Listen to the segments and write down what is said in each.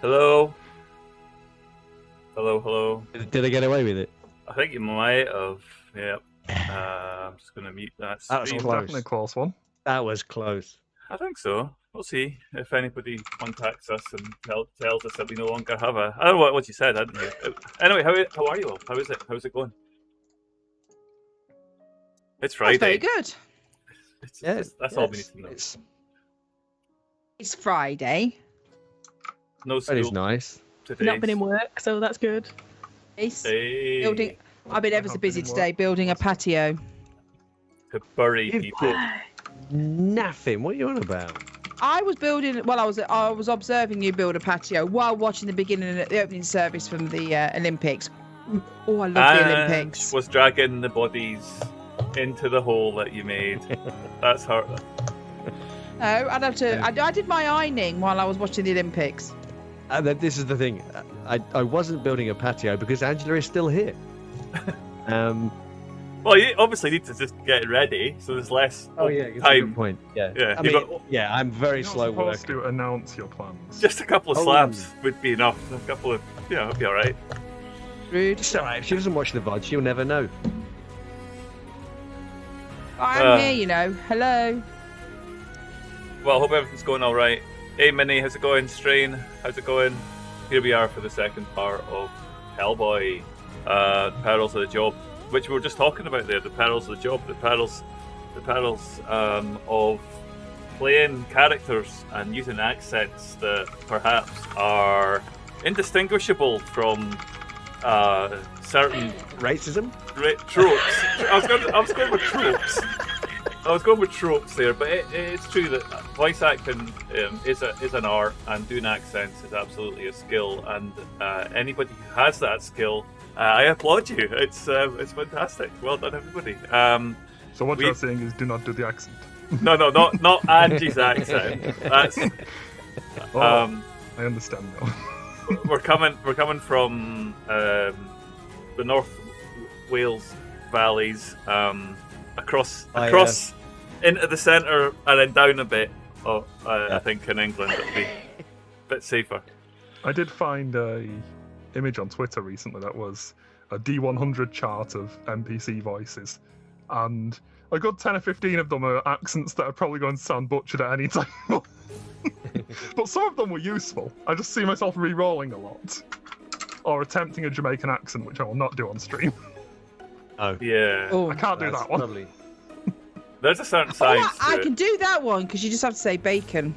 Hello. Hello. Did I get away with it? I think you might have. Yeah. I'm just going to mute that That was stream. close. Definitely a close one. That was close. I think so. We'll see if anybody contacts us and tells us that we no longer have a... I don't know what you said, hadn't you? Anyway, how are you all? How is it? How's it going? It's Friday. That's very good. That's all we need to know. It's Friday. No That is school nice. today. Not been in work, so that's good. It's Hey, building. I've been ever so busy today building a patio. to bury You've people. Nothing. What are you on about? I was building. Well, I was observing you build a patio while watching the beginning of the opening service from the Olympics. Oh, I love the Olympics. Was dragging the bodies into the hole that you made. That's hard. No, I'd have to. I did my ironing while I was watching the Olympics. And then this is the thing. I wasn't building a patio because Angela is still here. Well, you obviously need to just get it ready, so there's less that's a good time. point. Yeah. Yeah, I you've mean, got- yeah. I'm very You're not slow supposed worker. to announce your plans. Just a couple of Oh. slabs would be enough. A couple of, it'll be all right. Rude. It's all right. If she doesn't watch the VOD, she'll never know. I'm here, you know. Hello. Well, hope everything's going all right. Hey, Minnie, how's it going? Strain, how's it going? Here we are for the second part of Hellboy, Perils of the Job, which we were just talking about there. The perils of the job, the perils of playing characters and using accents that perhaps are indistinguishable from certain Racism? tropes. I was going with tropes. I was going with tropes there, but it's true that voice acting is an art, and doing accents is absolutely a skill. And anybody who has that skill, I applaud you. It's fantastic. Well done, everybody. So what you're saying is do not do the accent. No, not Angie's accent. That's I understand now. we're coming from the North Wales valleys, across into the centre and then down a bit. I think in England it'll be a bit safer. I did find a image on Twitter recently that was a D100 chart of NPC voices, and a good 10 or 15 of them are accents that are probably going to sound butchered at any time. But some of them were useful. I just see myself re-rolling a lot, or attempting a Jamaican accent, which I will not do on stream. Oh. Yeah. Oh, I can't do that one. Probably. There's a certain science I to it. can do that one because you just have to say bacon.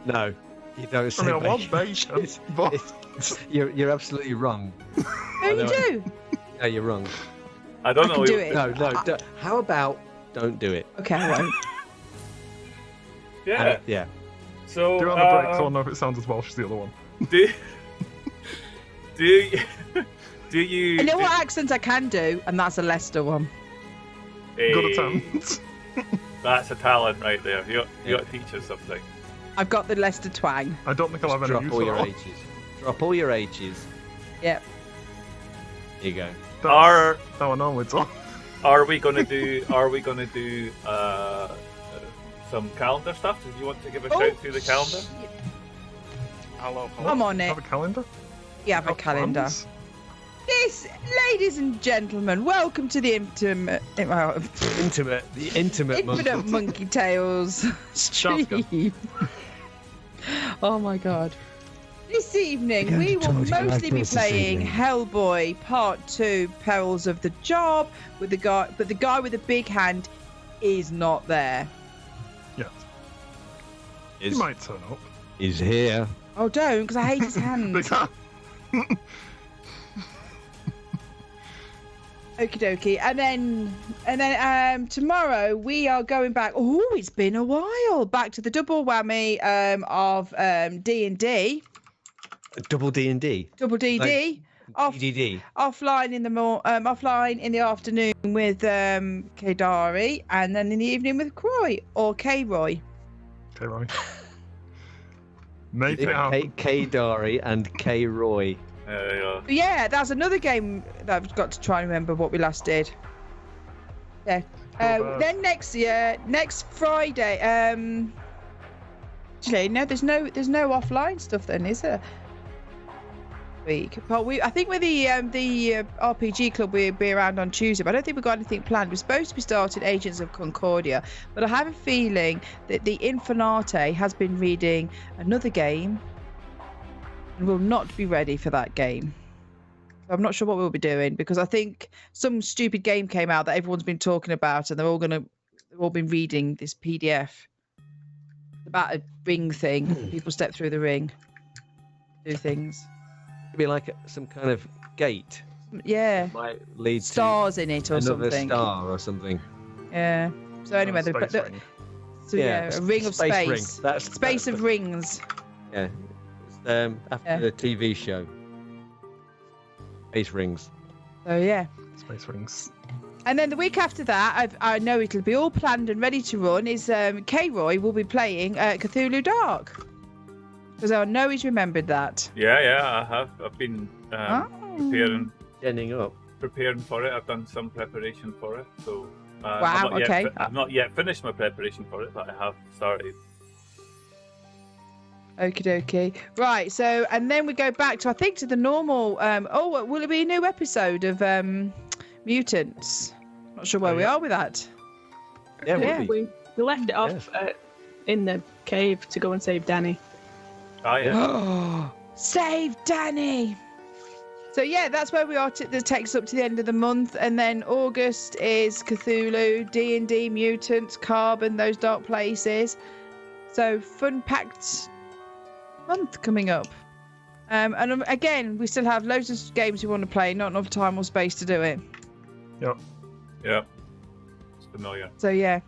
No, you don't I say mean, I was bacon. bacon, but You're absolutely wrong. No, you do. No, you're wrong. I don't I know. can do it. No, don't. How about don't do it? Okay, I won't. Yeah. Yeah. So do it on the break, so I know if it sounds as Welsh as the other one. do you You know what accent I can do, and that's a Leicester one. Good Hey, attempt. That's a talent right there. You got to teach us something. I've got the Leicester twang. I don't think I'll have any Drop use all for your that. H's. Drop all your H's. Yep. Here you go. Are how I normally talk. are we gonna do some calendar stuff? Do you want to give a shout to the calendar? shit. Hello. I'm on it. Have a calendar? You have a Got calendar. plans? This, ladies and gentlemen, welcome to the The intimate Infinite month. Monkey Tales stream. Oh my god. This evening We're we going to will Thomas mostly be Blackpool's this playing evening. Hellboy Part 2 Perils of the Job with the guy, but the guy with the big hand is not there. Yes. He Is might turn up. here. Oh, don't, because I hate his They hand. can't. Okie dokie. And then tomorrow we are going back. Oh, it's been a while. Back to the double whammy of D&D. Double D&D. Double DD. Off, DDD. offline in the offline in the afternoon with Kedari, and then in the evening with Croy or K-Roy. Okay, right. Make it happen. K Dari and K Roy. But yeah, that's another game that I've got to try and remember what we last did. Yeah. Then next Friday, Actually, no, there's no offline stuff then, is there? Week, but I think with the RPG club we'll be around on Tuesday, but I don't think we've got anything planned. We're supposed to be starting Agents of Concordia, but I have a feeling that the IMT has been reading another game and will not be ready for that game. So I'm not sure what we'll be doing, because I think some stupid game came out that everyone's been talking about, and they've all been reading this PDF. It's about a ring thing. People step through the ring, do things. Be like some kind of gate. Yeah. Might lead stars in it or another something. Star or something. Yeah. So anyway, a ring of space. Ring. That's space of rings. Yeah. It's, after the TV show. Space Rings. So yeah. Space Rings. And then the week after that, I know it'll be all planned and ready to run. Is K-Roy will be playing Cthulhu Dark. Because I know he's remembered that. Yeah, I have. I've been preparing for it. I've done some preparation for it. So wow, I've not yet finished my preparation for it, but I have started. Okie dokie. Right, so, and then we go back to, I think, to the normal, will it be a new episode of Mutants? Not sure where we are with that. Yeah, we left it off in the cave to go and save Danny. Oh, yeah. Save Danny! So, yeah, that's where we are. That takes up to the end of the month. And then August is Cthulhu, D&D, Mutants, Carbon, those dark places. So, fun-packed month coming up. And again, we still have loads of games we want to play, not enough time or space to do it. Yep. Yeah. It's familiar. So, yeah.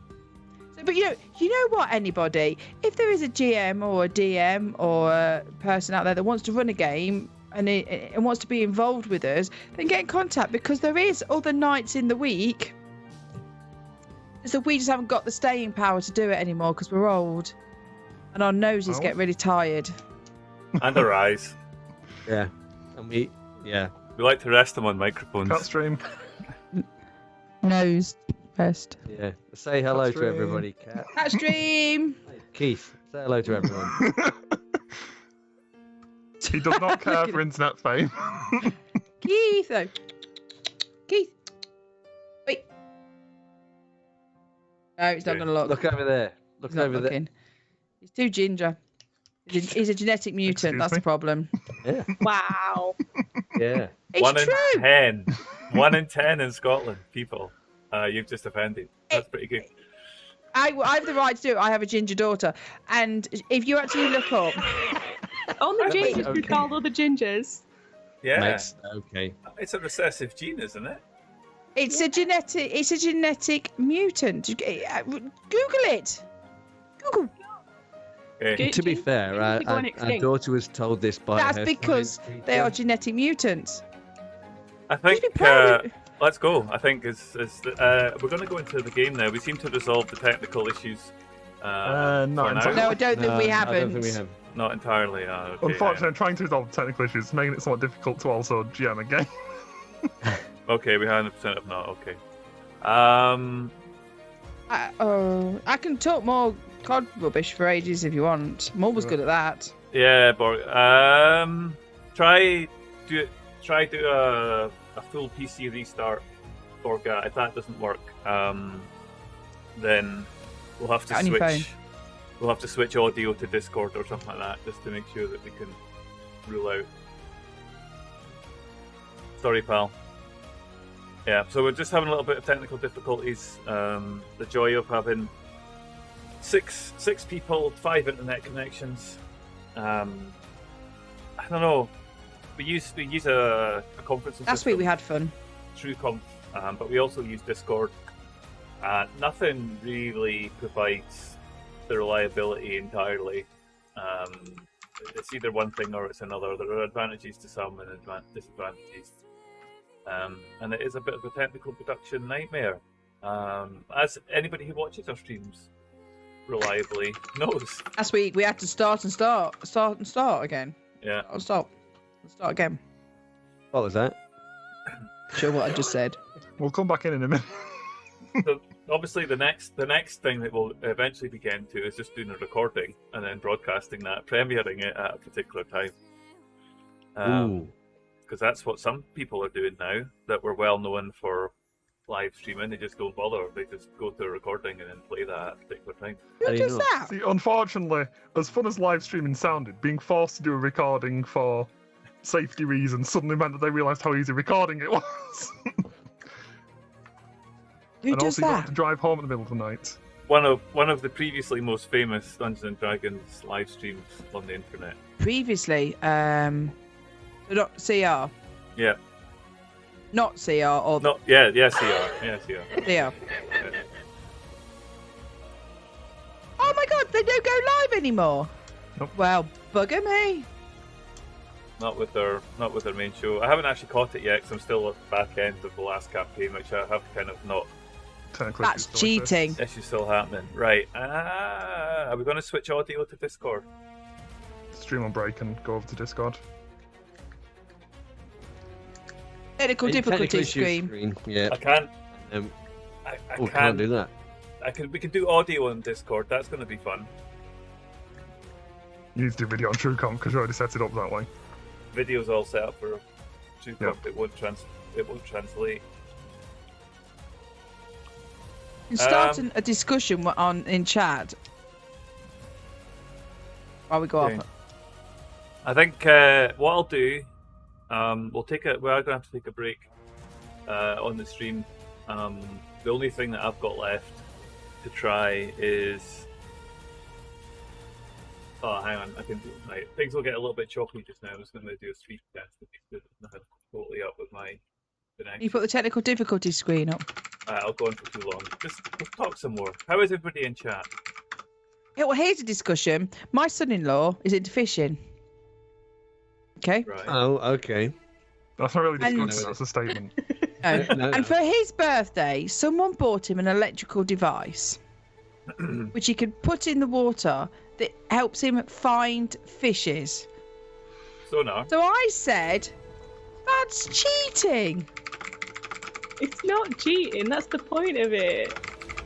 But you know what, anybody, if there is a GM or a DM or a person out there that wants to run a game and wants to be involved with us, then get in contact, because there is other nights in the week. So we just haven't got the staying power to do it anymore because we're old and our noses get really tired. And our eyes. Yeah. And we like to rest them on microphones. Cat stream. Nose rest. Yeah. Say hello to everybody, Cat. Cat stream. Keith, say hello to everyone. He does not care for internet fame. Keith, though. Keith. Wait. No, he's not going to look. Look over there. Look over there. He's too ginger. He's a genetic mutant. That's the problem. Yeah. Wow. Yeah. It's true. 1 in 10 in Scotland, people. You've just offended. That's pretty good. I have the right to do it. I have a ginger daughter. And if you actually look up... Only gingers can call other gingers. Yeah. Okay. It's a recessive gene, isn't it? It's a genetic mutant. Google it. Google. Okay. To be fair, our daughter was told this by her. That's because they are genetic mutants. I think let's go. I think we're going to go into the game now. We seem to resolve the technical issues. No, I don't think we haven't. I don't think we have. Not entirely. Okay, unfortunately, I'm trying to resolve technical issues, making it somewhat difficult to also GM a game. Okay, we 100% have not. Okay. I can talk more COD rubbish for ages if you want. I'm always good at that. Yeah, Borg. Try do a full PC restart, Borga. If that doesn't work, then we'll have to switch. We'll have to switch audio to Discord or something like that, just to make sure that we can rule out. Sorry, pal. Yeah, so we're just having a little bit of technical difficulties. The joy of having six people, 5 internet connections. I don't know. We use a conferencing system. Last week we had fun. TrueConf, but we also use Discord. Nothing really provides the reliability entirely. It's either one thing or it's another. There are advantages to some and disadvantages. And it is a bit of a technical production nightmare. As anybody who watches our streams reliably knows. Last week we had to start again. Yeah. Start again. What was that? Sure what I just said. We'll come back in a minute. obviously the next thing that we'll eventually be getting to is just doing a recording and then broadcasting that, premiering it at a particular time. Ooh. Because that's what some people are doing now that were well known for live streaming. They just don't bother. They just go to a recording and then play that at a particular time. How Who do you does know? that? See, unfortunately, as fun as live streaming sounded, being forced to do a recording for safety reasons suddenly meant that they realised how easy recording it was. Who And does also, you don't have that? to drive home in the middle of the night. One of the previously most famous Dungeons and Dragons live streams on the internet. Previously, not CR, Yeah. not CR, or No. Yeah. Yes, CR. Yeah, CR. CR. Oh my God, they don't go live anymore. Nope. Well, bugger me. Not with their main show. I haven't actually caught it yet because I'm still at the back end of the last campaign, which I have kind of not. Technically, That's it still cheating. exists. Issues still happening. Right. Are we going to switch audio to Discord? Stream on break and go over to Discord. Technical difficulty screen. Yeah. I can't. Um, I can't can't do that. We can do audio on Discord. That's going to be fun. You need to do video on TrueComp because you already set it up that way. Video's all set up for TrueComp. Yep. It won't translate. You can start a discussion in chat while we go Okay. off. I think what I'll do, we are going to have to take a break on the stream. The only thing that I've got left to try is. Oh, hang on. I can do it. Right. Things will get a little bit choppy just now. I'm just going to do a speed test to make sure that I'm totally up with my connection. You put the technical difficulty screen up. I'll go on for too long. Just talk some more. How is everybody in chat? Yeah, well, here's a discussion. My son-in-law is into fishing. Okay. Right. Oh, okay. That's not really And- discussing, that's a statement. No. No. And for his birthday, someone bought him an electrical device which he could put in the water that helps him find fishes. Sonar. So I said, that's cheating. It's not cheating. That's the point of it.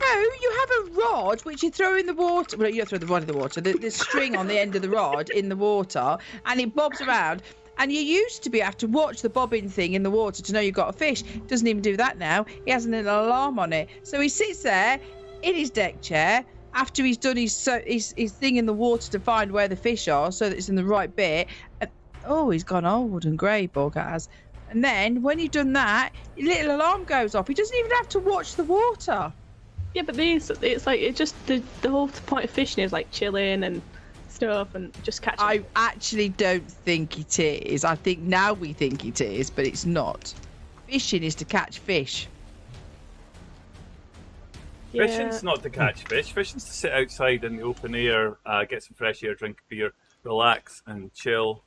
No, you have a rod which you throw in the water. Well, you don't throw the rod in the water. The string on the end of the rod in the water, and it bobs around. And you used to be able to watch the bobbing thing in the water to know you got a fish. Doesn't even do that now. He has an alarm on it. So he sits there in his deck chair after he's done his thing in the water to find where the fish are so that it's in the right bit. And, oh, he's gone old and grey, Borg has. And then when you've done that, your little alarm goes off. He doesn't even have to watch the water. Yeah, but it's like it just the whole point of fishing is like chilling and stuff and just catching. I actually don't think it is. I think now we think it is, but it's not. Fishing is to catch fish. Yeah. Fishing's not to catch fish. Fishing's to sit outside in the open air, get some fresh air, drink a beer, relax and chill.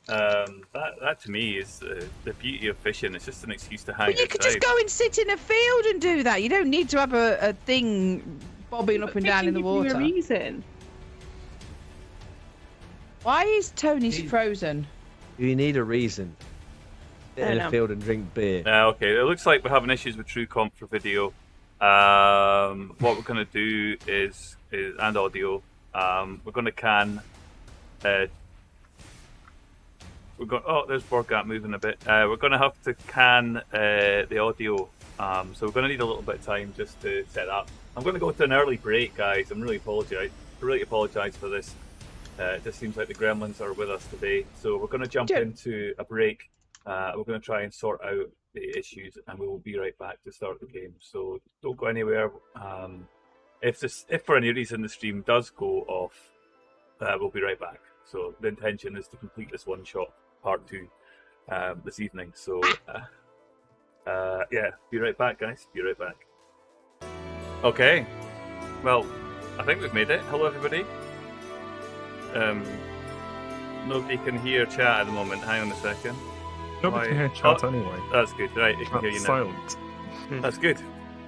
That to me is the beauty of fishing. It's just an excuse to hang But you outside. could just go and sit in a field and do that. You don't need to have a thing bobbing up and down in the Fishing gives you water. a reason. Why is Tony frozen? You need a reason. Sit I in know. a field and drink beer. Okay, it looks like we're having issues with TrueComp for video. What we're going to do is and audio. We're going to can. Oh, there's Borgat moving a bit. We're going to have to can the audio. So we're going to need a little bit of time just to set up. I'm going to go to an early break, guys. I'm really apologise for this. It just seems like the gremlins are with us today. So we're going to jump into a break. We're going to try and sort out the issues, and we will be right back to start the game. So don't go anywhere. If for any reason the stream does go off, we'll be right back. So the intention is to complete this one shot part 2 this evening. So yeah, be right back, guys. Be right back. Okay. Well, I think we've made it. Hello, everybody. Nobody can hear chat at the moment. Hang on a second. Nobody can hear chat anyway. That's good. Right, you can hear That's you now. silent. That's good.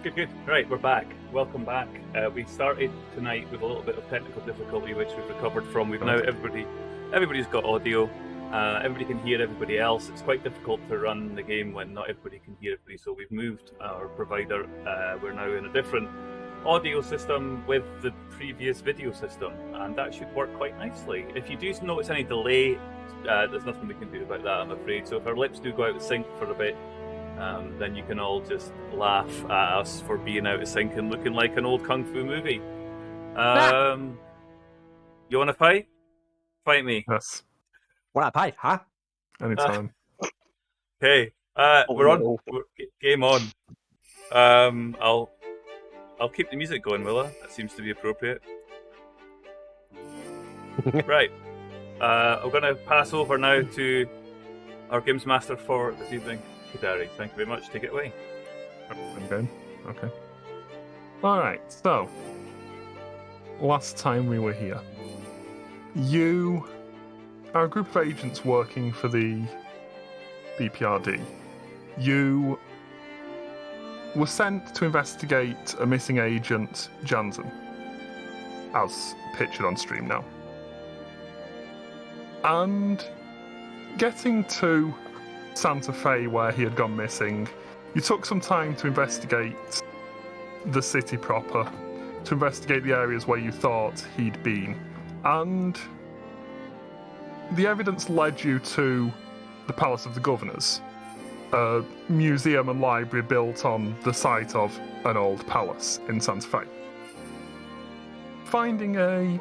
Good. Right, we're back. Welcome back. We started tonight with a little bit of technical difficulty, which we've recovered from. We've now everybody's got audio. everybody can hear everybody else. It's quite difficult to run the game when not everybody can hear everybody. So we've moved our provider. We're now in a different audio system with the previous video system, and that should work quite nicely. If you do notice any delay, there's nothing we can do about that, I'm afraid. So if our lips do go out of sync for a bit, then you can all just laugh at us for being out of sync and looking like an old kung fu movie. You want to fight? Fight me. Yes. What I pay, huh? Anytime. Okay, we're on. Game on. I'll keep the music going, Willa. That seems to be appropriate. Right. I'm going to pass over now to our Games Master for this evening, Kadari. Thank you very much. Take it away. Okay. Alright, so last time we were here, you are a group of agents working for the BPRD. You were sent to investigate a missing agent, Jansen, as pictured on stream now. And getting to Santa Fe, where he had gone missing, you took some time to investigate the city proper, to investigate the areas where you thought he'd been, and the evidence led you to the Palace of the Governors, a museum and library built on the site of an old palace in Santa Fe. Finding a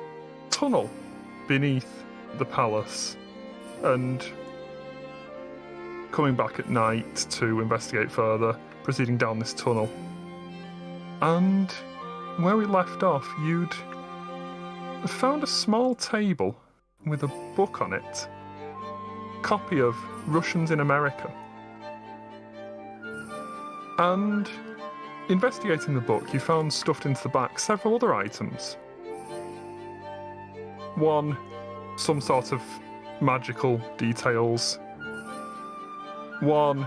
tunnel beneath the palace and coming back at night to investigate further, proceeding down this tunnel. And where we left off, you'd found a small table with a book on it, copy of Russians in America. And investigating the book, you found stuffed into the back several other items. One, some sort of magical details. One,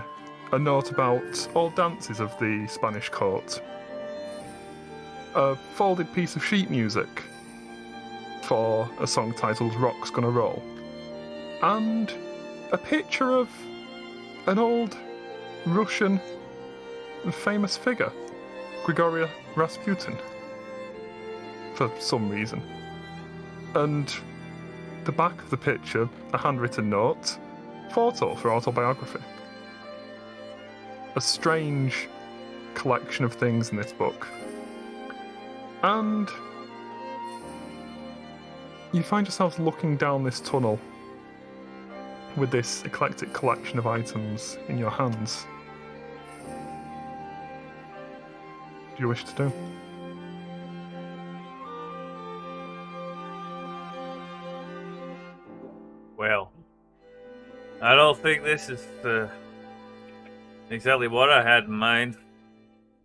a note about old dances of the Spanish court. A folded piece of sheet music for a song titled Rock's Gonna Roll. And a picture of an old Russian famous figure, Grigory Rasputin, for some reason. And the back of the picture, a handwritten note, photo for autobiography. A strange collection of things in this book. And you find yourselves looking down this tunnel with this eclectic collection of items in your hands. What do you wish to do? Well, I don't think this is exactly what I had in mind.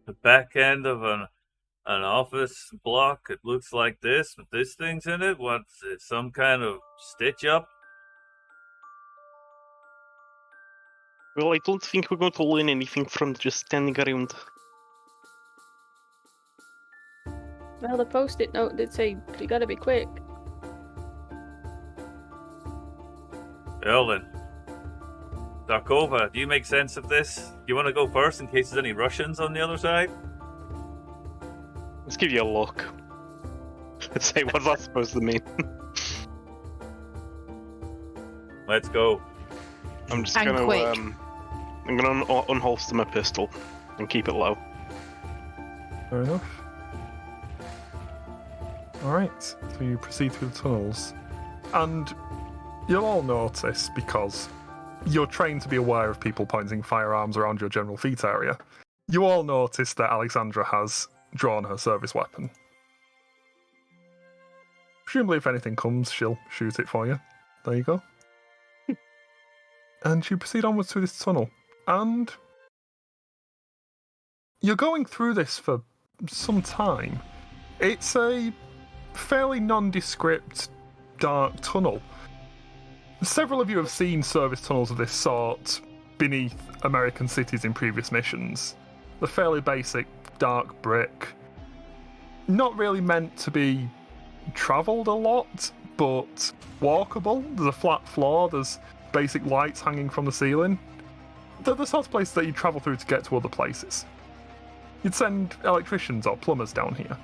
The back end of an office block. It looks like this with this thing's in it. What's it? Some kind of stitch up? Well, I don't think we're going to learn anything from just standing around. Well, the post-it note did say you gotta be quick. Well then, Darkova, do you make sense of this? Do you want to go first in case there's any Russians on the other side? Let's give you a look. Let's say, what's that supposed to mean? Let's go. I'm just And gonna quick. I'm gonna unholster my pistol and keep it low. Fair enough. Alright, so you proceed through the tunnels. And you'll all notice, because you're trained to be aware of people pointing firearms around your general feet area, you all notice that Alexandra has drawn her service weapon. Presumably if anything comes, she'll shoot it for you. There you go. And you proceed onwards through this tunnel. And you're going through this for some time. It's a fairly nondescript, dark tunnel. Several of you have seen service tunnels of this sort beneath American cities in previous missions. They're fairly basic, dark brick. Not really meant to be travelled a lot, but walkable. There's a flat floor, there's basic lights hanging from the ceiling. They're the sort of places that you travel through to get to other places. You'd send electricians or plumbers down here.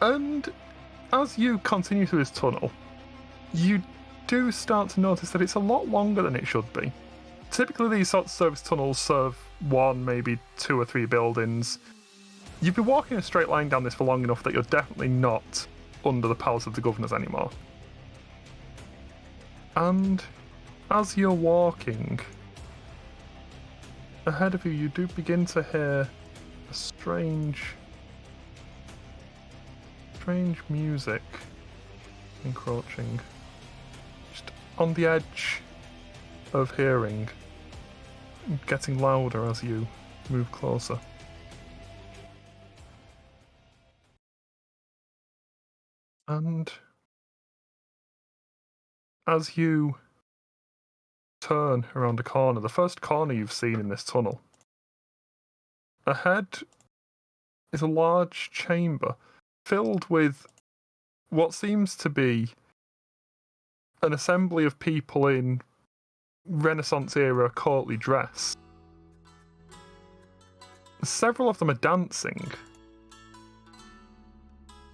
And as you continue through this tunnel, you do start to notice that it's a lot longer than it should be. Typically these sorts of service tunnels serve 1, maybe 2 or 3 buildings. You've been walking a straight line down this for long enough that you're definitely not under the Palace of the Governors anymore. And as you're walking, ahead of you, you do begin to hear a strange music encroaching. Just on the edge of hearing, getting louder as you move closer. And as you turn around a corner, the first corner you've seen in this tunnel, ahead is a large chamber filled with what seems to be an assembly of people in Renaissance-era courtly dress. Several of them are dancing.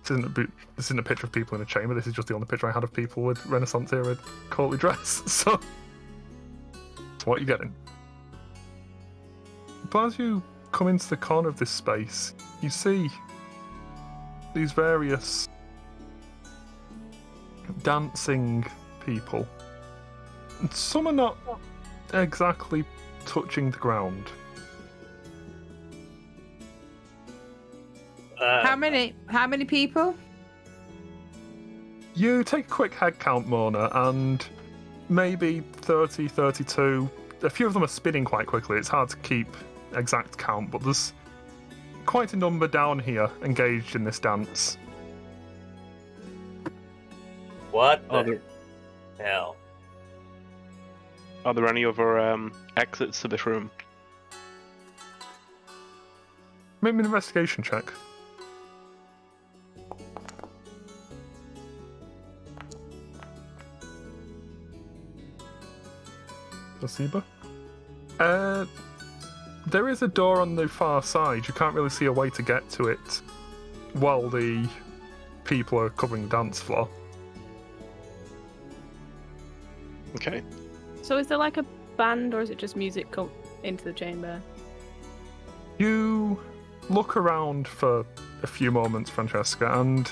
This isn't a picture of people in a chamber, this is just the only picture I had of people with Renaissance-era courtly dress, so that's what you're getting. But as you come into the corner of this space, you see these various dancing people. And some are not exactly touching the ground. How many people? You take a quick head count, Mona, and maybe 30, 32. A few of them are spinning quite quickly. It's hard to keep exact count, but there's quite a number down here engaged in this dance. What the hell? Are there any other exits to this room? Make me an investigation check. Placebo? There is a door on the far side. You can't really see a way to get to it while the people are covering the dance floor. Okay. So is there like a band, or is it just music come into the chamber? You look around for a few moments, Francesca, and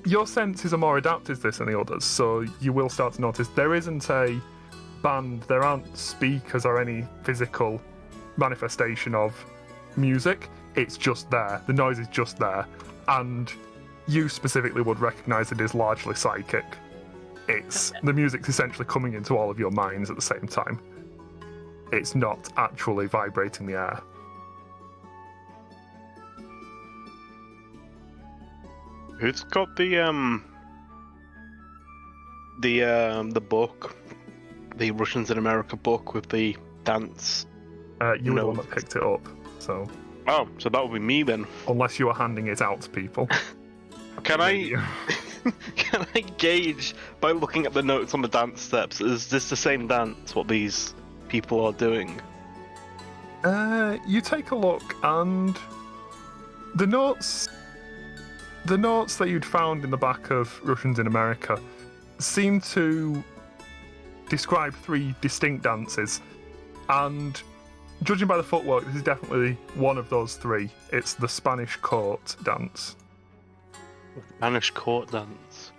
your senses are more adapted to this than the others, so you will start to notice there isn't a band, there aren't speakers or any physical manifestation of music. It's just there. The noise is just there. And you specifically would recognise it as largely psychic. It's the music's essentially coming into all of your minds at the same time. It's not actually vibrating the air. Who's got the book, the Russians in America book with the dance? You were the one that picked it up, so... Oh, so that would be me then. Unless you are handing it out to people. Can I gauge by looking at the notes on the dance steps? Is this the same dance what these people are doing? You take a look, and the notes that you'd found in the back of Russians in America seem to describe 3 distinct dances, and judging by the footwork, this is definitely one of those 3. It's the Spanish court dance. Spanish court dance.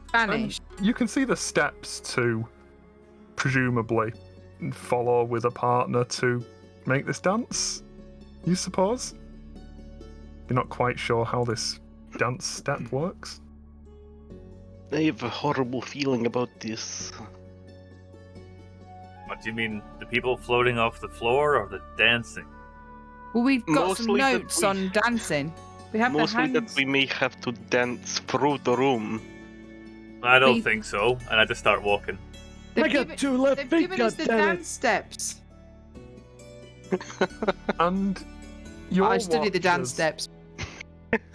Spanish. You can see the steps to presumably follow with a partner to make this dance, you suppose? You're not quite sure how this dance step works? I have a horrible feeling about this. What do you mean? The people floating off the floor or the dancing? Well, we've got Mostly some that notes we- on dancing. We have Mostly the that hands. we may have to dance through the room. I don't We- think so. And I just start walking. They've I got given- 2 left They've feet, given us the goddammit. dance steps. And you I all studied the watch dance as steps.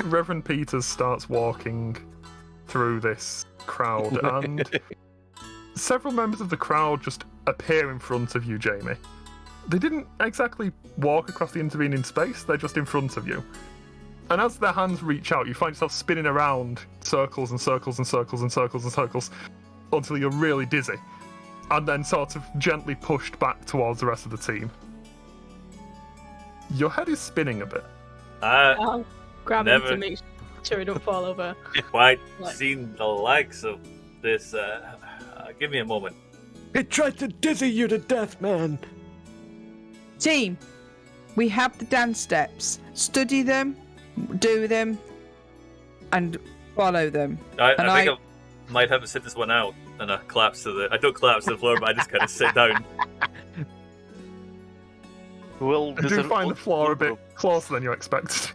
Reverend Peters starts walking through this crowd, and several members of the crowd just appear in front of you, Jamie. They didn't exactly walk across the intervening space, they're just in front of you. And as their hands reach out, you find yourself spinning around circles and circles and circles and circles and circles until you're really dizzy, and then sort of gently pushed back towards the rest of the team. Your head is spinning a bit. I'll grab him to Never. make sure he don't fall over. Quite Like- seen the likes of this. Give me a moment. He tried to dizzy you to death, man. Team, we have the dance steps. Study them, do them, and follow them. I And think I might have to sit this one out, and I collapse to the. I don't collapse to the floor, but I just kind of sit down. Well, I there's do an find the floor a bit old- closer than you expected.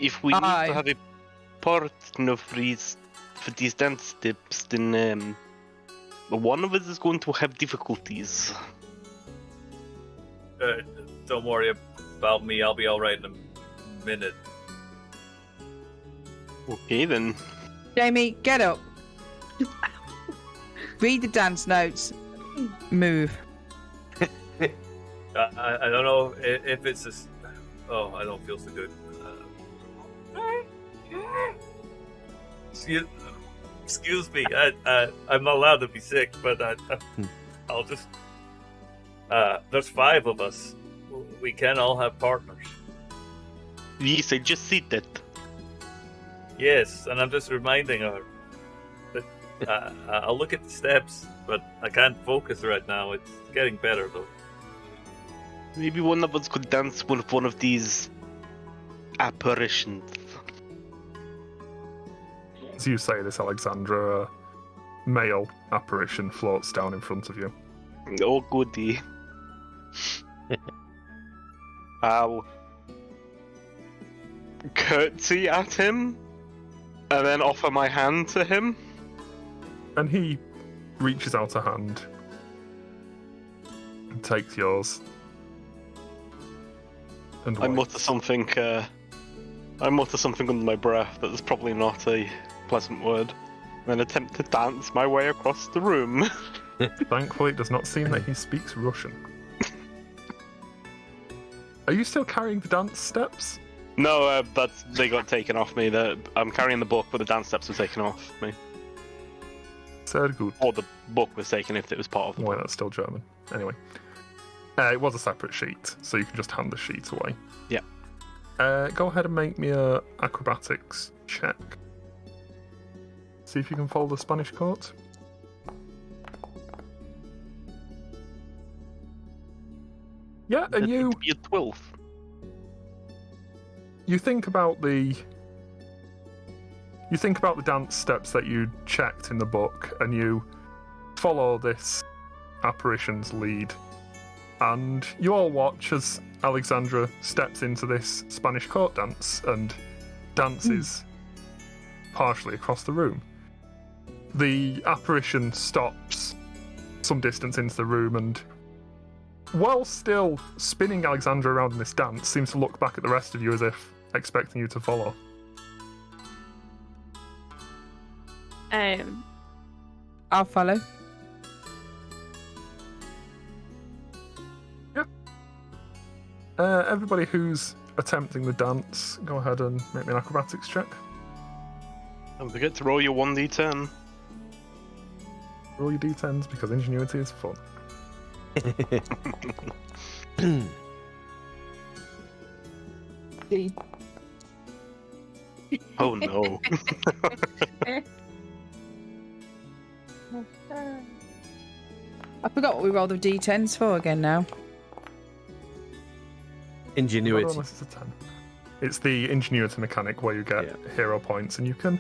If we need Aye. to have a partner for these dance steps, then one of us is going to have difficulties. Don't worry about me. I'll be all right in a minute. Okay, then. Jamie, get up. Read the dance notes. Move. I don't know if it's just. Oh, I don't feel so good. Excuse me. I'm not allowed to be sick, but I'll just. There's 5 of us. We can all have partners. Yes, I just see that. Yes, and I'm just reminding her that I'll look at the steps, but I can't focus right now. It's getting better though. Maybe one of us could dance with one of these apparitions. As you say this, Alexandra, a male apparition floats down in front of you. Oh, goody. I'll curtsy at him and then offer my hand to him. And he reaches out a hand and takes yours. And I waits. mutter something. I mutter something under my breath that is probably not a pleasant word, and then attempt to dance my way across the room. Thankfully, it does not seem that he speaks Russian. Are you still carrying the dance steps? No, but they got taken off me. I'm carrying the book, but the dance steps were taken off me. Sehr gut. Or the book was taken if it was part of the Why, book. that's still German. Anyway. It was a separate sheet, so you can just hand the sheet away. Yeah. Go ahead and make me a acrobatics check. See if you can follow the Spanish court. Yeah, and you You're 12. you think about the dance steps that you checked in the book, and you follow this apparition's lead, and you all watch as Alexandra steps into this Spanish court dance and dances partially across the room. The apparition stops some distance into the room and, while still spinning Alexandra around in this dance, seems to look back at the rest of you as if expecting you to follow. I'll follow. Everybody who's attempting the dance, go ahead and make me an acrobatics check. Don't forget to roll your 1d10. Roll your d10s because ingenuity is fun. Oh no. I forgot what we rolled the d10s for again now. Ingenuity. Unless it's a 10. It's the ingenuity mechanic where you get hero points, and you can,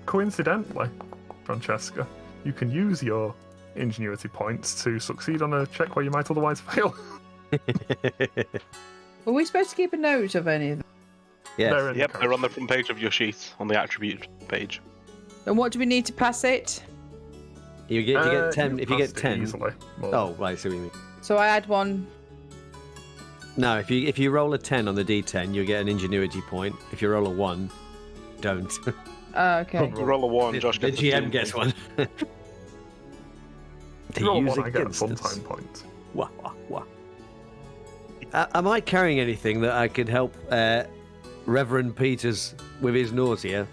coincidentally, Francesca, you can use your ingenuity points to succeed on a check where you might otherwise fail. Were we supposed to keep a note of any of them? Yes. They're in the Yep, they're on the character front page of your sheet, on the attribute page. And what do we need to pass it? You sheet. get 10. can If you pass get it 10. easily. Well, Oh, right. So we mean. So I add one. No, if you roll a 10 on the d10, you get an ingenuity point. If you roll a 1, don't. Okay. You roll a 1, Josh The gets a GM 2. gets one. To Roll use one, I get a against fun us. time point. Wah, wah, wah. Am I carrying anything that I could help Reverend Peters with his nausea?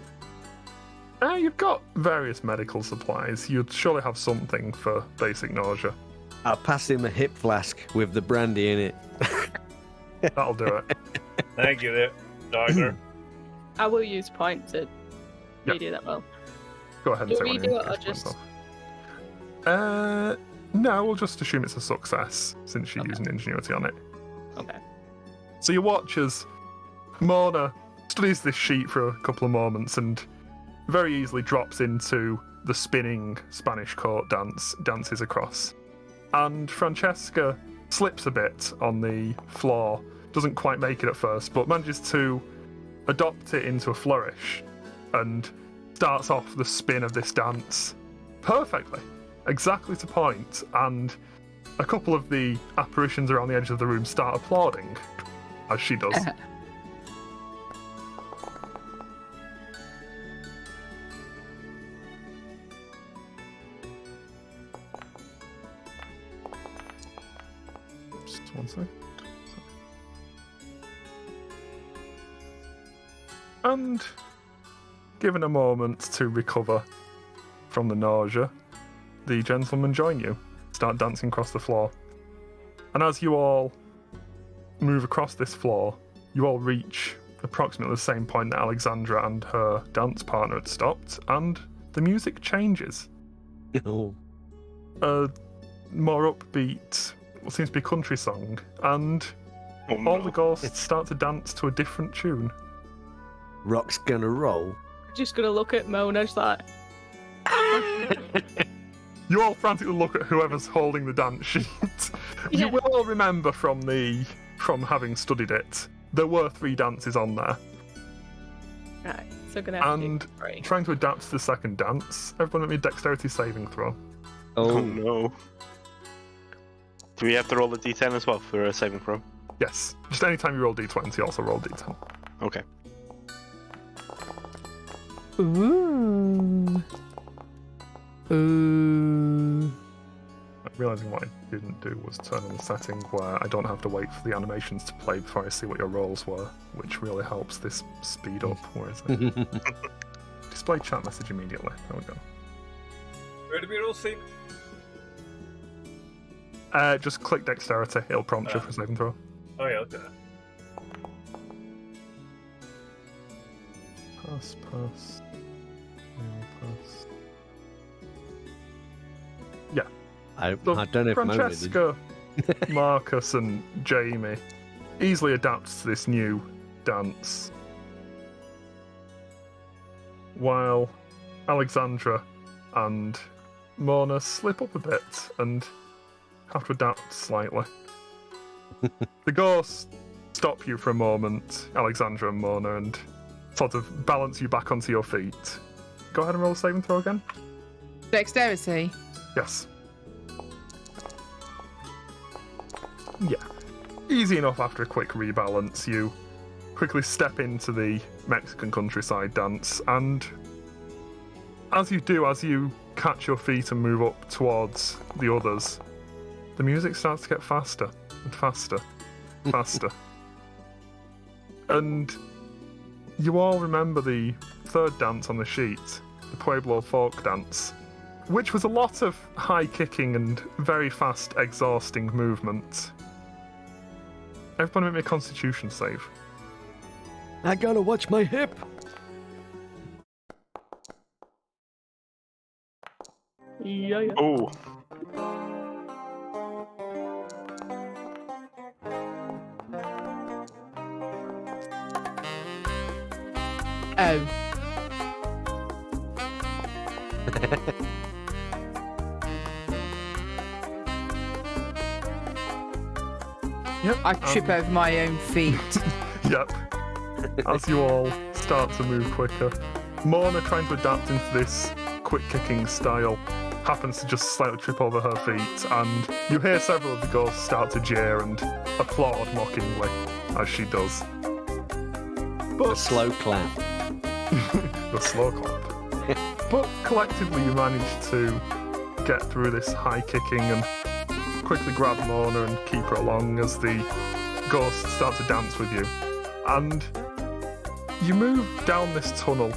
You've got various medical supplies. You'd surely have something for basic nausea. I'll pass him a hip flask with the brandy in it. That'll do it. Thank you, there, Doctor. I will use point to Yep. do that well. Go ahead and Do take we one of do your it or hit points just- off. No, we'll just assume it's a success since you're Okay. using ingenuity on it. Okay. So you watch as Mona studies this sheet for a couple of moments and very easily drops into the spinning Spanish court dances across. And Francesca slips a bit on the floor, doesn't quite make it at first, but manages to adopt it into a flourish and starts off the spin of this dance perfectly, exactly to point, and a couple of the apparitions around the edge of the room start applauding as she does. Just one sec. And given a moment to recover from the nausea, the gentlemen join you, start dancing across the floor. And as you all move across this floor, you all reach approximately the same point that Alexandra and her dance partner had stopped, and the music changes. Oh. A more upbeat, what seems to be a country song, and Oh, all no. the ghosts start to dance to a different tune. Rock's gonna roll. Just gonna look at Mona, just like, You all frantically look at whoever's holding the dance sheet. You Yeah. will all remember from having studied it, there were 3 dances on there. right, so gonna have And to do 3. trying to adapt to the second dance, everyone make me a dexterity saving throw. Oh no. Do we have to roll a d10 as well for a saving throw? Yes, just anytime you roll d20, also roll d10. Okay. Ooh. Ooh. Realising what I didn't do was turn on the setting where I don't have to wait for the animations to play before I see what your rolls were, which really helps this speed up. Where is it? Display chat message immediately. There we go. Where do we roll save? Just click dexterity, it'll prompt you for a saving throw. Oh yeah, okay. Pass. Pass. I So don't know if Mona did. Francesca, Marcus, and Jamie easily adapts to this new dance, while Alexandra and Mona slip up a bit and have to adapt slightly. The ghosts stop you for a moment, Alexandra and Mona, and sort of balance you back onto your feet. Go ahead and roll a saving throw again. Dexterity. Yes. Yeah. Easy enough after a quick rebalance. You quickly step into the Mexican countryside dance, and as you catch your feet and move up towards the others, the music starts to get faster and faster, faster. And you all remember the third dance on the sheet, the Pueblo folk dance, which was a lot of high kicking and very fast, exhausting movement. Everybody make me a constitution save. I gotta watch my hip. Yeah. Oh, Oh. Yep. I trip over my own feet. Yep. As you all start to move quicker, Mona, trying to adapt into this quick kicking style, happens to just slightly trip over her feet, and you hear several of the ghosts start to jeer and applaud mockingly as she does. A But slow clap. a slow clap. But collectively, you manage to get through this high kicking and quickly grab Mona and keep her along as the ghosts start to dance with you. And you move down this tunnel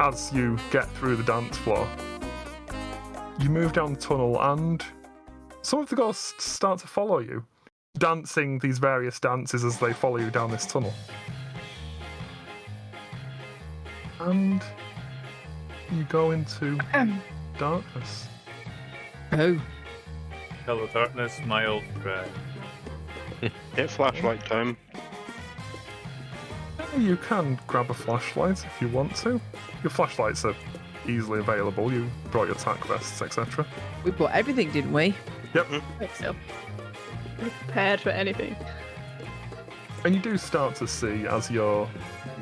as you get through the dance floor. You move down the tunnel and some of the ghosts start to follow you, dancing these various dances as they follow you down this tunnel. And you go into darkness. Oh. Hello, darkness, my old friend. Hit flashlight time. You can grab a flashlight if you want to. Your flashlights are easily available. You brought your tack vests, etc. We bought everything, didn't we? Yep. I think so. We're prepared for anything. And you do start to see, as you're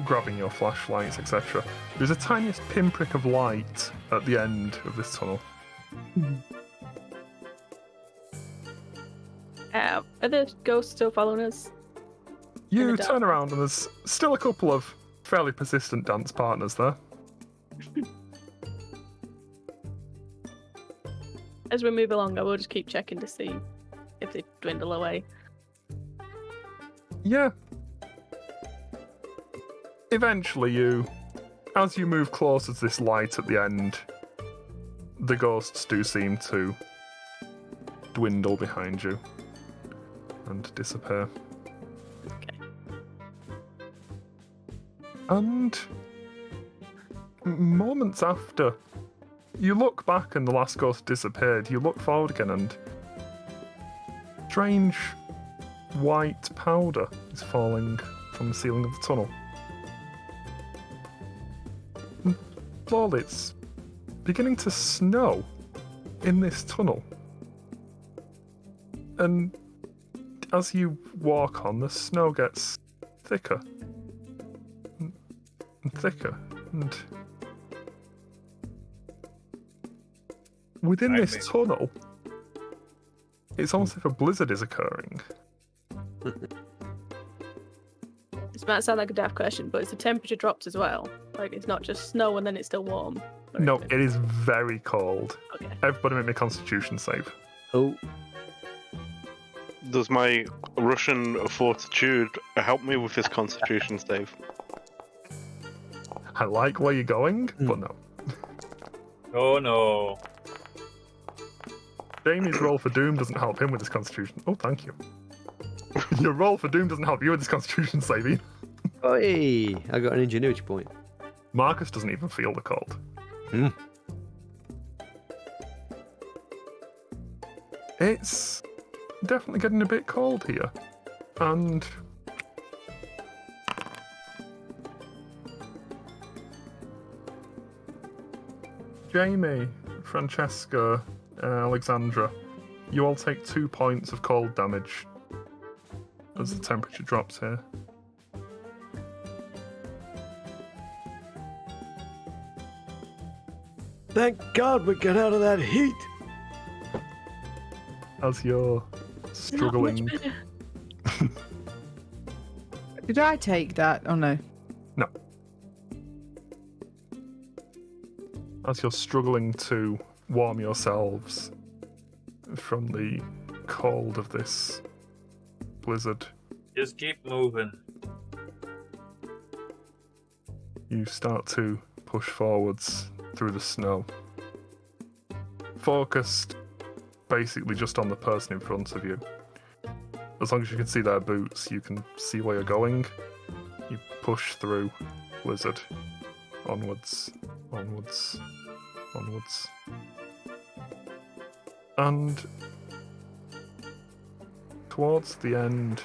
grabbing your flashlights, etc., there's a tiniest pinprick of light at the end of this tunnel. Are the ghosts still following us? You In the turn around and there's still a couple of fairly persistent dance partners there. As we move along, I will just keep checking to see if they dwindle away. Yeah. Eventually, as you move closer to this light at the end, the ghosts do seem to dwindle behind you and disappear. Okay. And moments after, you look back and the last ghost disappeared. You look forward again and strange white powder is falling from the ceiling of the tunnel. And slowly it's beginning to snow in this tunnel. And as you walk on, the snow gets thicker and thicker, and within this tunnel, it's almost as if a blizzard is occurring. This might sound like a daft question, but it's the temperature drops as well. Like, it's not just snow and then it's still warm. or No, anything. it is very cold. Okay. Everybody make me a Constitution save. Oh, Does my Russian fortitude help me with this Constitution save? I like where you're going, but no. Oh no. Jamie's roll for Doom doesn't help him with his Constitution. Oh, thank you. Your roll for Doom doesn't help you with this Constitution save either. oi! I got an ingenuity point. Marcus doesn't even feel the cold. Hmm. It's definitely getting a bit cold here. And Jamie, Francesca, Alexandra, you all take 2 points of cold damage as the temperature drops here. Thank God we got out of that heat. As you're struggling. Did I take that? Oh no. No. As you're struggling to warm yourselves from the cold of this blizzard, Just keep moving. you start to push forwards through the snow. Focused basically just on the person in front of you. As long as you can see their boots, you can see where you're going. You push through blizzard. Onwards, onwards, onwards. And towards the end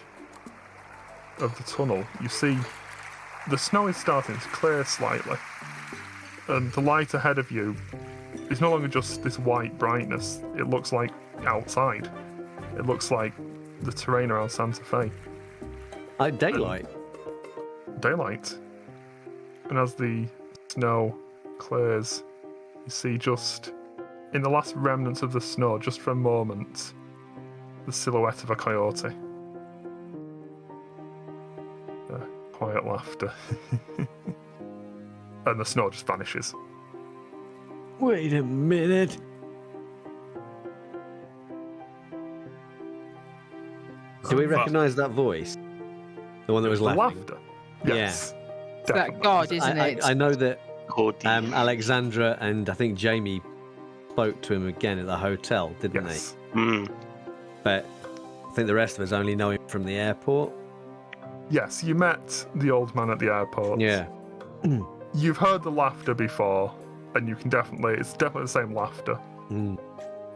of the tunnel, you see the snow is starting to clear slightly. And the light ahead of you is no longer just this white brightness. It looks like outside. It looks like the terrain around Santa Fe. Like daylight. Daylight. And as the snow clears, you see just in the last remnants of the snow, just for a moment, the silhouette of a coyote. Quiet laughter. and the snow just vanishes. Wait a minute. Do we recognise that voice? The one that was The laughing? laughter. Yes. Definitely. That God, isn't it? I know that Cody. Alexandra and I think Jamie spoke to him again at the hotel, didn't Yes. Hmm. they? But I think the rest of us only know him from the airport. Yes, you met the old man at the airport. Yeah. You've heard the laughter before, and it's definitely the same laughter. Mm.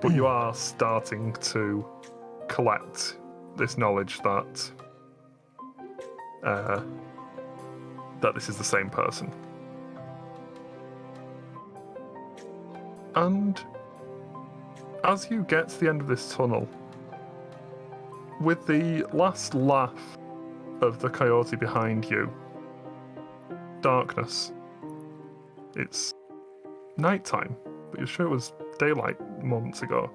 But you are starting to collect this knowledge that this is the same person. And as you get to the end of this tunnel, with the last laugh of the coyote behind you, darkness. It's nighttime, but you're sure it was daylight moments ago.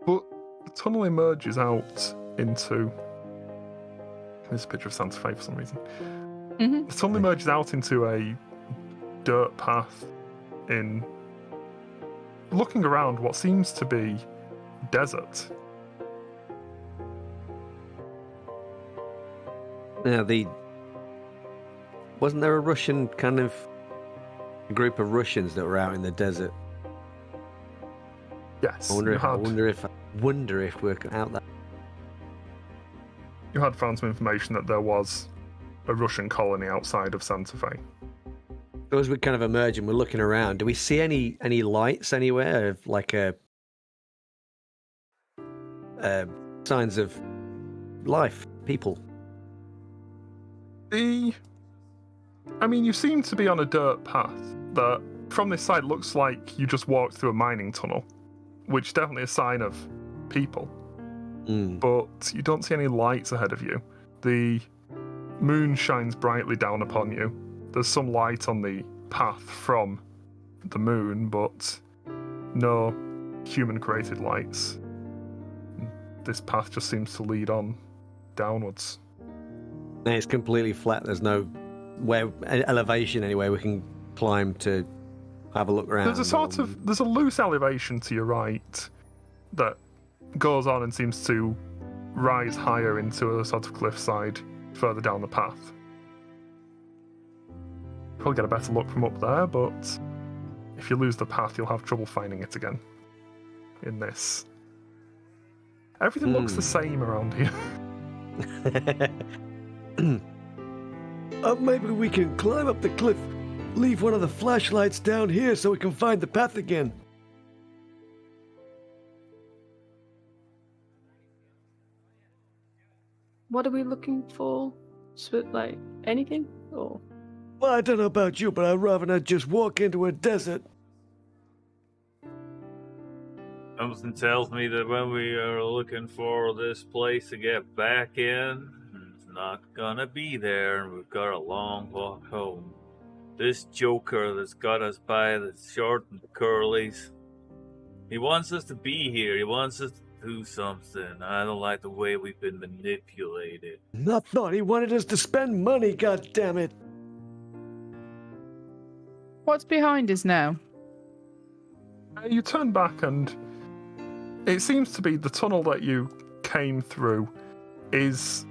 But the tunnel emerges out into... There's a picture of Santa Fe for some reason. Mhm. The tunnel emerges out into a dirt path in... Looking around what seems to be desert. Now, wasn't there a Russian kind of group of Russians that were out in the desert? Yes, I wonder if we're out there. you had found some information that there was a Russian colony outside of Santa Fe. So as we're kind of emerging, we're looking around. Do we see any lights anywhere of like signs of life, people? You seem to be on a dirt path that, from this side, looks like you just walked through a mining tunnel, which is definitely a sign of people. Mm. But you don't see any lights ahead of you. The moon shines brightly down upon you. There's some light on the path from the moon, but no human-created lights. This path just seems to lead on downwards. And it's completely flat. There's no elevation anywhere we can climb to have a look around. There's a loose elevation to your right that goes on and seems to rise higher into a sort of cliffside further down the path. Probably get a better look from up there, but if you lose the path, you'll have trouble finding it again. In this, everything looks the same around here. Maybe we can climb up the cliff, leave one of the flashlights down here so we can find the path again. What are we looking for? Like anything? Or Well, I don't know about you, but I'd rather not just walk into a desert. Something tells me that when we are looking for this place to get back in, it's not gonna be there, and we've got a long walk home. This joker that's got us by the short and curlies, he wants us to be here. He wants us to do something. I don't like the way we've been manipulated. I thought he wanted us to spend money, goddammit. What's behind us now? You turn back and it seems to be the tunnel that you came through it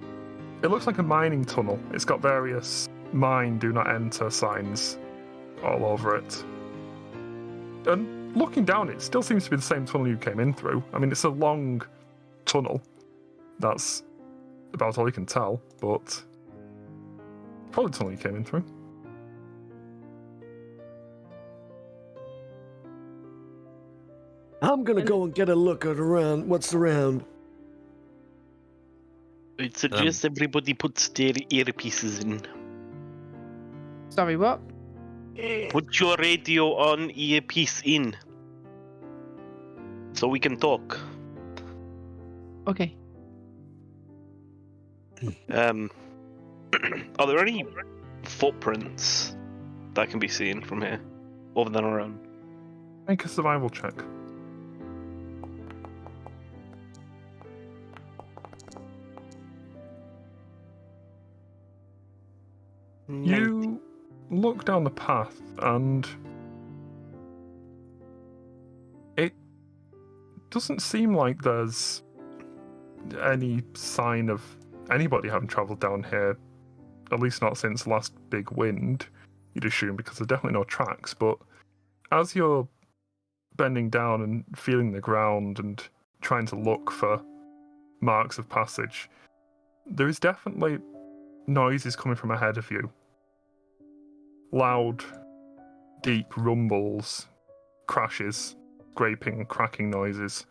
looks like a mining tunnel. It's got various mine, do not enter signs all over it. And looking down, it still seems to be the same tunnel you came in through. It's a long tunnel. That's about all you can tell, but probably the tunnel you came in through. I'm gonna go and get a look at what's around. I'd suggest everybody puts their earpieces in. Sorry, what? Put your radio on, earpiece in. So we can talk. Okay. Are there any footprints that can be seen from here? Other than our own? Make a survival check. You look down the path and it doesn't seem like there's any sign of anybody having travelled down here, at least not since the last big wind, you'd assume, because there's definitely no tracks. But as you're bending down and feeling the ground and trying to look for marks of passage, there is definitely noises coming from ahead of you. Loud, deep rumbles, crashes, scraping, cracking noises.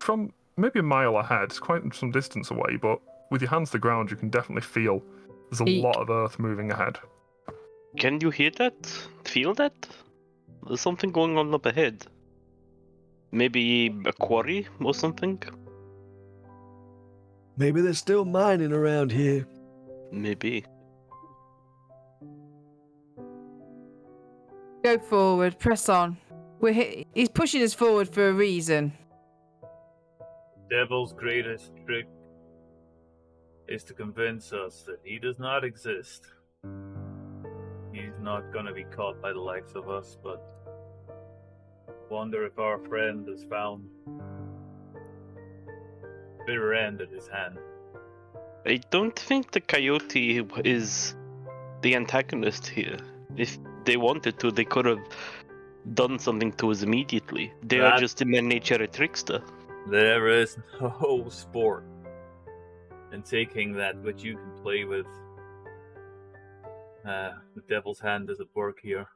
From maybe a mile ahead, quite some distance away, but with your hands to the ground, you can definitely feel there's a lot of earth moving ahead. Can you hear that? Feel that? There's something going on up ahead. Maybe a quarry or something? Maybe they're still mining around here. Maybe. Go forward, press on. He's pushing us forward for a reason. Devil's greatest trick is to convince us that he does not exist. He's not going to be caught by the likes of us, but wonder if our friend has found bitter end at his hand. I don't think the coyote is the antagonist here. If they wanted to, they could have done something to us immediately. They are just in their nature a trickster. There is no sport in taking that which you can play with. The devil's hand is at work here.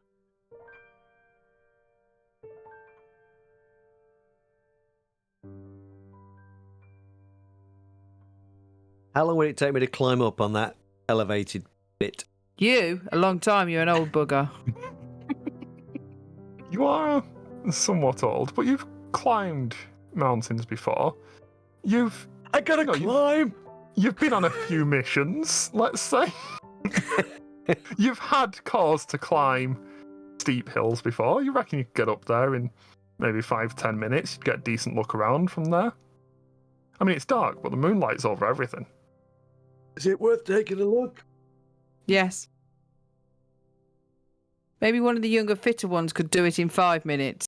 How long would it take me to climb up on that elevated bit? You? A long time, you're an old bugger. You are somewhat old, but you've climbed mountains before. I gotta climb! You've been on a few missions, let's say. You've had cause to climb steep hills before. You reckon you could get up there in maybe 5-10 minutes? You'd get a decent look around from there. I mean, it's dark, but the moonlight's over everything. Is it worth taking a look? Yes. Maybe one of the younger, fitter ones could do it in 5 minutes.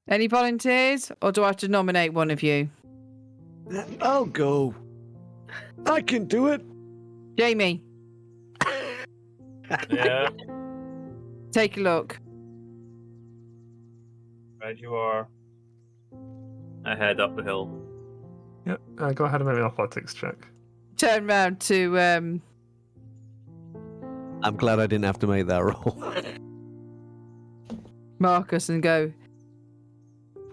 Any volunteers, or do I have to nominate one of you? I'll go. I can do it. Jamie, Yeah, take a look. right you are. I head up the hill. Yeah, go ahead and make an athletics check. Turn round to I'm glad I didn't have to make that roll. Marcus and go,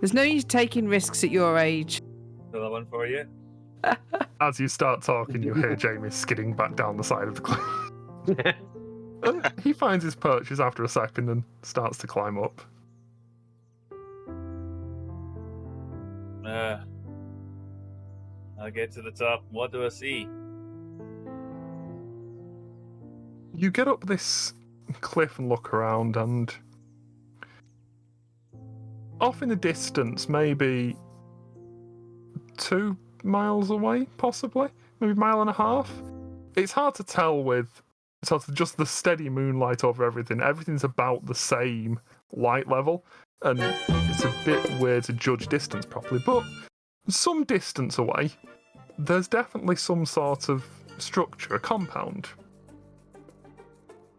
there's no use taking risks at your age. Another one for you. As you start talking, you hear Jamie skidding back down the side of the cliff. And he finds his perches after a second and starts to climb up. I'll get to the top. What do I see? You get up this cliff and look around, and off in the distance, maybe 2 miles away, possibly, maybe a mile and a half. It's hard to tell with sort of just the steady moonlight over everything. Everything's about the same light level, and it's a bit weird to judge distance properly, but some distance away, there's definitely some sort of structure, a compound.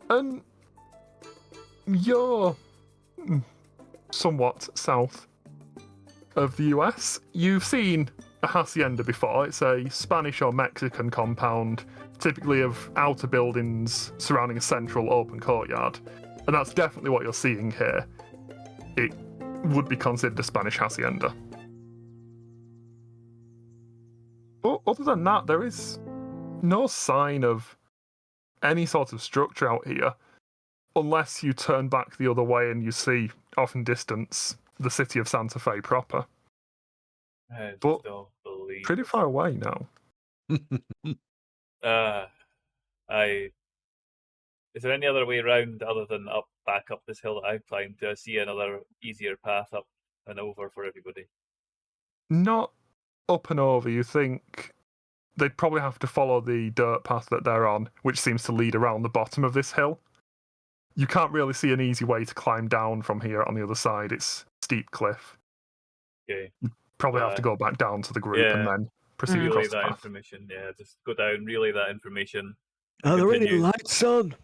And you're somewhat south of the US. You've seen a hacienda before. It's a Spanish or Mexican compound, typically of outer buildings surrounding a central open courtyard. And that's definitely what you're seeing here. It would be considered a Spanish hacienda. But other than that, there is no sign of any sort of structure out here, unless you turn back the other way and you see, off in distance, the city of Santa Fe proper. I But don't believe. pretty far away now. Is there any other way around other than back up this hill that I've climbed? Do I see another easier path up and over for everybody? Not up and over, you think they'd probably have to follow the dirt path that they're on, which seems to lead around the bottom of this hill. You can't really see an easy way to climb down from here on the other side. It's steep cliff. Okay. Probably have to go back down to the group and then proceed Relay across the that path. information. Yeah, just go down, relay that information. Are there any Continue. lights on?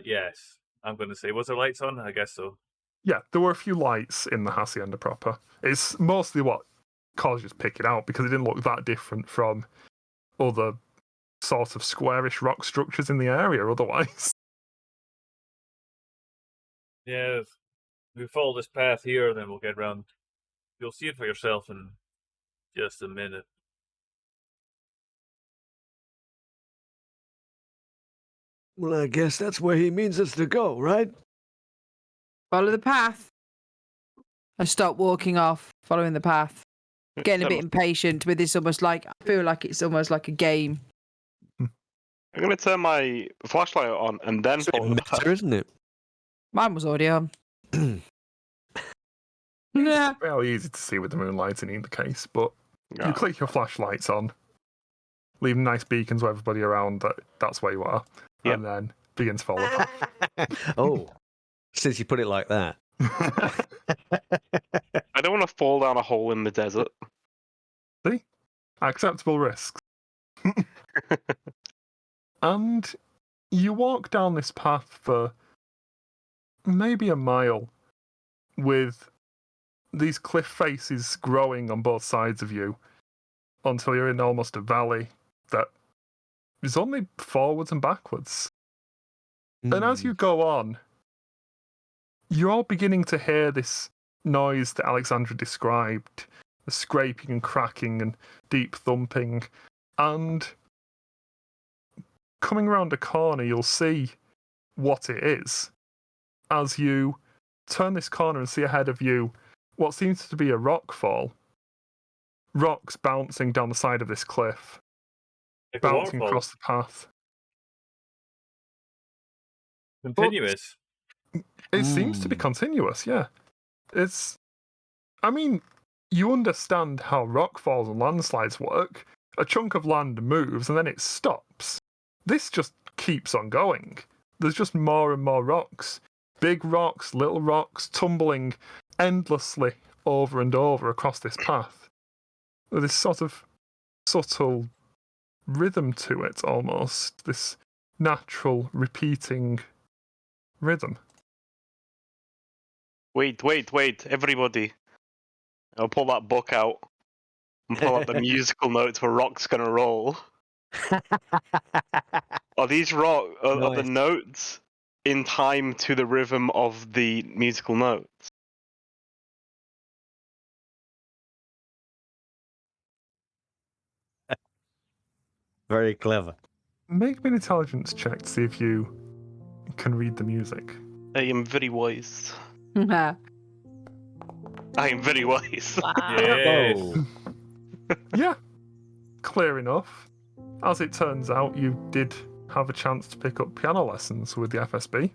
Yes. I'm going to say, was there lights on? I guess so. Yeah, there were a few lights in the Hacienda proper. It's mostly what caused you to pick it out because it didn't look that different from other sort of squarish rock structures in the area otherwise. Yeah, if we follow this path here, then we'll get around. You'll see it for yourself in just a minute. Well, I guess that's where he means us to go, right? Follow the path. I stop walking off, following the path. Getting a bit impatient with this. I feel like it's almost like a game. I'm gonna turn my flashlight on and then follow the path. Isn't it? Mine was already on. Nah. Fairly easy to see with the moonlight in either case, but Yeah. you click your flashlights on, leave nice beacons with everybody around that's where you are, Yep. and then begin to follow path. Oh, since you put it like that. I don't want to fall down a hole in the desert. See? Acceptable risks. And you walk down this path for maybe a mile with these cliff faces growing on both sides of you until you're in almost a valley that is only forwards and backwards. And as you go on, you're all beginning to hear this noise that Alexandra described, the scraping and cracking and deep thumping. And coming around a corner, you'll see what it is. As you turn this corner and see ahead of you what seems to be a rock fall. Rocks bouncing down the side of this cliff, Like a bouncing waterfall. across the path. Continuous. It seems to be continuous, yeah. I mean, you understand how rock falls and landslides work. A chunk of land moves and then it stops. This just keeps on going. There's just more and more rocks. Big rocks, little rocks, tumbling endlessly over and over across this path. With this sort of subtle rhythm to it, almost. This natural, repeating rhythm. Wait, everybody. I'll pull that book out and pull out the musical notes where Rock's gonna roll. Are these are the Nice. notes in time to the rhythm of the musical notes? Very clever. Make me an intelligence check to see if you can read the music. I am very wise. I am very wise. Yes. Oh. Yeah, clear enough. As it turns out, you did have a chance to pick up piano lessons with the FSB.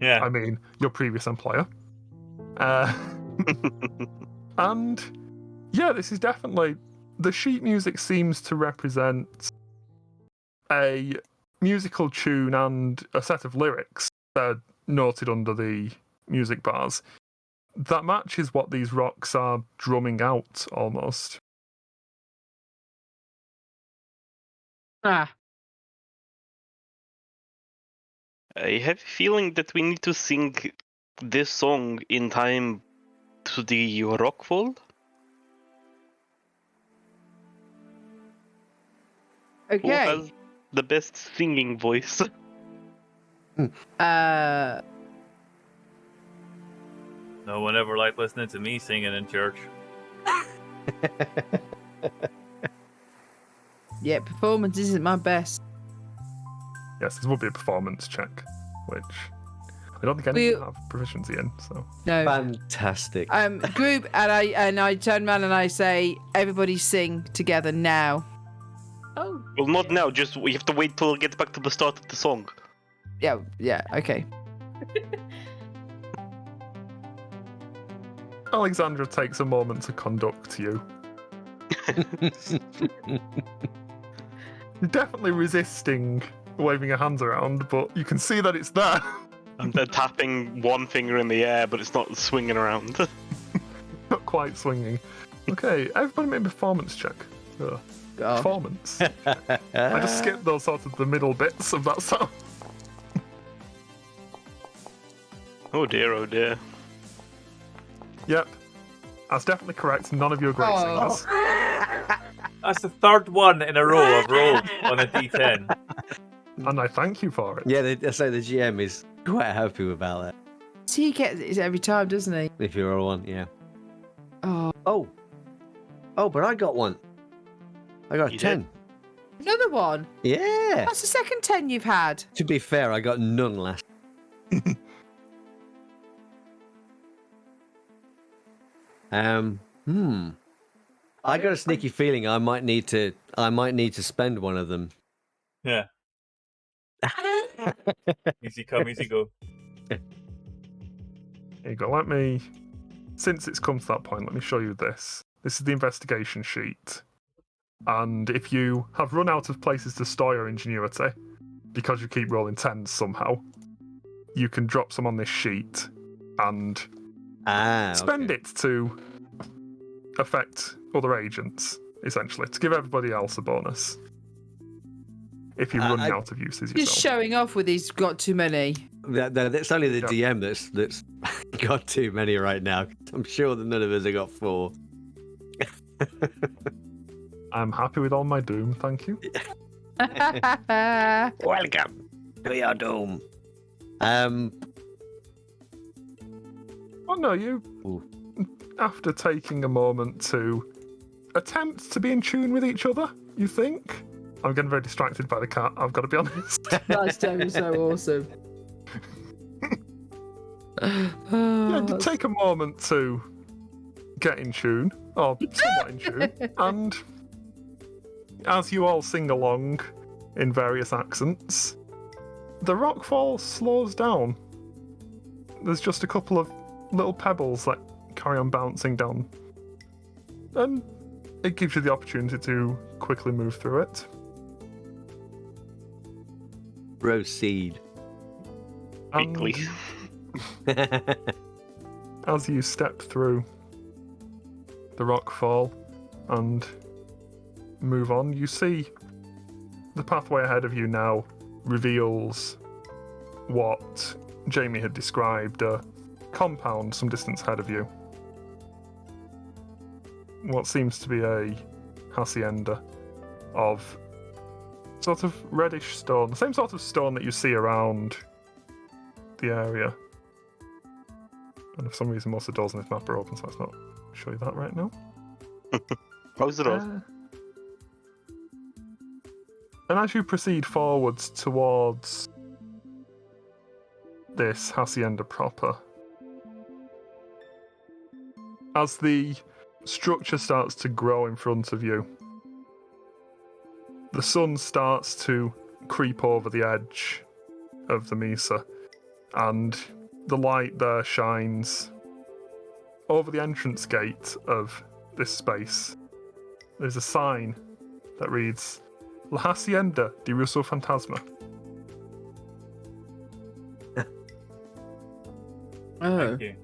Yeah. I mean, your previous employer. And yeah, this is definitely... The sheet music seems to represent a musical tune and a set of lyrics that are noted under the music bars that matches what these rocks are drumming out, almost. Ah. I have a feeling that we need to sing this song in time to the rockfall. Who Okay. has the best singing voice? No one ever liked listening to me singing in church. Yeah, performance isn't my best. Yes, this would be a performance check, which I don't think any of you have proficiency in, so... No. Fantastic. Group, and I turn around and I say, everybody sing together now. Oh. Well, not now. Just we have to wait till we get back to the start of the song. Yeah, okay. Alexandra takes a moment to conduct you. You're definitely resisting waving your hands around, but you can see that it's there. And they're tapping one finger in the air, but it's not swinging around. Not quite swinging. Okay, everybody make a performance check. Performance. I just skipped those sort of the middle bits of that sound. Oh dear, oh dear. Yep. That's definitely correct. None of you are great singers. That's the third one in a row I've rolled on a D10. And I thank you for it. Yeah, they say the GM is quite happy about that. So he gets it every time, doesn't he? If you roll one, yeah. Oh, Oh, but I got one. I got a You 10. another one. Yeah. That's the second 10 you've had. To be fair, I got none last. I got a sneaky feeling I might need to spend one of them. Yeah. Easy come, easy go. Here you go. Since it's come to that point, let me show you this. This is the investigation sheet. And if you have run out of places to store your ingenuity, because you keep rolling 10s somehow, you can drop some on this sheet and spend it to affect other agents, essentially, to give everybody else a bonus. If you run out of uses yourself. Just showing off with he's got too many. That's only the DM that's got too many right now. I'm sure that none of us have got 4. I'm happy with all my doom, thank you. Welcome to your doom. Oh no, you... Ooh. After taking a moment to attempt to be in tune with each other, you think? I'm getting very distracted by the cat, I've got to be honest. Nice, Tim, so awesome. Take a moment to get in tune, or somewhat in tune, and as you all sing along in various accents, the rockfall slows down. There's just a couple of little pebbles that carry on bouncing down, and it gives you the opportunity to quickly move through it. Proceed. Quickly. As you step through the rockfall and move on, you see the pathway ahead of you now reveals what Jamie had described, a compound some distance ahead of you. What seems to be a hacienda of sort of reddish stone, the same sort of stone that you see around the area. And for some reason most of the doors on this map are open, so let's not show you that right now. Close the doors. And as you proceed forwards towards this hacienda proper, as the structure starts to grow in front of you, the sun starts to creep over the edge of the mesa, and the light there shines over the entrance gate of this space. There's a sign that reads, La Hacienda de Russo Fantasma. Oh. you.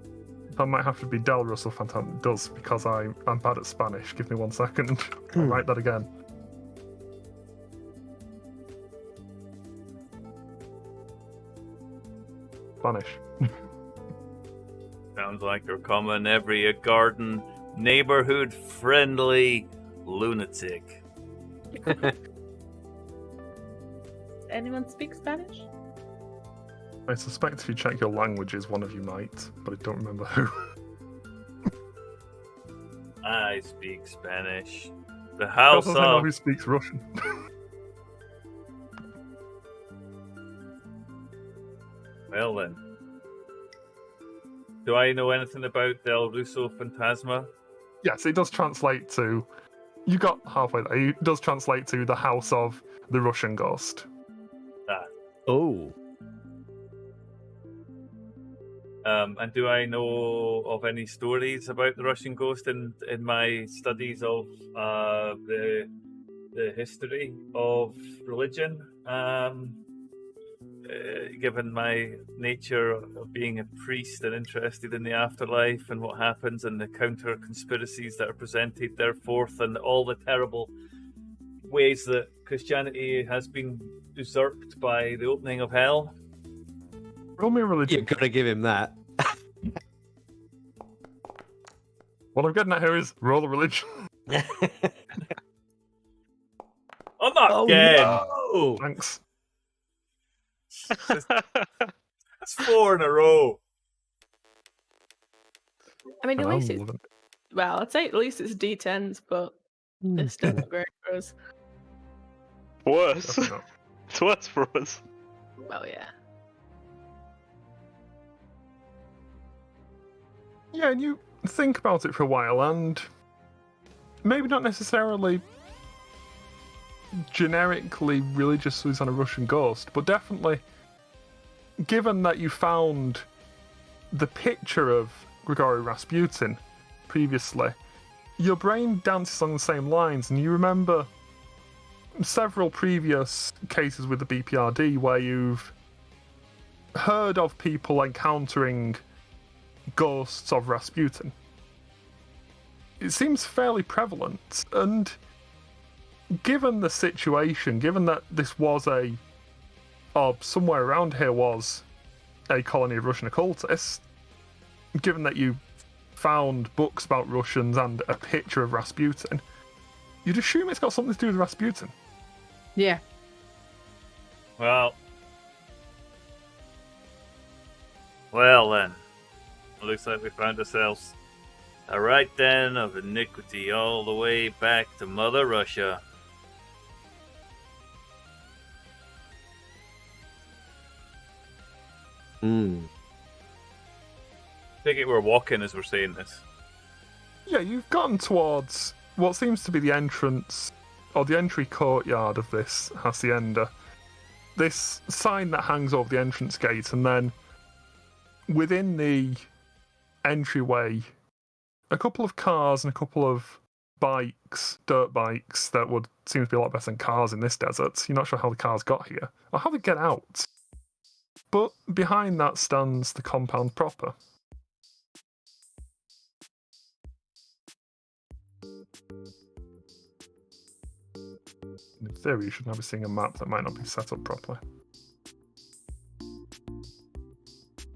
That might have to be Del Russo Fantasma. It does, because I'm bad at Spanish. Give me 1 second. I'll write that again. Spanish. Sounds like you're coming every garden, neighborhood friendly lunatic. Does anyone speak Spanish? I suspect if you check your languages, one of you might, but I don't remember who. I speak Spanish. The I house also know of... who speaks Russian. Well then. Do I know anything about Del Russo Fantasma? Yes, it does translate to... You got halfway there. It does translate to the house of the Russian ghost. Ah, Oh. And do I know of any stories about the Russian ghost in my studies of the history of religion? Given my nature of being a priest and interested in the afterlife and what happens and the counter conspiracies that are presented thereforth and all the terrible ways that Christianity has been usurped by the opening of hell. Roll me a religion. You've got to give him that. What I'm getting at here is roll a religion. Oh, not again! No! Thanks. That's 4 in a row. I mean, at I'm least it's loving it. well, I'd say at least it's D10s, but it's still not great for us. Worse. Definitely not. It's worse for us. Well, yeah. Yeah, and you think about it for a while, and maybe not necessarily generically religiously on a Russian ghost, but definitely, given that you found the picture of Grigory Rasputin previously, your brain dances along the same lines, and you remember several previous cases with the BPRD where you've heard of people encountering ghosts of Rasputin. It seems fairly prevalent, and given the situation, given that this was or somewhere around here was a colony of Russian occultists, given that you found books about Russians and a picture of Rasputin, you'd assume it's got something to do with Rasputin. Yeah. Well then. It looks like we found ourselves a right den of iniquity all the way back to Mother Russia. Hmm. I think we're walking as we're saying this. Yeah, you've gotten towards what seems to be the entrance, or the entry courtyard of this hacienda. This sign that hangs over the entrance gate, and then within the entryway, a couple of cars and a couple of bikes, dirt bikes, that would seem to be a lot better than cars in this desert. You're not sure how the cars got here, or how they get out. But behind that stands the compound proper. In theory, you should now be seeing a map that might not be set up properly.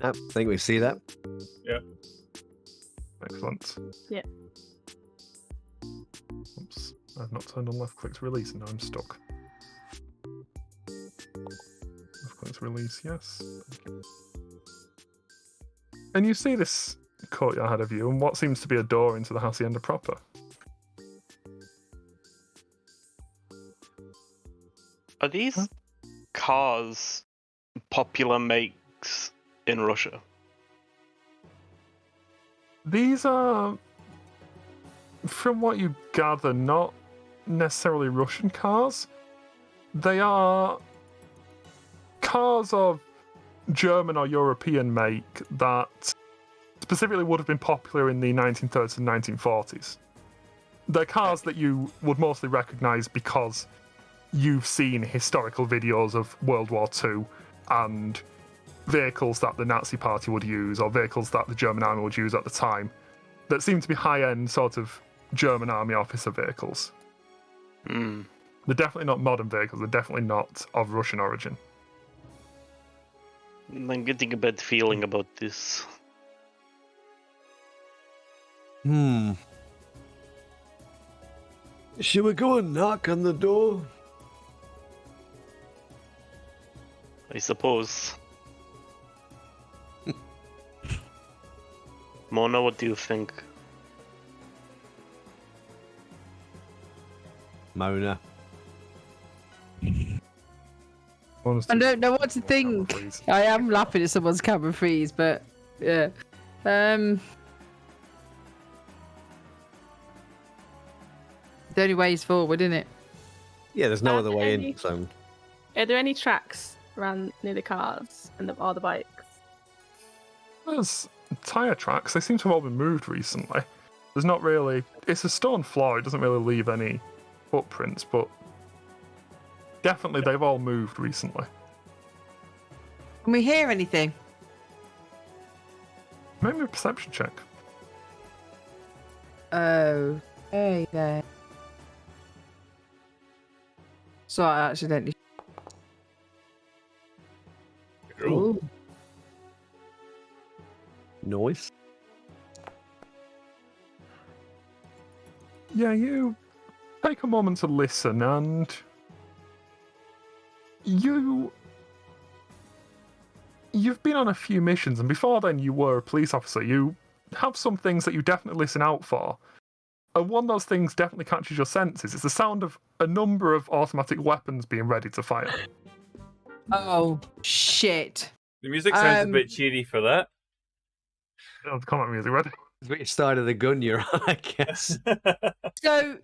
I think we see that. Yeah. Excellent. Yeah. Oops, I've not turned on left click to release and now I'm stuck. Left click to release, yes. Thank you. And you see this courtyard ahead of you and what seems to be a door into the hacienda proper. Are these cars popular makes in Russia? These are, from what you gather, not necessarily Russian cars. They are cars of German or European make that specifically would have been popular in the 1930s and 1940s. They're cars that you would mostly recognise because you've seen historical videos of World War II and vehicles that the Nazi Party would use or vehicles that the German army would use at the time that seem to be high-end sort of German army officer vehicles. Hmm. They're definitely not modern vehicles, they're definitely not of Russian origin. I'm getting a bad feeling about this. Should we go and knock on the door? I suppose. Mona, what do you think? Mona. I don't know what to think. I am laughing at someone's camera freeze, but yeah. The only way is forward, isn't it? Yeah, there's no other way any- in. So Are there any tracks around near the cars and or the bikes? There's tyre tracks. They seem to have all been moved recently. There's not really... It's a stone floor. It doesn't really leave any footprints, but definitely they've all moved recently. Can we hear anything? Maybe a perception check. Oh, hey there. So I accidentally. Ooh. Noise. Yeah, you take a moment to listen, and you've been on a few missions, and before then you were a police officer. You have some things that you definitely listen out for. And one of those things definitely catches your senses. It's the sound of a number of automatic weapons being ready to fire. Oh, shit. The music sounds a bit cheery for that. Oh, the combat music ready. It's which side of the gun you're on, I guess. So,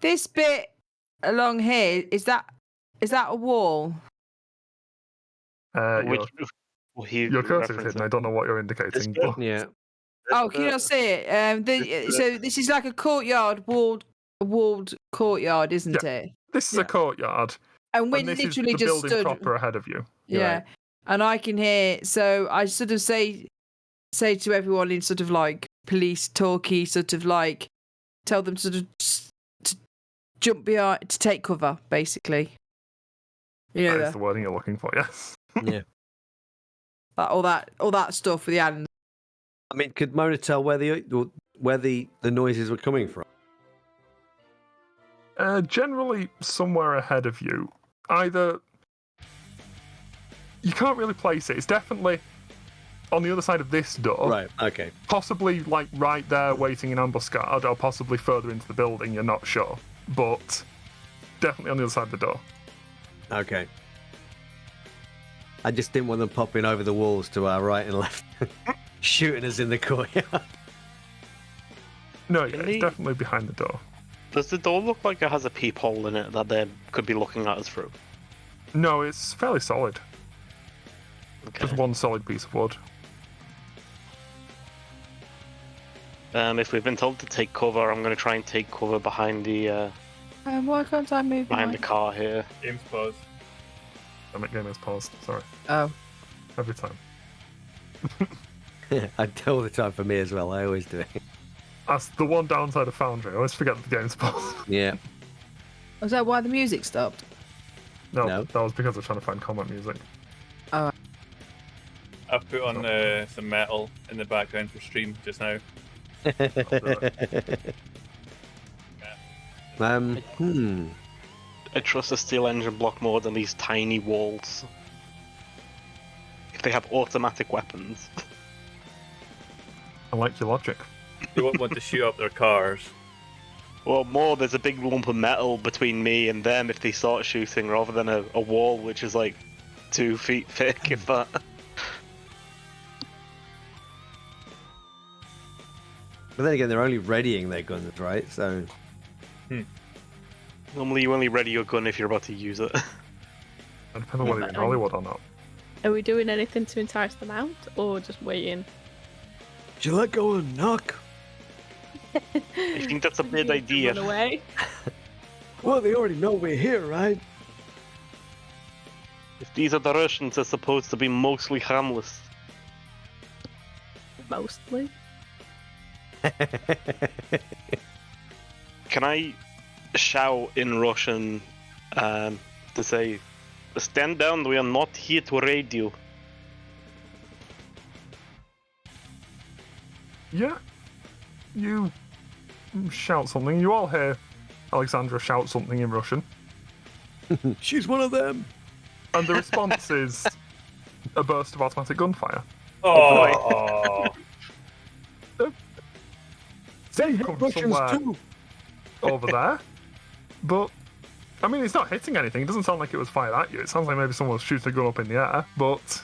this bit along here, is that a wall? Your cursor's hidden. I don't know what you're indicating. But... Yeah. Oh, can you not see it? So this is like a courtyard, walled courtyard, isn't it? This is a courtyard. And we're this literally is the just building stood proper ahead of you. Yeah. Right. And I can hear, so I sort of say to everyone in sort of like police talky, sort of like tell them sort of to jump behind, to take cover, basically. You know, That is the wording you're looking for, yes. Yeah. all that stuff with the hands. I mean, could Mona tell where the noises were coming from? Generally, somewhere ahead of you. Either you can't really place it. It's definitely on the other side of this door. Right. Okay. Possibly like right there, waiting in ambuscade, or possibly further into the building. You're not sure, but definitely on the other side of the door. Okay. I just didn't want them popping over the walls to our right and left, shooting us in the courtyard. No, yeah, it's definitely behind the door. Does the door look like it has a peephole in it that they could be looking at us through? No, it's fairly solid. Okay. Just one solid piece of wood. If we've been told to take cover, I'm going to try and take cover behind the Why can't I move behind the car here. Game's paused. Game has paused. Sorry. Oh. Every time. I do all the time for me as well. I always do it. That's the one downside of Foundry. I always forget that the game's paused. Yeah. Was that why the music stopped? No, that was because I was trying to find combat music. Oh. I've put on some metal in the background for stream just now. I trust the steel engine block more than these tiny walls. If they have automatic weapons. I like your logic. They won't want to shoot up their cars. Well, more, there's a big lump of metal between me and them if they start shooting, rather than a wall which is like 2 feet thick, if that. But then again, they're only readying their guns, right? So. Normally you only ready your gun if you're about to use it. It depends on whether you're in Hollywood or not. Are we doing anything to entice them out, or just waiting? Did you let go and knock? I think that's a bad idea. Run away. Well, they already know we're here, right? If these are the Russians, they're supposed to be mostly harmless. Mostly. Can I shout in Russian to say, "Stand down, we are not here to raid you"? Yeah. You shout something. You all hear Alexandra shout something in Russian. She's one of them. And the response is a burst of automatic gunfire. Oh, They come from somewhere too. over there. But, I mean, it's not hitting anything. It doesn't sound like it was fired at you. It sounds like maybe someone was shooting a gun up in the air. But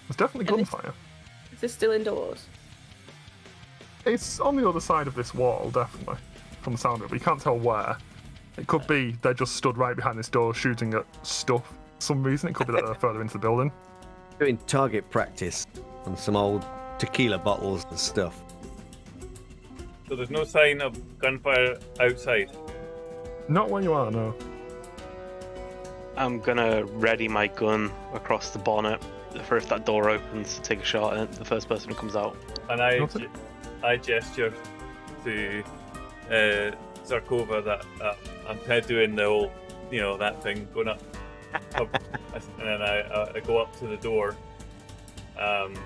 it's definitely And gunfire. Is this still indoors? It's on the other side of this wall, definitely, from the sound of it. But you can't tell where. It could be they just stood right behind this door shooting at stuff for some reason. It could be that they're further into the building. Doing target practice on some old tequila bottles and stuff. So there's no sign of gunfire outside. Not where you are, no. I'm gonna ready my gun across the bonnet for if that door opens to take a shot at the first person who comes out. And I gesture to Zarkova that I'm kind of doing the whole, that thing, going up. And then I go up to the door. And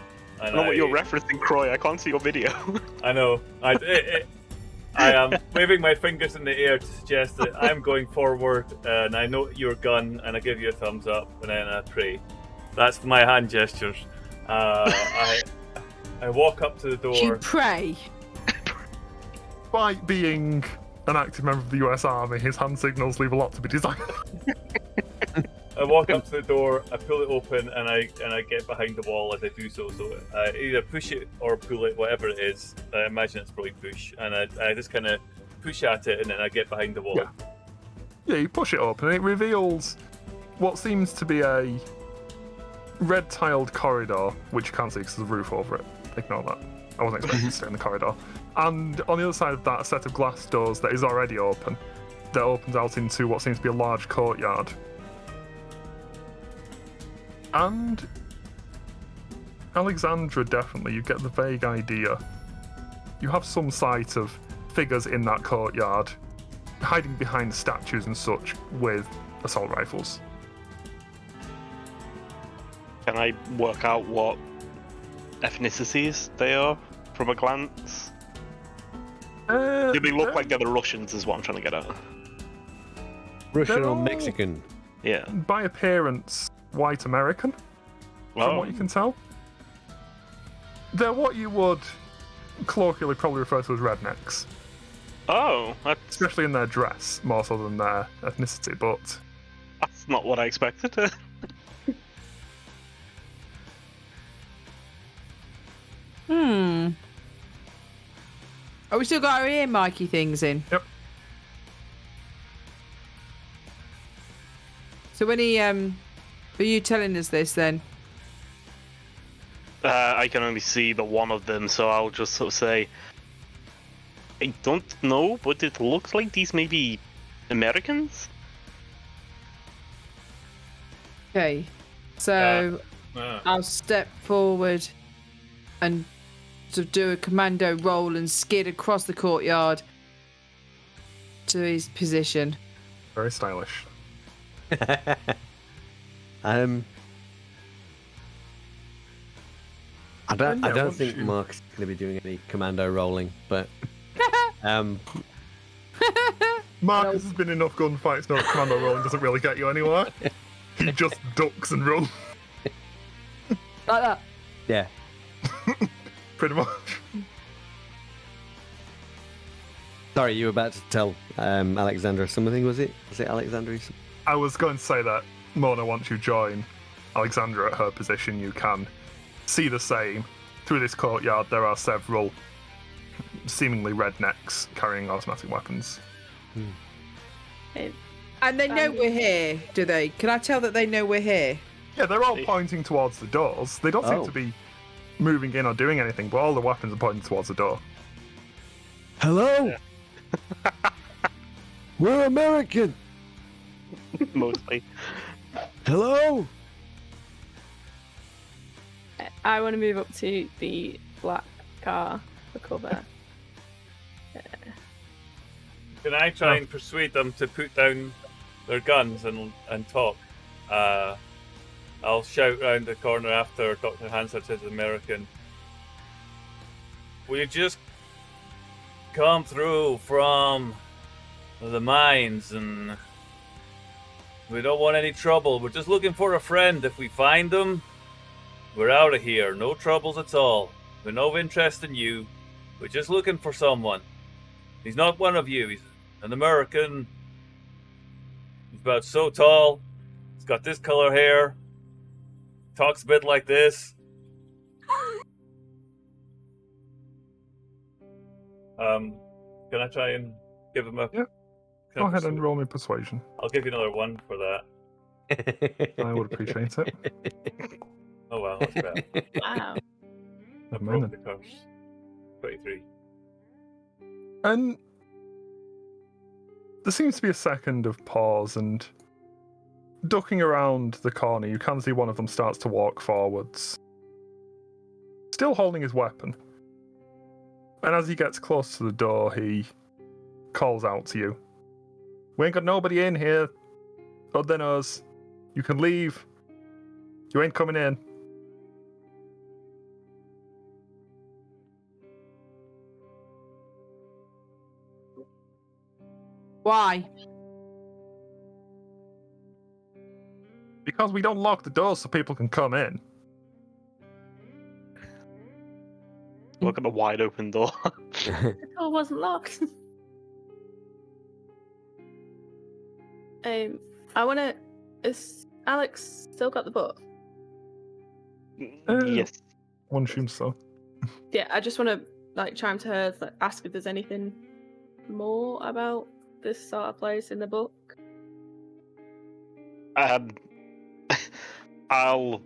I know what you're referencing, Croy. I can't see your video. I know. I am waving my fingers in the air to suggest that I'm going forward, and I note your gun, and I give you a thumbs up, and then I pray. That's my hand gestures. I walk up to the door. You pray. Despite being an active member of the US Army, his hand signals leave a lot to be desired. I walk up to the door, I pull it open, and I get behind the wall as I do so. So I either push it or pull it, whatever it is. I imagine it's probably push, and I just kind of push at it, and then I get behind the wall. Yeah, you push it open, and it reveals what seems to be a red-tiled corridor, which you can't see because there's a roof over it. Ignore that. I wasn't expecting to stay in the corridor. And on the other side of that, a set of glass doors that is already open, that opens out into what seems to be a large courtyard. And Alexandra, definitely, you get the vague idea. You have some sight of figures in that courtyard, hiding behind statues and such, with assault rifles. Can I work out what ethnicities they are from a glance? Do they look like they're the Russians, is what I'm trying to get at. Russian or all- Mexican? Yeah. By appearance, white American, from what you can tell. They're what you would colloquially probably refer to as rednecks, Oh, especially in their dress, more so than their ethnicity, but that's not what I expected. Oh, we still got our ear Mikey things in. Yep. So when he are you telling us this then? I can only see the one of them, so I'll just sort of say, I don't know, but it looks like these may be Americans. Okay. So I'll step forward and sort of do a commando roll and skid across the courtyard to his position. very stylish. I don't once think you- Mark's going to be doing any commando rolling, but Marcus has been enough gunfights, no commando rolling doesn't really get you anywhere. He just ducks and rolls, Like that. yeah. pretty much. Sorry, you were about to tell Alexandra something, was it? Was it Alexandra? I was going to say that, Mona, once you join Alexandra at her position, you can see the same. Through this courtyard, there are several seemingly rednecks carrying automatic weapons. And they know we're here, do they? Can I tell that they know we're here? Yeah, they're all pointing towards the doors. They don't seem to be moving in or doing anything, but all the weapons are pointing towards the door. Hello? We're American. Mostly. Hello? I want to move up to the black car for cover. Can I try and persuade them to put down their guns and talk? I'll shout round the corner after Dr. Hansard says American. We just come through from the mines and we don't want any trouble. We're just looking for a friend. If we find them, we're out of here. No troubles at all. We're no interest in you. We're just looking for someone. He's not one of you. He's an American. He's about so tall. He's got this color hair. Talks a bit like this. Can I try and give him a... Yeah. Go ahead and roll me persuasion. I'll give you another one for that. I would appreciate it. Oh well, that's better. Wow. I broke the curse. 23. And there seems to be a second of pause, and ducking around the corner, you can see one of them starts to walk forwards, still holding his weapon. And as he gets close to the door, he calls out to you. We ain't got nobody in here other than us. You can leave. You ain't coming in. Why? Because we don't lock the doors so people can come in. Look at the wide open door. The door wasn't locked. I wanna. Is Alex still got the book? Yes. One assumes so. Yeah, I just wanna chime to her, ask if there's anything more about this sort of place in the book. I'll.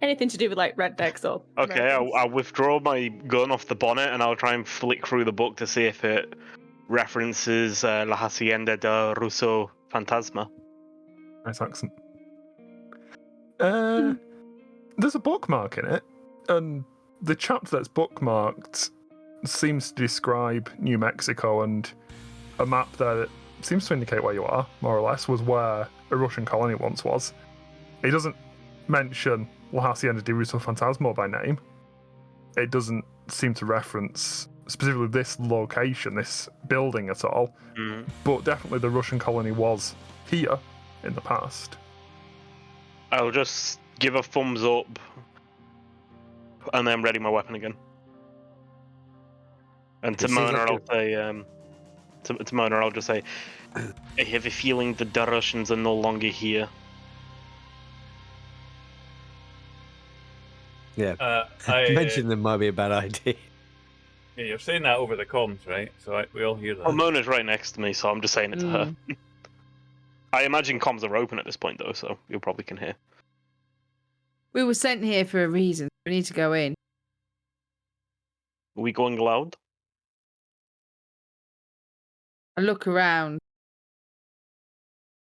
Anything to do with red decks or? Okay, I'll withdraw my gun off the bonnet and I'll try and flick through the book to see if it references La Hacienda de Russo Fantasma. Nice accent. There's a bookmark in it, and the chapter that's bookmarked seems to describe New Mexico, and a map there that seems to indicate where you are, more or less, was where a Russian colony once was. It doesn't mention La Hacienda de Russo Fantasma by name. It doesn't seem to reference specifically this location, this building at all, but definitely the Russian colony was here in the past. I'll just give a thumbs up and then ready my weapon again. And to Mona, I'll say, to Mona, I'll just say, I have a feeling that the Russians are no longer here. Yeah. I Mention them might be a bad idea. Yeah, you're saying that over the comms, right? So we all hear that. Well, Mona's right next to me, so I'm just saying it to her. I imagine comms are open at this point, though, so you probably can hear. We were sent here for a reason. We need to go in. Are we going loud? I look around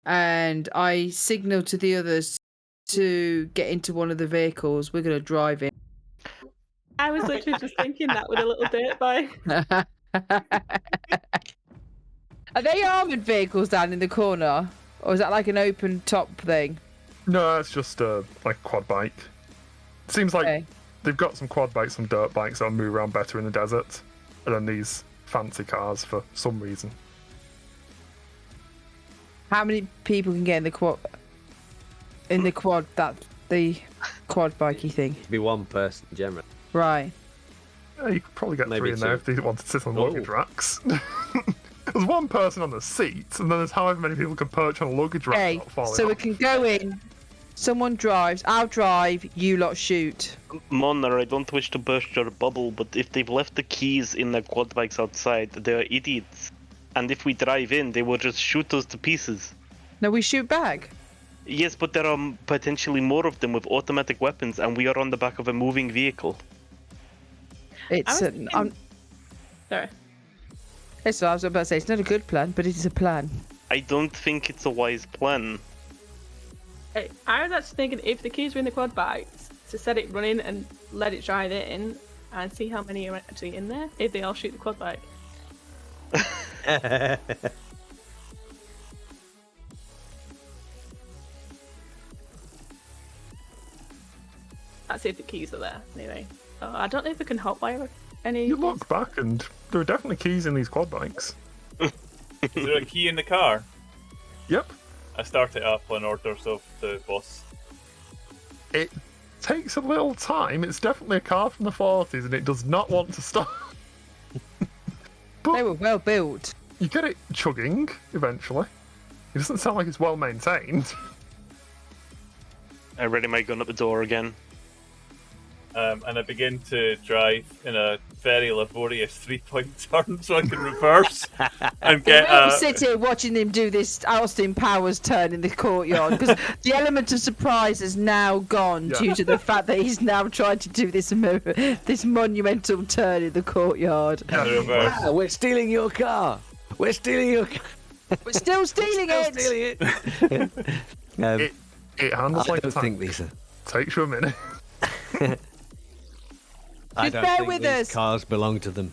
and I signal to the others to get into one of the vehicles. We're going to drive in. I was literally just thinking that with a little dirt bike. Are they armoured vehicles down in the corner? Or is that like an open top thing? No, it's just like a quad bike. Seems like they've got some quad bikes, some dirt bikes that'll move around better in the desert, and then these fancy cars for some reason. How many people can get in the quad? In the quad, the quad bikey thing. Be one person generally. Right. Yeah, you could probably get Maybe 3 in there if they wanted to sit on luggage racks. There's one person on the seat, and then there's however many people can perch on a luggage rack. Okay, so we can go in. Someone drives. I'll drive. You lot shoot. Mona, I don't wish to burst your bubble, but if they've left the keys in the quad bikes outside, they're idiots. And if we drive in, they will just shoot us to pieces. No, we shoot back. Yes, but there are potentially more of them with automatic weapons, and we are on the back of a moving vehicle. It's Sorry. That's what I was about to say. It's not a good plan, but it is a plan. I don't think it's a wise plan. I was actually thinking if the keys were in the quad bikes, to set it running and let it drive in and see how many are actually in there, if they all shoot the quad bike. Let's see if the keys are there, anyway. I don't know if we can hotwire any. You look back and there are definitely keys in these quad bikes. Is there a key in the car? Yep. I start it up on orders of the boss. It takes a little time. It's definitely a car from the 40s and it does not want to stop. But They were well built. you get it chugging eventually. It doesn't sound like it's well maintained. I ready my gun at the door again. and I begin to drive in a very laborious 3-point turn so I can reverse and get. We'll sit here watching him do this Austin Powers turn in the courtyard because the element of surprise is now gone due to the fact that he's now trying to do this monumental turn in the courtyard. We're stealing your car. We're stealing your car. We're still stealing it. It handles I like a don't tank. think these are. Takes you a minute. I Just don't bear think with these us. cars belong to them.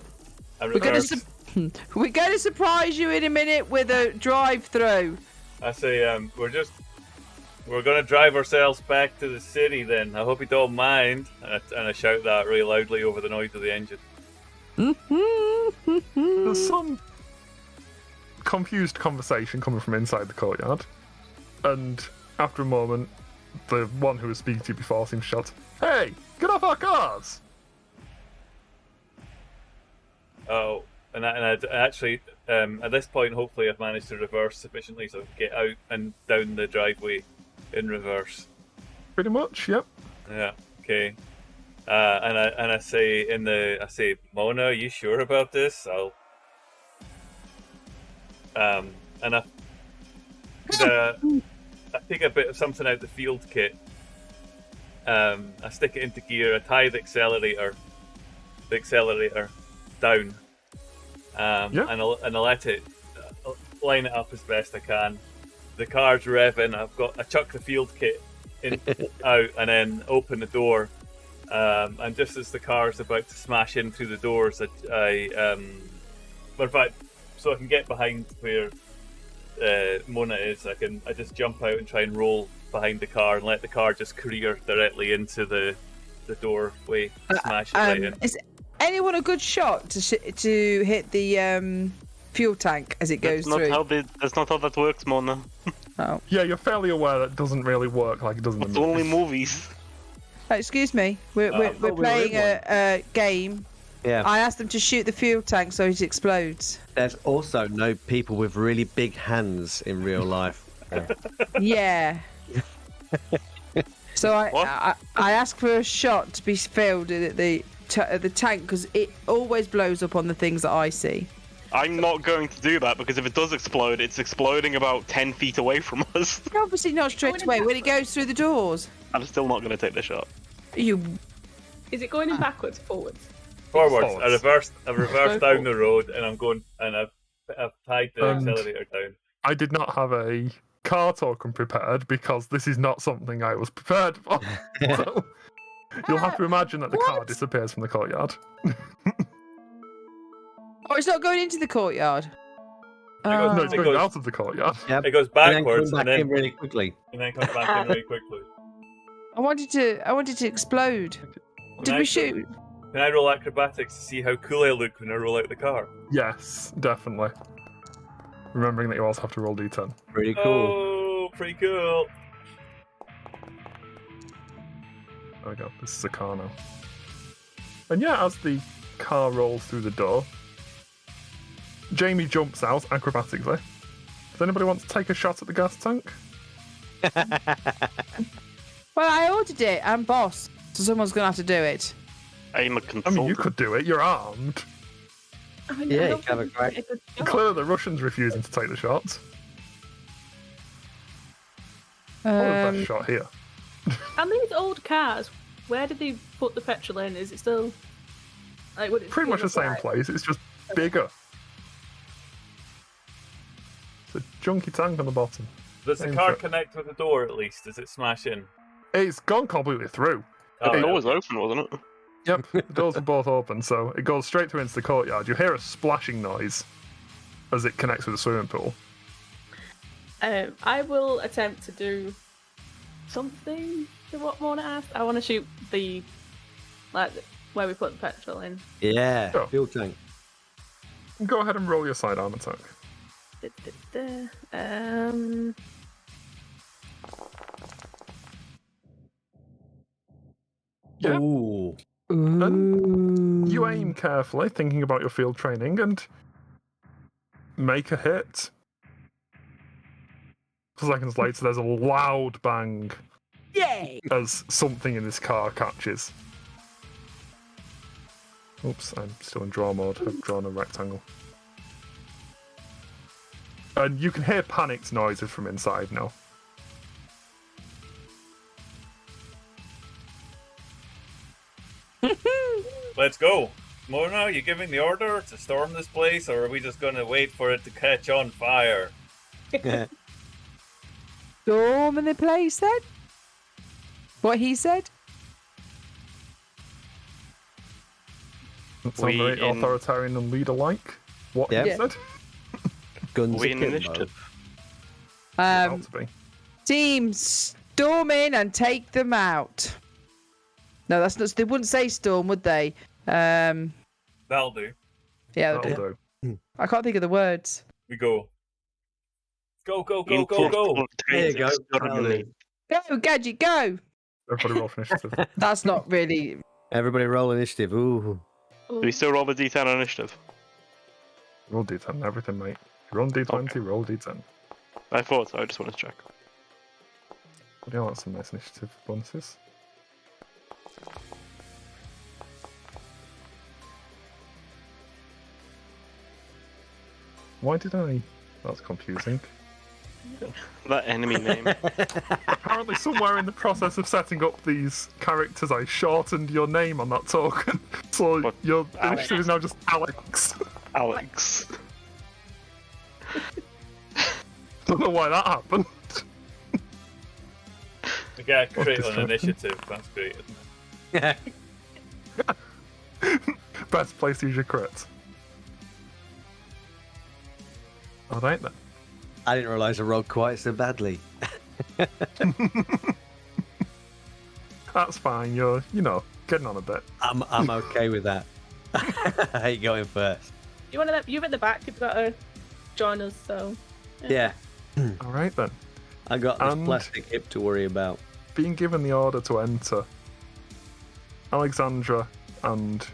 We're going to surprise you in a minute with a drive-through. I say, we're going to drive ourselves back to the city then. I hope you don't mind. And I shout that really loudly over the noise of the engine. There's some confused conversation coming from inside the courtyard, and after a moment, the one who was speaking to you before seems to shout, "Hey, get off our cars!" Oh, and I actually, at this point, hopefully I've managed to reverse sufficiently so I can get out and down the driveway in reverse. Pretty much, yep. Yeah, okay. And I say, Mona, are you sure about this? And I take a bit of something out the field kit. I stick it into gear. I tie the accelerator down, and I let it line it up as best I can. The car's revving. I chuck the field kit out and then open the door. And just as the car's about to smash in through the doors, in fact, so I can get behind where Mona is, I just jump out and try and roll behind the car and let the car just career directly into the doorway, smash it right in. Is anyone a good shot to hit the fuel tank as it goes through? That's not how that works, Mona. Oh. Yeah, you're fairly aware that doesn't really work like it does in the It's only movies. movies. Excuse me, we're playing a game. Yeah. I asked them to shoot the fuel tank so it explodes. There's also no people with really big hands in real life. Yeah. So I asked for a shot to be filled at the tank because it always blows up on the things that I see. I'm not going to do that because if it does explode, it's exploding about 10 feet away from us. Obviously not straight away when it goes through the doors. I'm still not going to take the shot. You. Is it going in backwards, forwards? Forwards. I reversed down the road, and I'm going, and I've tied the accelerator down. I did not have a car token prepared because this is not something I was prepared for. So you'll have to imagine that the car disappears from the courtyard. Oh, it's not going into the courtyard. No, it's going out of the courtyard. Yep. It goes backwards and then really quickly. And then comes back in really quickly. I wanted to explode. Did we shoot? Can I roll acrobatics to see how cool I look when I roll out the car? Yes, definitely. Remembering that you also have to roll d10. Pretty cool. Oh, pretty cool. There we go. This is a car now. And yeah, as the car rolls through the door, Jamie jumps out acrobatically. Does anybody want to take a shot at the gas tank? Well, I ordered it. I'm boss, so someone's gonna have to do it. I'm a I consultant. mean, you could do it. You're armed. I mean, Yeah, I you don't can have a think crack. it's a good job. Clearly, the Russians refusing to take the shots. Probably the best shot here. And these old cars, where did they put the petrol in? Is it still like would it Pretty much the still same look like- place. It's just bigger. It's a junky tank on the bottom. Does the Same car for- connect with the door at least? Does it smash in? It's gone completely through. Oh, The door yeah. was open, wasn't it? Yep, the doors are both open, so it goes straight through into the courtyard. You hear a splashing noise as it connects with the swimming pool. I will attempt to do something to what Mona asked. I want to shoot the where we put the petrol in. Yeah, Sure. fuel tank. Go ahead and roll your sidearm attack. Yeah. Ooh. And you aim carefully, thinking about your field training, and make a hit. Seconds later, there's a loud bang Yay! as something in this car catches. Oops, I'm still in draw mode. I've drawn a rectangle. And you can hear panicked noises from inside now. Let's go. Mona, are you giving the order to storm this place, or are we just going to wait for it to catch on fire? Storming the place then? What he said? That sounds very authoritarian and leader-like. What Yeah. he said. Guns We in akimbo. initiative. About to be. Team, storm in and take them out. No, that's not. They wouldn't say storm, would they? That'll do. Yeah, That'll do. I can't think of the words. We go. Go, go, go, go, go. There you go. Exterminate. Go, Gadget, go! Everybody roll for initiative. That's not really. Everybody roll initiative. Ooh. Do we still roll the D10 on initiative? Roll D10 and everything, mate. If you roll D20, Okay. roll D10. I thought so, I just wanted to check. But yeah, that's some nice initiative bonuses. Why did I... That's confusing. That enemy name. Apparently somewhere in the process of setting up these characters, I shortened your name on that token. So What? your Alex. initiative is now just Alex. Alex. Don't know why that happened. We get a crit on description? initiative. That's great, isn't it? Best place to use your crit. Alright then. I didn't realise I rolled quite so badly. That's fine, you're, getting on a bit. I'm okay with that. I hate going first. You're at the back. You've got to join us. So Yeah, Alright then. I got this And- plastic hip to worry about. Being given the order to enter, Alexandra and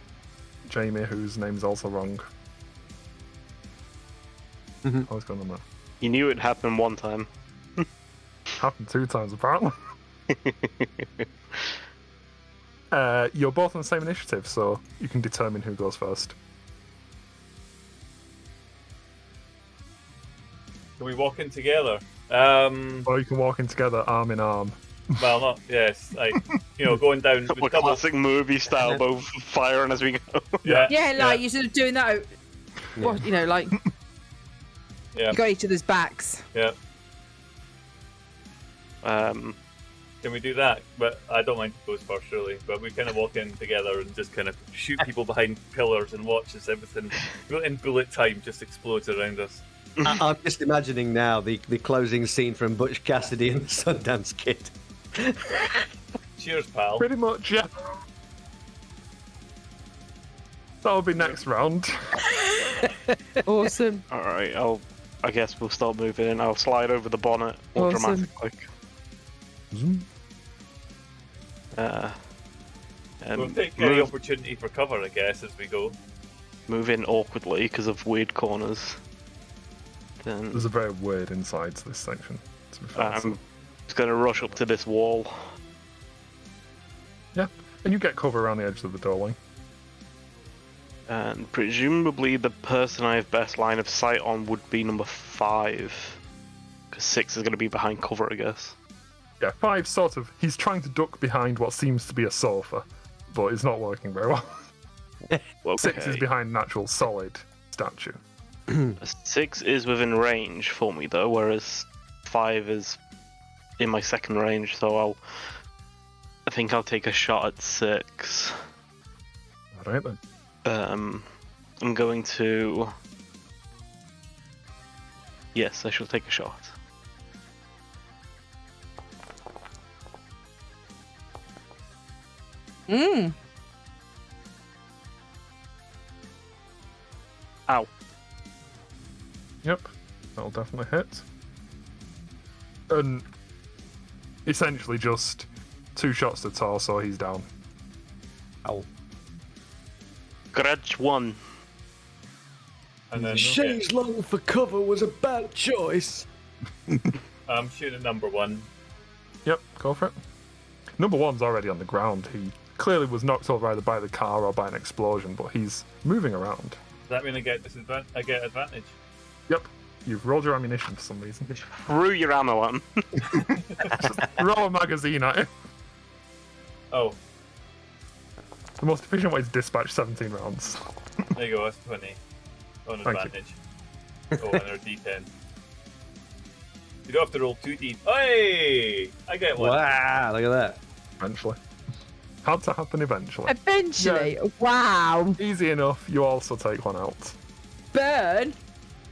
Jamie, whose name's also wrong. Mhm. I was going on that. You knew it happened one time. Happened 2 times apparently. You're both on the same initiative, so you can determine who goes first. Can we walk in together? Or you can walk in together arm in arm. Well, not yes. Like going down with We're double. classic movie style, both firing as we go. Yeah, Yeah, like you're sort of doing that. What, like yeah, you got each other's backs. yeah. Um, Can we do that? But I don't mind who goes first, really. But we kind of walk in together and just kind of shoot people behind pillars and watch as everything in bullet time just explodes around us. I'm just imagining now the closing scene from Butch Cassidy and the Sundance Kid. Cheers, pal. Pretty much, yeah. That'll be next round. Awesome. all right, I guess we'll start moving in. I'll slide over the bonnet more Awesome. dramatic, like. And We'll take any move, opportunity for cover, I guess, as we go. move in awkwardly because of weird corners. Then There's a very weird inside to this section, to be fair. I'm just going to rush up to this wall. Yeah, and you get cover around the edge of the doorway. And presumably the person I have best line of sight on would be number 5. Because 6 is going to be behind cover, I guess. Yeah, 5 sort of, he's trying to duck behind what seems to be a sofa, but it's not working very well. Okay. 6 is behind an actual solid statue. 6 is within range for me though, whereas 5 is in my second range, so I think I'll take a shot at 6. Alright then. I'm going to... Yes, I shall take a shot. Mm. Ow. Yep, that'll definitely hit. And essentially just 2 shots to torso, he's down. Ow. Grudge 1. And then Shane's long for cover was a bad choice. I'm shooting number 1. Yep, go for it. Number 1's already on the ground. He clearly was knocked over either by the car or by an explosion, but he's moving around. Does that mean I get advantage? Yep, you've rolled your ammunition for some reason. Threw your ammo at him. Just roll a magazine at him. Oh, The most efficient way to dispatch 17 rounds. there you go. That's 20 on Thank you. advantage. Oh, and they're D10. You don't have to roll 2D. Hey, I get one. Wow, look at that. Eventually. Had to happen eventually. Eventually. Wow. Easy enough, you also take one out. Burn.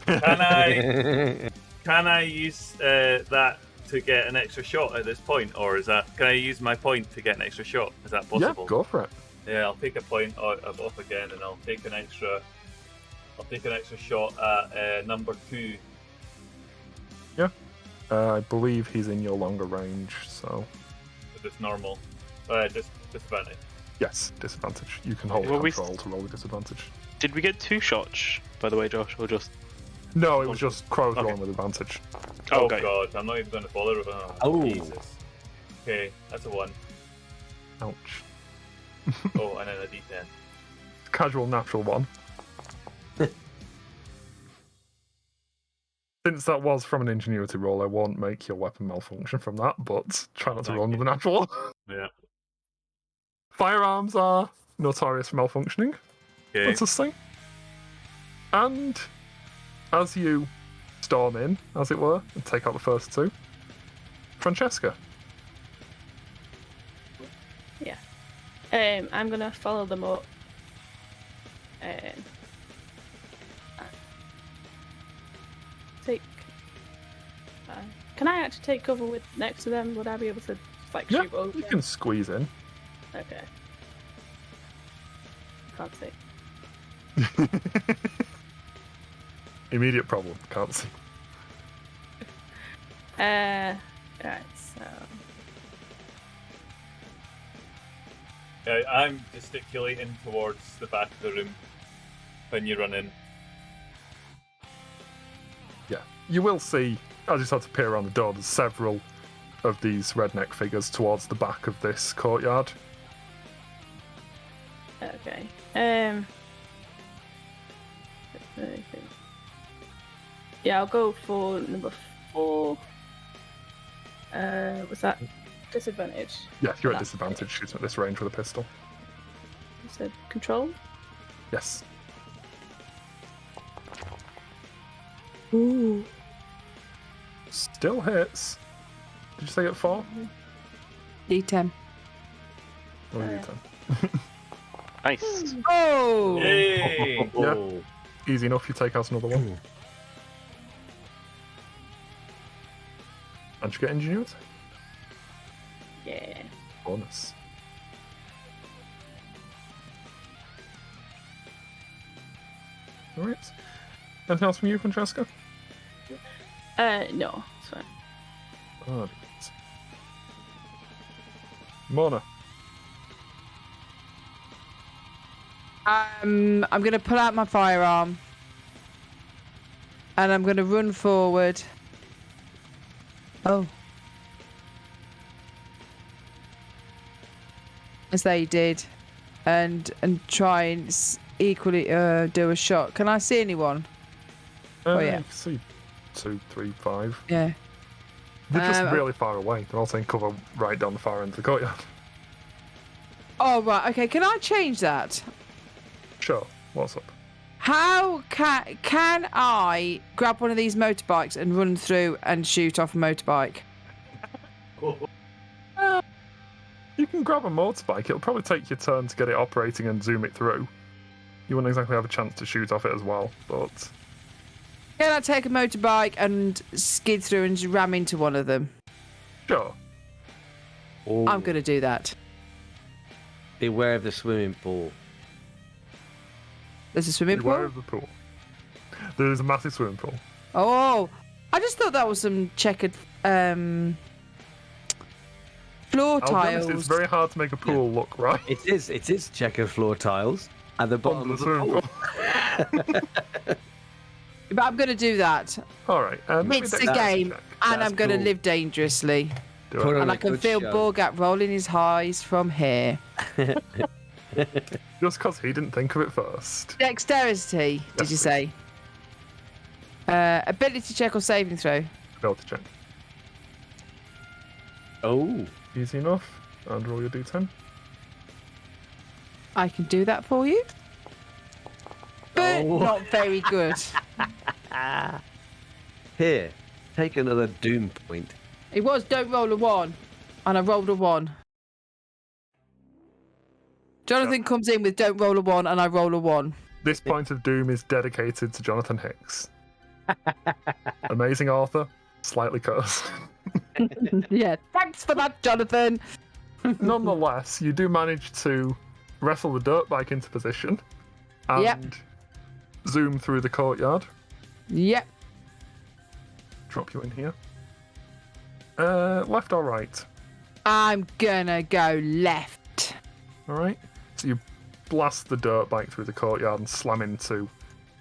Can I use that to get an extra shot at this point, or can I use my point to get an extra shot? Is that possible? Yeah, go for it. Yeah, I'll take a point off again, and I'll take an extra shot at number 2. Yeah. I believe he's in your longer range, so... With this normal, just disadvantage. Yes, disadvantage. You can hold Well, control to roll with disadvantage. Did we get 2 shots, by the way, Josh, or just? No, it was just Crow's Okay. rolling with advantage. Oh Okay. god, I'm not even going to bother with Oh. Jesus. Okay, that's a 1. Ouch. Oh, and then a D10. Casual natural 1. Since that was from an ingenuity roll, I won't make your weapon malfunction from that, but try not to Thank roll you. another natural 1. Yeah. Firearms are notorious for malfunctioning. Okay. That's this thing. And as you storm in, as it were, and take out the first 2, Francesca. Yeah. I'm gonna follow them up. Take. Can I actually take cover with next to them? Would I be able to just, like, Yeah, shoot over? you can squeeze in. Okay. Can't see. Immediate problem. Can't see. Right. So. I'm gesticulating towards the back of the room when you run in. Yeah, you will see, as you start to peer around the door, there's several of these redneck figures towards the back of this courtyard. Okay. Yeah, I'll go for number 4. Was that disadvantage? Yeah, you're at That's disadvantage shooting at this range with a pistol. You said control? Yes. Ooh. Still hits. Did you say at 4? D10. Or Yeah. 10? Nice. Oh. Yay! Yeah. Easy enough, you take out another one. And you get ingenuity. Yeah. Bonus. Alright. Anything else from you, Francesca? No, it's fine. Oh, Mona. I'm gonna pull out my firearm and I'm gonna run forward. Oh. As they did, and try and equally do a shot. Can I see anyone? Oh, yeah. You can see 2, 3, 5. Yeah. They're just Um, really far away. They're all taking cover right down the far end of the courtyard. Oh right. Okay. Can I change that? Sure. What's up? How can I grab one of these motorbikes and run through and shoot off a motorbike? You can grab a motorbike. It'll probably take your turn to get it operating and zoom it through. You wouldn't exactly have a chance to shoot off it as well, but... Can I take a motorbike and skid through and just ram into one of them? Sure. Oh, I'm going to do that. beware of the swimming pool. There's a swimming Beware pool? of the pool. There's a massive swimming pool. Oh, I just thought that was some checkered floor I'll be tiles. honest, it's very hard to make a pool look right. It is checkered floor tiles at the bottom Under of the the swimming pool. pool. But I'm going to do that. Alright, It's a game, and I'm going to cool. live dangerously. Do Put it. on And a I can good feel show. Borgat rolling his eyes from here. Just because he didn't think of it first. Dexterity, did Yes, you please. say? Ability check or saving throw? Ability check. Oh. Easy enough. And roll your d10. I can do that for you. But Oh. not very good. Here, take another doom point. It was don't roll a 1. And I rolled a 1. Jonathan comes in with don't roll a 1 and I roll a 1. This point of doom is dedicated to Jonathan Hicks. Amazing author, slightly cursed. Yeah, thanks for that, Jonathan. Nonetheless, you do manage to wrestle the dirt bike into position and Yep. zoom through the courtyard. Yep. Drop you in here. Left or right? I'm gonna go left. All right. So you blast the dirt bike through the courtyard and slam into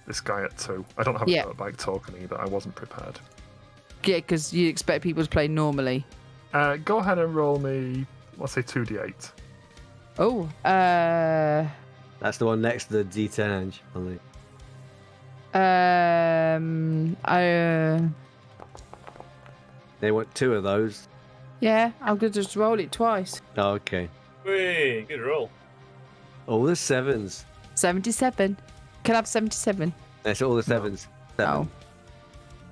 this guy at 2. I don't have Yeah. a dirt bike token either. I wasn't prepared. Yeah, because you expect people to play normally. Go ahead and roll me, let's say 2d8. Oh, That's the one next to the D10 edge. They want 2 of those. yeah, I'm gonna just roll it twice. Oh, okay. Wait, good roll. All the 7s. 77. Can I have 77? That's all the 7s. Oh.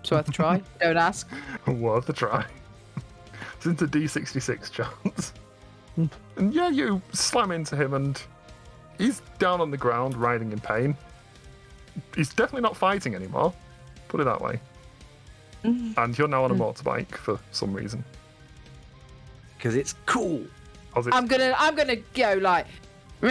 It's worth a try. Don't ask. Worth a try. It's into D66 chance. And yeah, you slam into him and he's down on the ground, writhing in pain. He's definitely not fighting anymore. Put it that way. And you're now on a motorbike for some reason. Because it's cool. As it's- I'm gonna go like You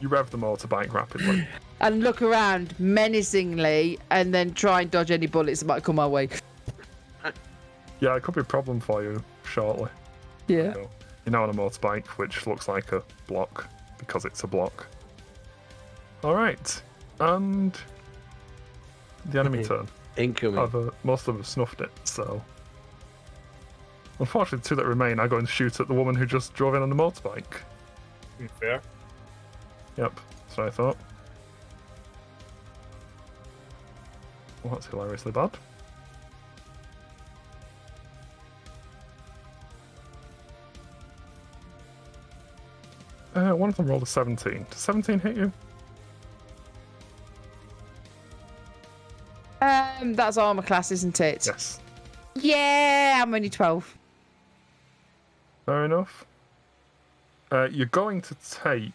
rev the motorbike rapidly. and look around menacingly and then try and dodge any bullets that might come my way. Yeah, it could be a problem for you shortly. Yeah. So, you're now on a motorbike, which looks like a block because it's a block. Alright. And the enemy turn. Incoming. Most of them have snuffed it, so. Unfortunately, the 2 that remain are going to shoot at the woman who just drove in on the motorbike. Fair. Yep, that's what I thought. Well, that's hilariously bad. One of them rolled a 17. Does 17 hit you? That's armor class, isn't it? Yes. Yeah, I'm only 12. Fair enough. You're going to take...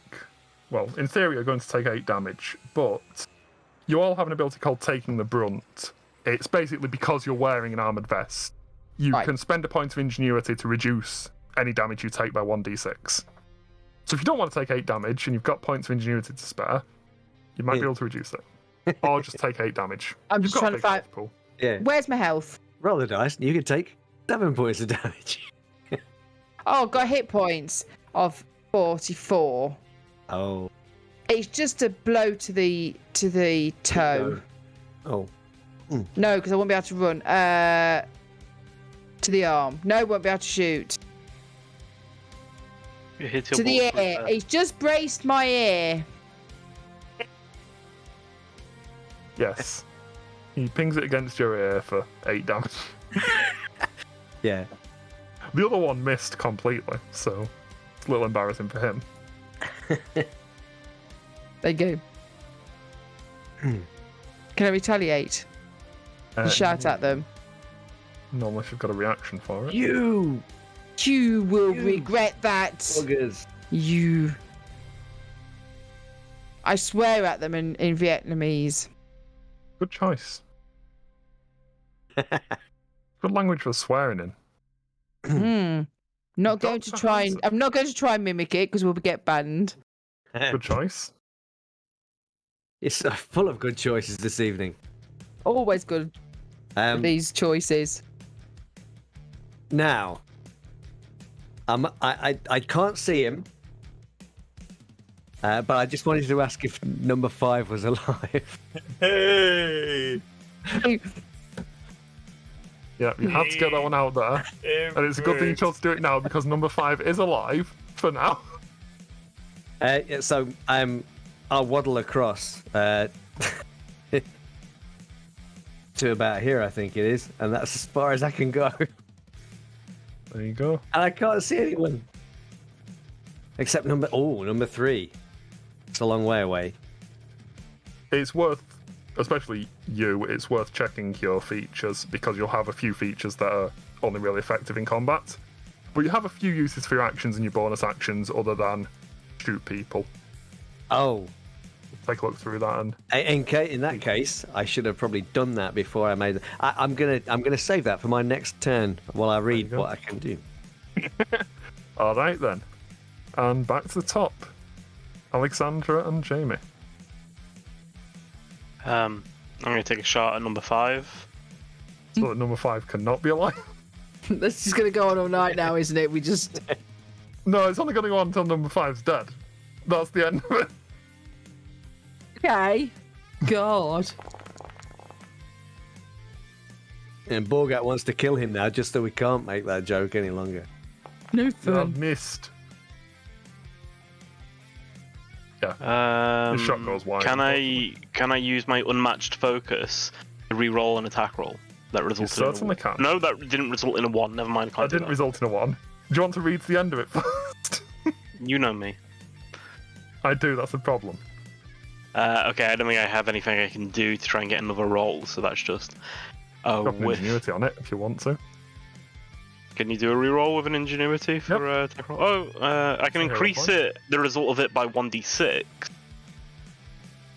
Well, in theory, you're going to take 8 damage, but you all have an ability called Taking the Brunt. It's basically because you're wearing an armoured vest. You Right. can spend a point of ingenuity to reduce any damage you take by 1d6. So if you don't want to take 8 damage and you've got points of ingenuity to spare, you might be able to reduce it. Or just take 8 damage. I'm You've just got trying a to big find. health pool. Yeah. Where's my health? Roll the dice and you can take 7 points of damage. Oh, got hit points of 44. Oh. It's just a blow to the toe. Oh. No, because I won't be able to run. To the arm. No, won't be able to shoot. You hit your To the balls with ear. that. He's just braced my ear. Yes. He pings it against your ear for 8 damage. Yeah. The other one missed completely, so it's a little embarrassing for him. There you go. Can I retaliate? Uh, You shout at them. Not unless you've got a reaction for it. You You will regret that. buggers. You. I swear at them in Vietnamese. Good choice. Good language for swearing in. Not going to Dr. try and Hansen. I'm not going to try and mimic it because we'll get banned. Good choice. It's full of good choices this evening. Always good these choices. Now, I can't see him, but I just wanted to ask if number 5 was alive. Hey! Yeah, you had to get that one out there. And it's a good thing you chose to do it now because number 5 is alive for now. Yeah, so I'll waddle across to about here, I think it is, and that's as far as I can go. There you go. And I can't see anyone except number 3. It's a long way away. It's worth, especially you, it's worth checking your features because you'll have a few features that are only really effective in combat. But you have a few uses for your actions and your bonus actions other than shoot people. Oh. Take a look through that and In that case, I should have probably done that before I made it. I'm gonna save that for my next turn while I read what I can do. all right then. And back to the top. Alexandra and Jamie. I'm going to take a shot at number 5. So that number 5 cannot be alive. This is going to go on all night now, isn't it? We just... No, it's only going to go on until number 5's dead. That's the end of it. Okay. God. And Borgat wants to kill him now, just so we can't make that joke any longer. No You fun. have missed. Yeah. The shot goes wide. Can I use my unmatched focus to re-roll an attack roll that resulted in certainly can. No, that didn't result in a 1. Never mind. That didn't result in a 1. Do you want to read to the end of it first? You know me. I do, that's a problem. Okay, I don't think I have anything I can do to try and get another roll, so that's just a Got an whiff. ingenuity on it if you want to. Can you do a reroll with an ingenuity for attack roll? Oh, I can increase the result of it by 1d6.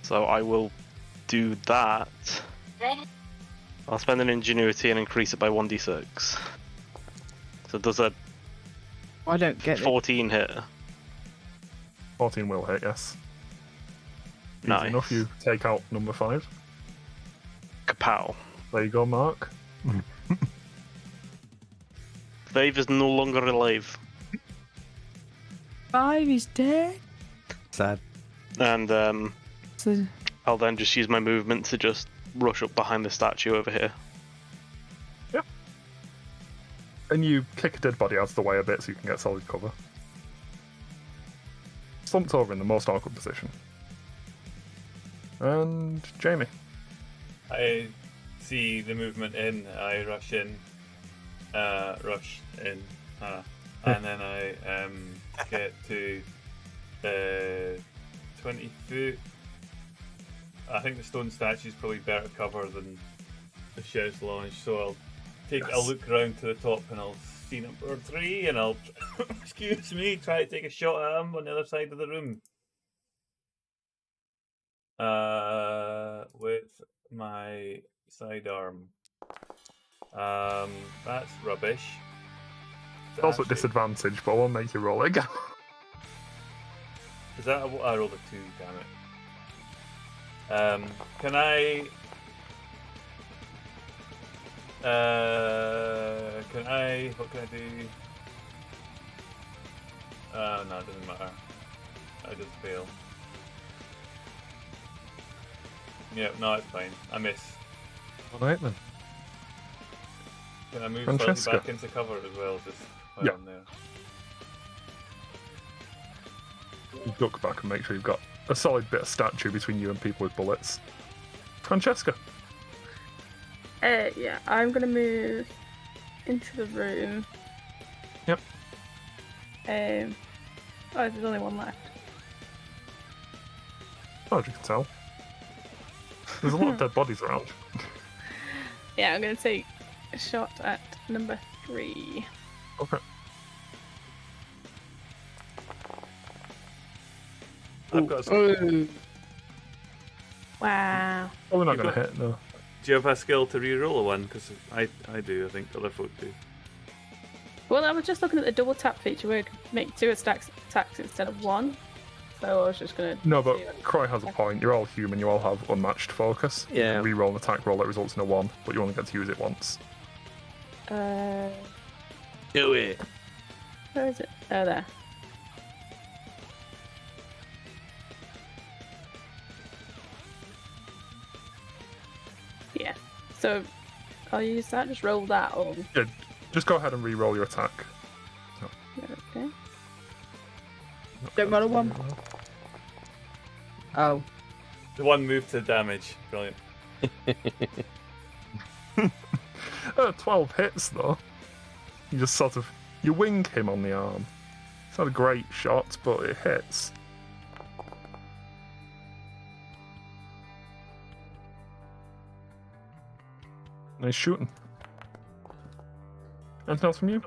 So I will do that. I'll spend an ingenuity and increase it by 1d6. So does a I don't get it. 14 hit? 14 will hit, yes. Easy Nice. enough, you take out number 5. Kapow. There you go, Mark. Dave is no longer alive. 5 is dead. Sad. And So, I'll then just use my movement to just rush up behind the statue over here. Yeah. And you kick a dead body out of the way a bit so you can get solid cover. Slumped over in the most awkward position. And Jamie. I see the movement in. I rush in, and then I get to 20 foot. I think the stone statue is probably better cover than the shed's launch, so I'll take a look around to the top and I'll see number 3 and I'll excuse me, try to take a shot at him on the other side of the room. With my sidearm. That's rubbish. It's also at disadvantage, but I won't make you roll it again. Is that I rolled a 2, damn it. Can I what can I do? No, it doesn't matter. I just fail. Yeah, no, it's fine. I miss. Alright then. Can I move Francesca. slightly back into cover as well? Just while Yeah. I'm there. You duck back and make sure you've got a solid bit of statue between you and people with bullets. Francesca. Yeah, I'm gonna move into the room. Yep. Oh, there's only one left. Oh, as you can tell. There's a lot of dead bodies around. Yeah, I'm gonna take a shot at number 3. Okay. I've got. oh, Wow. Probably not You've going to got- hit, no. Do you have a skill to re-roll a one? Because I do. I think other folk do. Well, I was just looking at the double tap feature where it could make 2 attacks instead of 1. So I was just gonna. No, but see what- Croy has a point. You're all human, you all have unmatched focus. You Yeah. can re-roll an attack roll that results in a 1, but you only get to use it once. Do it. Where is it? Oh, there. Yeah. So I'll use that. Just roll that on. Yeah, just go ahead and re-roll your attack. Okay. Don't roll a 1. Oh. The 1 move to damage. Brilliant. 12 hits though. You just sort of you wing him on the arm. It's not a great shot, but it hits. Nice shooting. Anything else from you?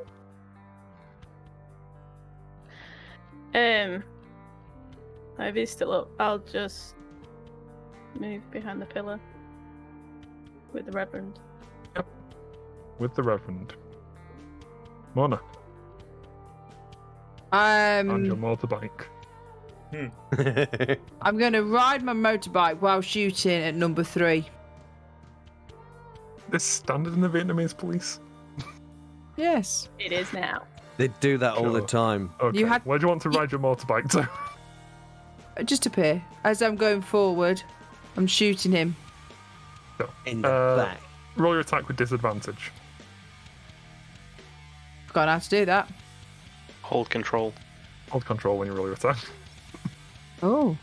If he's still up, I'll just move behind the pillar with the Reverend. Yep. With the Reverend. Mona. And your motorbike. I'm going to ride my motorbike while shooting at number 3. This standard in the Vietnamese police? Yes. It is now. They do that all the Sure. time. Okay. had- Where do you want to ride your motorbike to? Just appear. As I'm going forward, I'm shooting him. In the back. Roll your attack with disadvantage. Forgot how to do that. Hold control. Hold control when you roll your attack. Oh.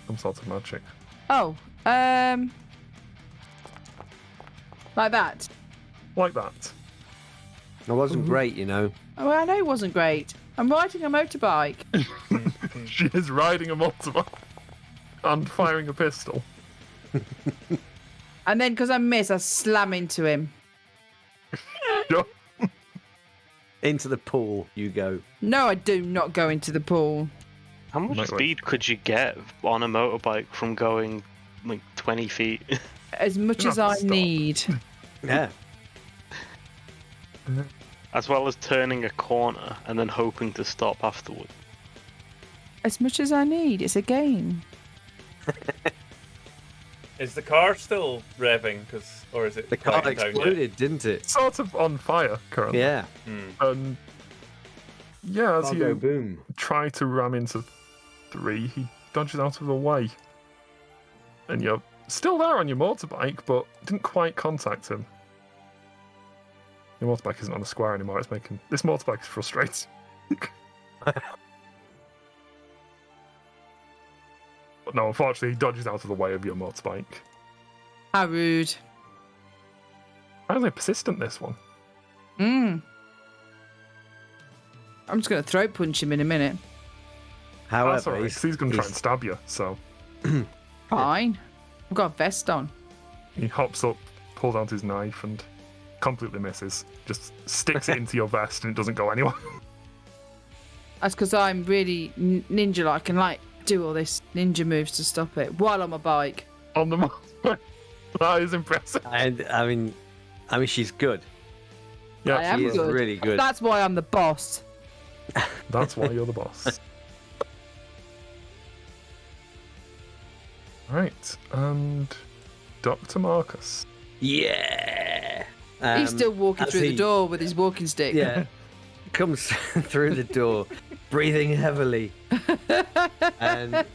Some sort of magic. Oh. Like that. Like that. It wasn't great, you know. Oh, I know it wasn't great. I'm riding a motorbike. She is riding a motorbike and firing a pistol. And then because I miss, I slam into him. Sure. Into the pool you go. No, I do not go into the pool. How much Might wait. speed could you get on a motorbike from going like 20 feet? As much You as have I to stop. need. Yeah. As well as turning a corner and then hoping to stop afterward. As much as I need. It's a game. Is the car still revving? Or is it The car quieting down yet? exploded, didn't it? Sort of on fire currently. Yeah. And yeah, as Cargo you boom. try to ram into 3, he dodges out of the way. And you're still there on your motorbike, but didn't quite contact him. Your motorbike isn't on a square anymore, it's making... This motorbike is frustrating. But no, unfortunately, he dodges out of the way of your motorbike. How rude. Finally persistent, this one. I'm just going to throat punch him in a minute. However, That's alright, 'cause he's going to try and stab you, so... Fine. I've got a vest on. He hops up, pulls out his knife, and completely misses. Just sticks it into your vest, and it doesn't go anywhere. That's because I'm really ninja-like and do all this ninja moves to stop it while on my bike. On the motorbike. That is impressive. and I mean, she's good. Yeah, I am She is good. really good. That's why I'm the boss. that's why you're the boss. Right, and Dr. Marcus. Yeah. He's still walking as through the he- door with his walking stick. Yeah. Comes through the door, breathing heavily. And if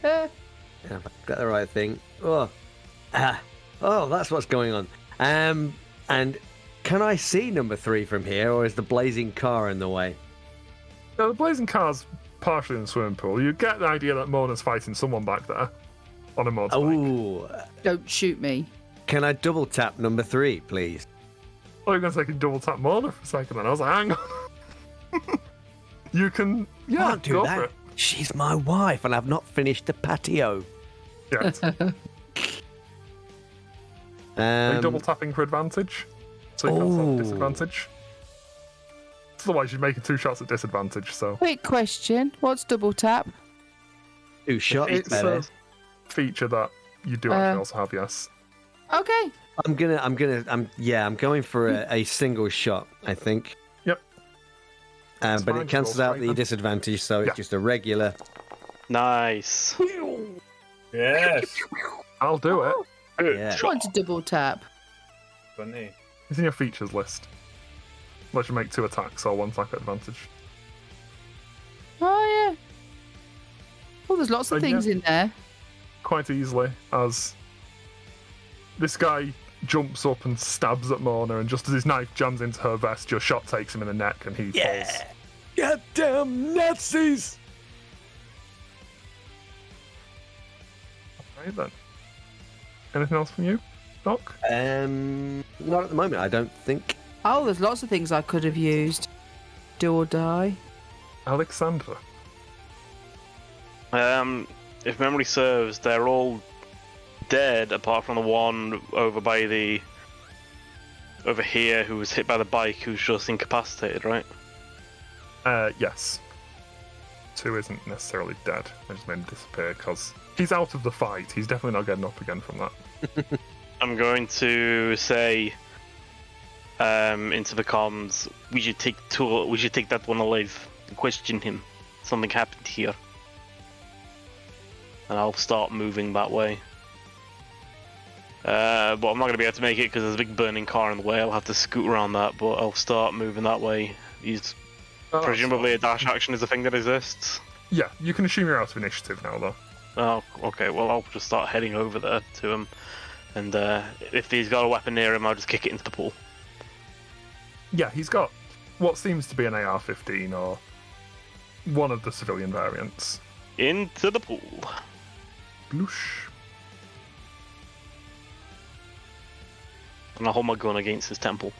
I got the right thing. Oh, that's what's going on. And can I see number 3 from here, or is the blazing car in the way? Now, the blazing car's partially in the swimming pool. You get the idea that Mona's fighting someone back there on a motorbike. Oh, Don't shoot me. can I double tap number 3, please? Oh, you're going to take a double tap Mona for a second then. I was like, hang on. You can, yeah, Can't do go that. for it. She's my wife, and I've not finished the patio. Yeah. Are you double Um, tapping for advantage? So you can't Ooh. have disadvantage? Otherwise, you're making 2 shots at disadvantage, so... Quick question. What's double tap? 2 shots, It's baby. a feature that you do actually also have, yes. Okay. I'm going for a single shot, I think. Yep. But fine, it cancels roll out straight the then. disadvantage, so it's Yeah. just a regular. Nice. Yes. I'll do it. Yeah. I want to double tap. Funny. It's in your features list. Let you make 2 attacks or 1 attack at advantage. Oh, yeah. Oh, there's lots of Yeah. things in there. Quite easily, as this guy jumps up and stabs at Mona, and just as his knife jams into her vest, your shot takes him in the neck and he falls. Goddamn Nazis! Right then. Anything else from you, Doc? Not at the moment, I don't think. Oh, there's lots of things I could have used. Do or die. Alexandra. If memory serves, they're all dead apart from the one over here who was hit by the bike, who's just incapacitated, right? Yes. 2 isn't necessarily dead. I just made him disappear because he's out of the fight. He's definitely not getting up again from that. I'm going to say into the comms, we should take that one alive and question him. Something happened here. And I'll start moving that way. But I'm not going to be able to make it because there's a big burning car in the way. I'll have to scoot around that, but I'll start moving that way. Presumably a dash action is a thing that exists. Yeah, you can assume you're out of initiative now, though. Oh, okay. Well, I'll just start heading over there to him. And if he's got a weapon near him, I'll just kick it into the pool. Yeah, he's got what seems to be an AR-15 or one of the civilian variants. Into the pool. Bloosh. And I'll hold my gun against his temple.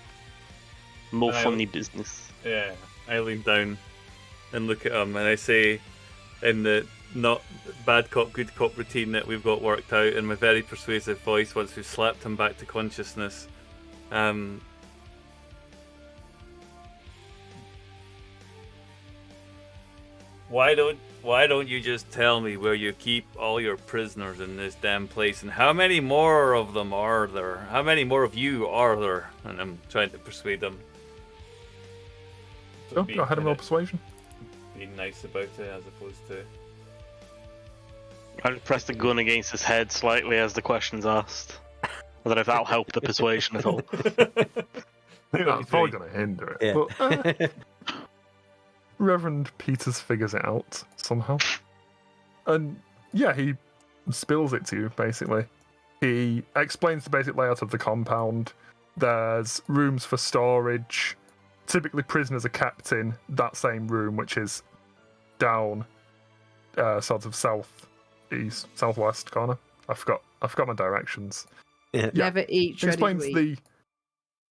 No funny business. Yeah, I lean down and look at him and I say, in the not bad cop, good cop routine that we've got worked out in my very persuasive voice once we've slapped him back to consciousness, why don't you just tell me where you keep all your prisoners in this damn place, and how many more of them are there? How many more of you are there? And I'm trying to persuade them. So, go ahead and roll persuasion. Being nice about it as opposed to... I'll press the gun against his head slightly as the question's asked. I don't know if that'll help the persuasion at all. That's probably going to hinder it. Yeah. But, Reverend Peters figures it out somehow. And yeah, he spills it to you, basically. He explains the basic layout of the compound. There's rooms for storage. Typically, prisoners are kept in that same room, which is down sort of southwest corner. I forgot my directions. Yeah. Never eat He shredded explains wheat.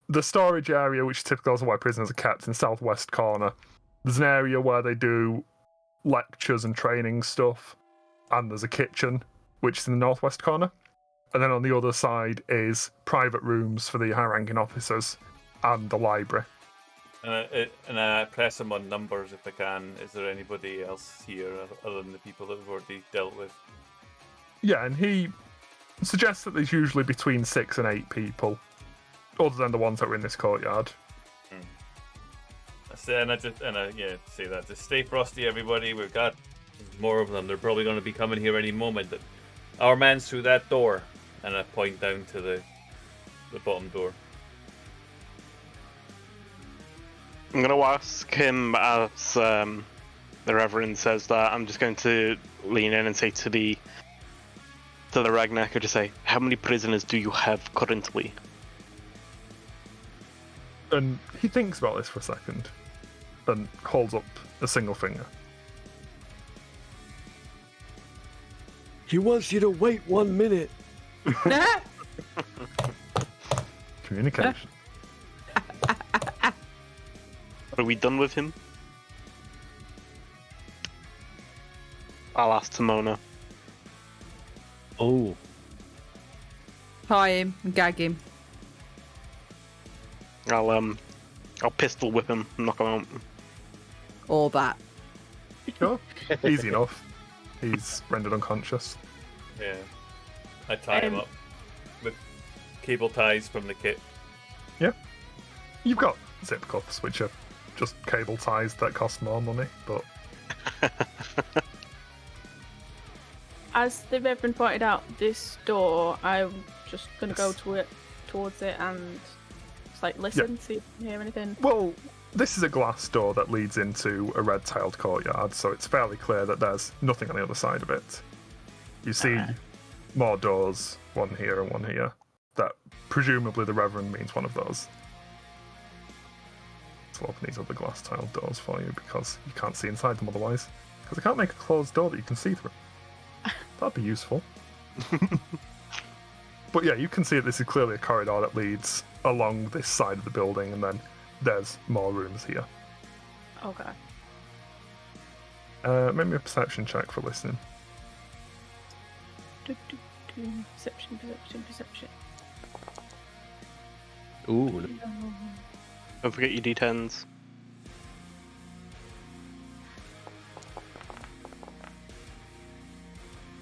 the storage area, which is typically also why prisoners are kept in southwest corner. There's an area where they do lectures and training stuff, and there's a kitchen, which is in the northwest corner. And then on the other side is private rooms for the high-ranking officers and the library. And I press him on numbers if I can. Is there anybody else here other than the people that we've already dealt with? Yeah, and he suggests that there's usually between 6 and 8 people, other than the ones that were in this courtyard. Say that. Just stay frosty, everybody. We've got more of them. They're probably going to be coming here any moment. Our man's through that door, and I point down to the bottom door. I'm going to ask him as the Reverend says that. I'm just going to lean in and say to the Ragnacker to say, how many prisoners do you have currently? And he thinks about this for a second and holds up a single finger. He wants you to wait 1 minute. Communication. Are we done with him? I'll ask Timona. Oh. Tie him and gag him. I'll pistol whip him and knock him out. Or that. Sure. Easy enough. He's rendered unconscious. Yeah. I tie him up with cable ties from the kit. Yeah. You've got zip cuffs, which are just cable ties that cost more money, but... As the Reverend pointed out, this door, I'm just going to go towards it and just like listen, see if I can hear anything. Well, this is a glass door that leads into a red-tiled courtyard, so it's fairly clear that there's nothing on the other side of it. You see more doors, one here and one here. that presumably the Reverend means one of those. So open these other glass tiled doors for you because you can't see inside them otherwise. Because I can't make a closed door that you can see through. That'd be useful. But yeah, you can see that this is clearly a corridor that leads along this side of the building, and then there's more rooms here. Okay. Make me a perception check for listening. Perception. Ooh. Don't forget your D10s.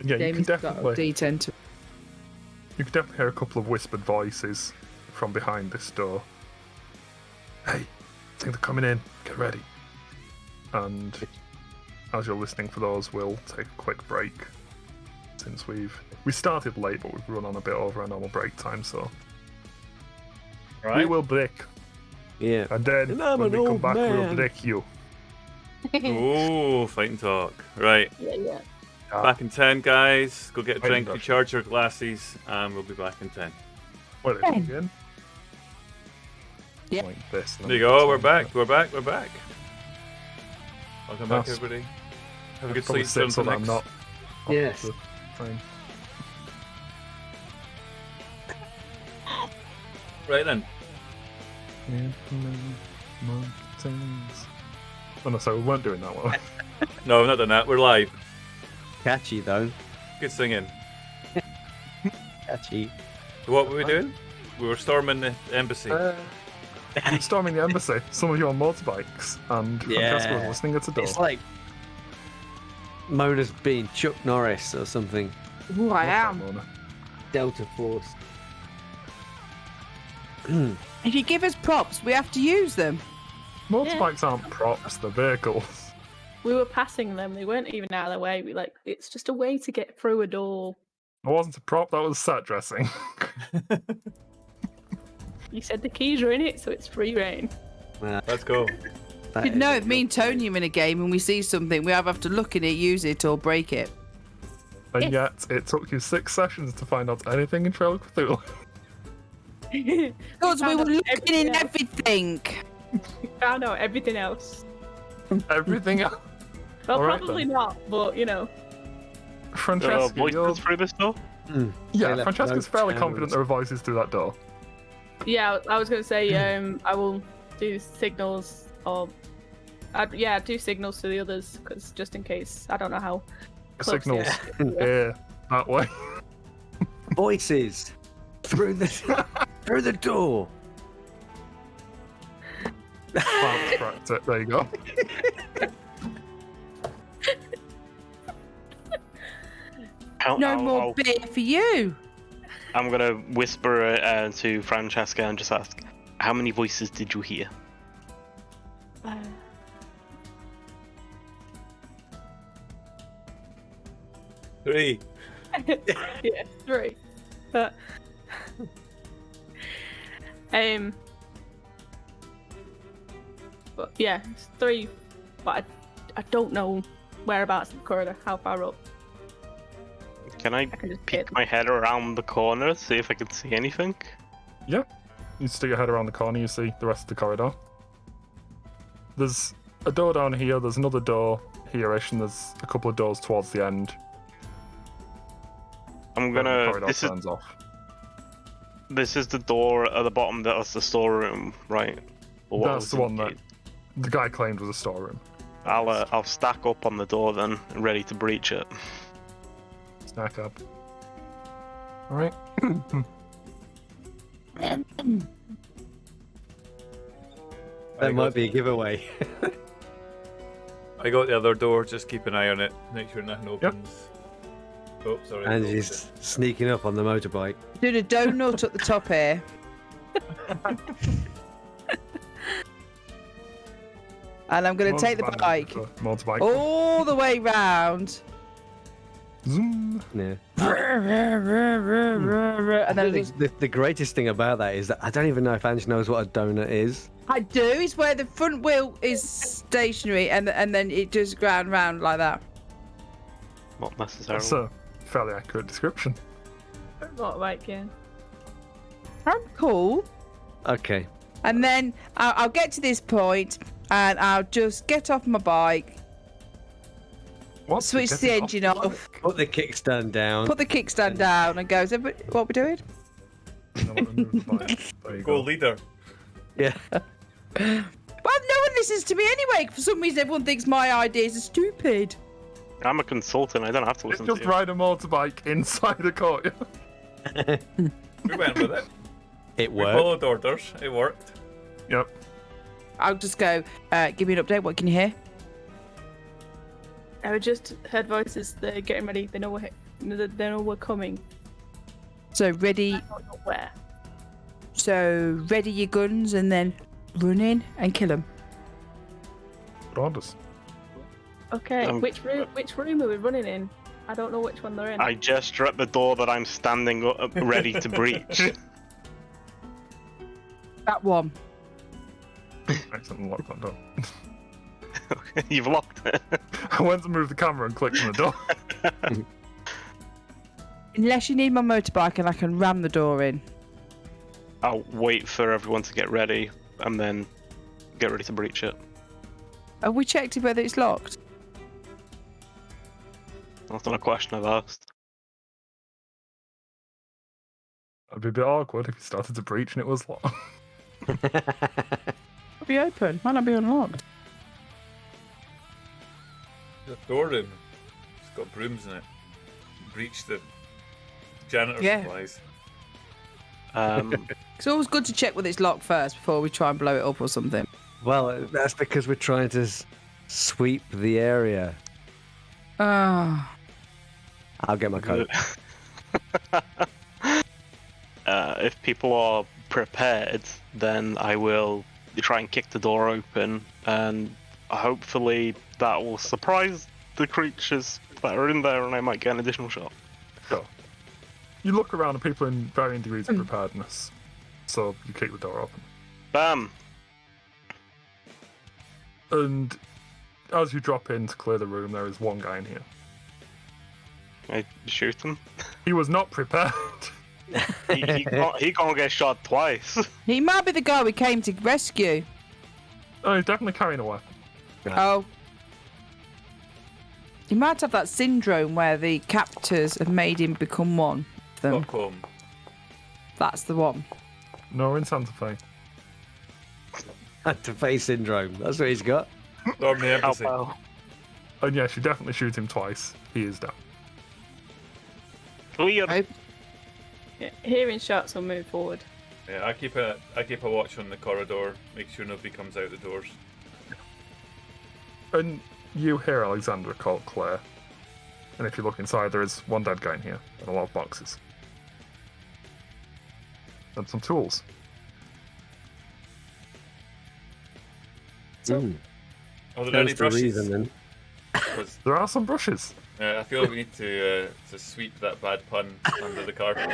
Yeah, you can Jamie's got a definitely D10 to. you can definitely hear a couple of whispered voices from behind this door. Hey, I think they're coming in. Get ready. And as you're listening for those, we'll take a quick break. Since we started late, but we've run on a bit over our normal break time, so we Right. will break. Yeah. And then And I'm when an we come old back, we'll man. break you. Ooh, fight and talk. Right. Yeah. Back in 10, guys. Go get a Fight and drink, talk. recharge your glasses, and we'll be back in 10. Wait, they come again? Yeah. Like this. and There you then go. We're turn back. it. We're back. We're back. Welcome back, Nice. everybody. Have a I'll good probably sleep. sit so Until that I'm next. not. off Yes. the train. Right then. Mountains. Oh no, sorry, we weren't doing that one. No, we've not done that. We're live. Catchy though. Good singing. Catchy. So what were we doing? We were storming the embassy. You're storming the embassy. Some of you on motorbikes, and Francesca was Yeah. listening at the door. It's like Mona's being Chuck Norris or something. Ooh, I What's that, am. Mona? Delta Force. If you give us props, we have to use them. Motorbikes aren't props; they're vehicles. We were passing them. They weren't even out of their way. It's just a way to get through a door. It wasn't a prop; that was set dressing. You said the keys are in it, so it's free reign. Let's go. That You'd is know a if me and good point. Tony are in a game and we see something, we either have to look at it, use it, or break it. And Yes. yet, it took you 6 sessions to find out anything in Trail of Cthulhu. Because we found were out looking in everything everything. We found out everything else. Everything else. Well, All right, probably then. not, but you know. Francesca, you're... Voices through this door? They Yeah, left Francesca's no fairly channels. confident there are voices through that door. Yeah, I was gonna say I will do signals or do signals to the others because just in case I don't know how. Close Signals they are. here, that way. Voices through the through the door. Bounce cracked it. There you go. No more beer for you. I'm gonna whisper to Francesca and just ask, how many voices did you hear? Uh, 3. yeah, 3. But but yeah, it's 3. But I don't know whereabouts in the corridor, how far up. Can I can just peek get- my head around the corner, see if I can see anything? You stick your head around the corner, you see the rest of the corridor. There's a door down here, there's another door here-ish, and there's a couple of doors towards the end. I'm where the gonna. corridor turns off. This is the door at the bottom. That's the storeroom, right? Or what That's was the one that indicated? the guy claimed was a storeroom. I'll stack up on the door then, ready to breach it. Stack up. Alright. That might be a giveaway. I got the other door. Just keep an eye on it. Make sure nothing opens. Oh, sorry. And I closed he's sneaking up on the motorbike. Do the donut at the top here. And I'm going to take the bike Motorbike. all the way round. Zoom. Yeah. And then just, The greatest thing about that is that I don't even know if Ange knows what a donut is. I do. It's where the front wheel is stationary and then it just ground round like that. Not necessarily. That's a fairly accurate description. Not right, yeah. I'm cool. Okay. And then I'll get to this point and I'll just get off my bike, What? switch Get the it engine off? off, Put the kickstand down. put the kickstand down, and goes, what are we doing? No, let me move the bike. There you Go go. leader. Yeah. Well, no one listens to me anyway. For some reason, everyone thinks my ideas are stupid. I'm a consultant. I don't have to It's listen just to you. ride a motorbike inside the courtyard. We went with it. It We worked. followed orders. It worked. Yep. I'll just go, give me an update. What can you hear? I just heard voices. They're getting ready. They know we're coming. So ready. I don't know where. So ready your guns and then run in and kill them. Good orders. Okay, Um, which room are we running in? I don't know which one they're in. I gesture at the door that I'm standing up, ready to breach. That one. Accidentally locked that door. You've locked it. I went to move the camera and clicked on the door. Unless you need my motorbike and I can ram the door in. I'll wait for everyone to get ready and then get ready to breach it. Have we checked whether it's locked? That's not a question I've asked. It'd be a bit awkward if you started to breach and it was locked. It'll be open. Might not be unlocked. The storeroom. It's got brooms in it. Breach the janitor Yeah. supplies. It's always good to check whether it's locked first before we try and blow it up or something. Well, that's because we're trying to sweep the area. Ah. I'll get my coat. If people are prepared, then I will try and kick the door open, and hopefully that will surprise the creatures that are in there, and I might get an additional shot. Go. You look around and people are in varying degrees of preparedness. So you kick the door open. Bam! And as you drop in to clear the room, there is one guy in here. I shoot him. He was not prepared. He can't get shot twice. He might be the guy we came to rescue. Oh, he's definitely carrying a weapon. Oh. He might have that syndrome where the captors have made him become one of them. Stockholm. That's the one. No, we're in Santa Fe. To face syndrome. That's what he's got. Storm the embassy. well. And yes, you definitely shoot him twice. He is down. Clear. Oh. Yeah, hearing shots will move forward. Yeah, I keep a watch on the corridor. Make sure nobody comes out the doors. And you hear Alexandra call Claire. And if you look inside, there is one dead guy in here and a lot of boxes. And some tools. Mm. Are there any That's the brushes? reason then. 'Cause, There are some brushes. I feel like we need to sweep that bad pun under the carpet.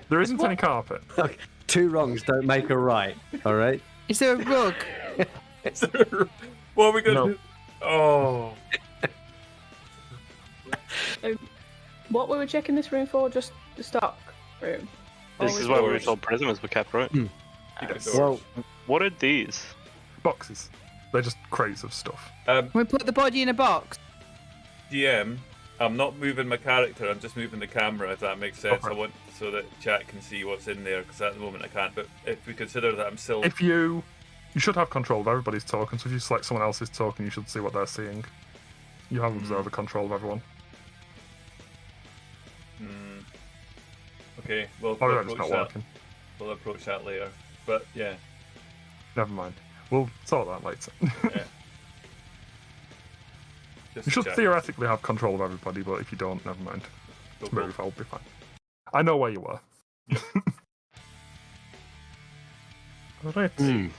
There isn't any carpet. Okay. Two wrongs don't make a right. All right. Is there a rug? What are we gonna No. do? Oh, What were we checking this room for? Just the stock room. This is where we were told prisoners were kept, right? keep it doors. Well, What are these? Boxes. They're just crates of stuff. We put the body in a box. DM, I'm not moving my character. I'm just moving the camera. If that makes sense, Okay. I want so that chat can see what's in there. Because at the moment I can't. But if we consider that I'm still, If you should have control of everybody's token, so if you select someone else's token, you should see what they're seeing. You have observer control of everyone. okay, well Oh, we'll no, it's not approach that. working. We'll approach that later. But yeah, Never mind. We'll sort that later. yeah. Just You should chat. theoretically have control of everybody, but if you don't, never mind. Cool, cool. Move, I'll be fine. I know where you were. Alright. mm.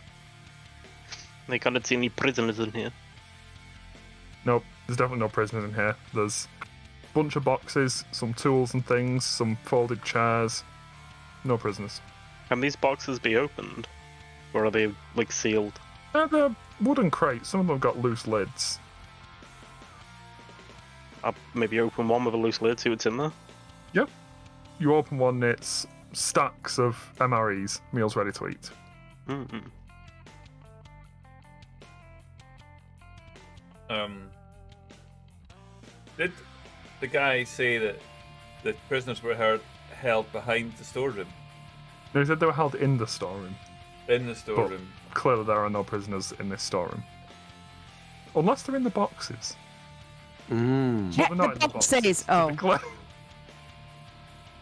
I can't see any prisoners in here. Nope, there's definitely no prisoners in here. There's a bunch of boxes, some tools and things, some folded chairs. No prisoners. Can these boxes be opened? Or are they, like, sealed? They're wooden crates. Some of them have got loose lids. I'll maybe open one with a loose lid, see what's in there. You open one, it's stacks of MREs, meals ready to eat. Mm-mm. Did the guy say that the prisoners were held behind the storeroom? No, he said they were held in the storeroom. In the storeroom. Clearly, there are no prisoners in this storeroom. Unless they're in the boxes. Mm. But they're not in the boxes. Oh.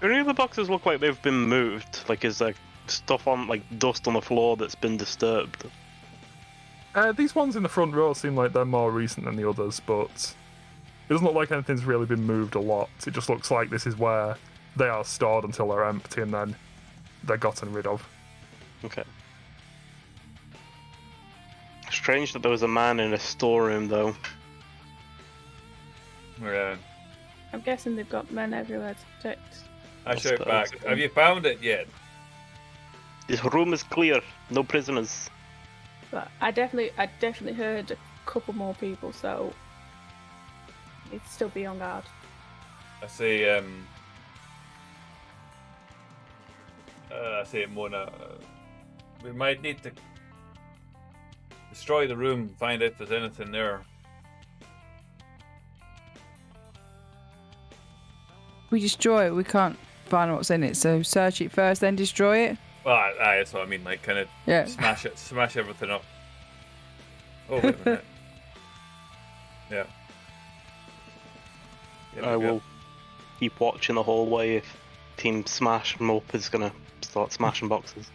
Any of the boxes look like they've been moved? Like, is there stuff on, like, dust on the floor that's been disturbed? These ones in the front row seem like they're more recent than the others, but it doesn't look like anything's really been moved a lot. It just looks like this is where they are stored until they're empty and then they're gotten rid of. Okay. Strange that there was a man in a storeroom, though. Yeah. I'm guessing they've got men everywhere to protect. I shout suppose. back. Have you found it yet? This room is clear. No prisoners. But I definitely heard a couple more people, so need to still be on guard. I say, Mona, we might need to destroy the room, find out if there's anything there. We destroy it, we can't find out what's in it. So search it first, then destroy it. Well, that's what I mean. Like, kind of Yeah. smash everything up. Oh, wait a minute. Yeah. I will keep watching the hallway. If Team Smash Mope is gonna start smashing boxes.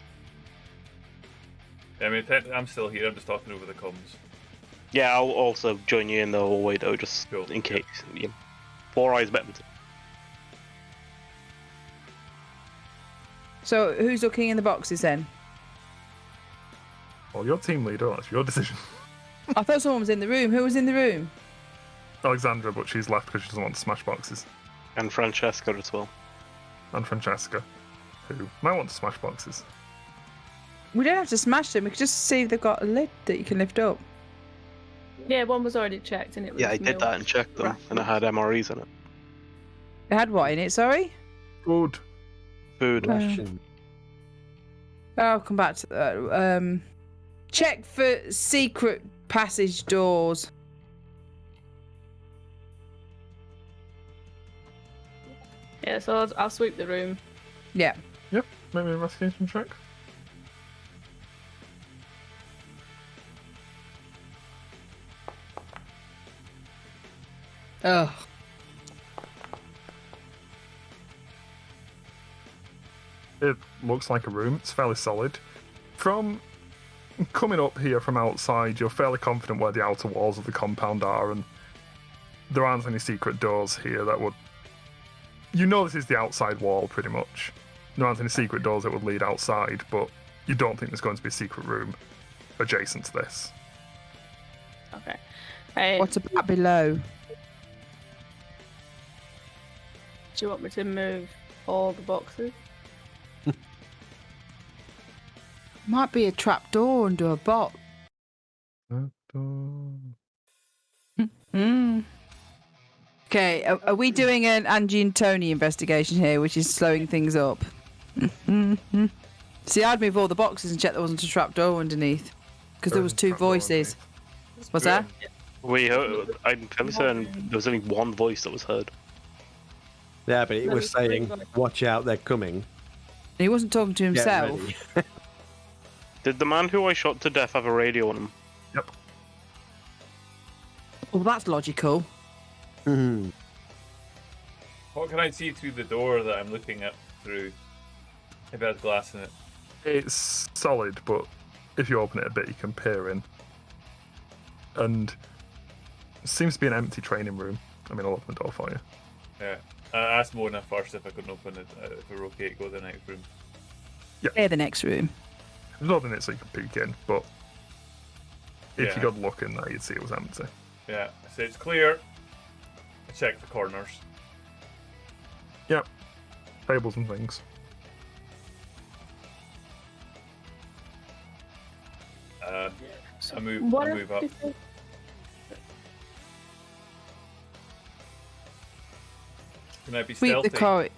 I mean, I'm still here. I'm just talking over the comms. Yeah, I'll also join you in the hallway though, just Cool. in case. Yeah. 4 eyes better. So who's looking in the boxes then? Well, you're team leader, that's your decision. I thought someone was in the room. Who was in the room? Alexandra, but she's left because she doesn't want to smash boxes. And Francesca as well. And Francesca, who might want to smash boxes. We don't have to smash them. We could just see if they've got a lid that you can lift up. Yeah, one was already checked and it was Yeah, I did milk. that and checked them, and it had MREs in it. It had what in it? Sorry. Good. Food. Ration. I'll come back to that. Check for secret passage doors. Yeah, so I'll sweep the room. Yeah. Yep, maybe an investigation check. Oh. It looks like a room. It's fairly solid. From coming up here from outside, you're fairly confident where the outer walls of the compound are, and there aren't any secret doors here that would... You know this is the outside wall, pretty much. There aren't any secret doors that would lead outside, but you don't think there's going to be a secret room adjacent to this. Okay. What about below? Do you want me to move all the boxes? Might be a trap door under a box. Okay, are we doing an Angie and Tony investigation here, which is slowing things up? See, I'd move all the boxes and check there wasn't a trap door underneath, because there was two voices. What's that? I'm fairly certain there was only one voice that was heard. Yeah, but it was saying, watch out, they're coming. And he wasn't talking to Get himself. ready. Did the man who I shot to death have a radio on him? Yep. Well, that's logical. Hmm. What can I see through the door that I'm looking at through? If it has glass in it. It's solid, but if you open it a bit, you can peer in. And it seems to be an empty training room. I mean, I'll open the door for you. Yeah. I asked Mona first if I couldn't open it, if we were okay to go to the next room. Clear the next room. There's nothing in it so you can peek in, but if Yeah. you got look in there, you'd see it was empty. Yeah. I say it's clear. I check the corners. Yep. Tables and things. I move up. Can I be Sweep stealthy? the corridor.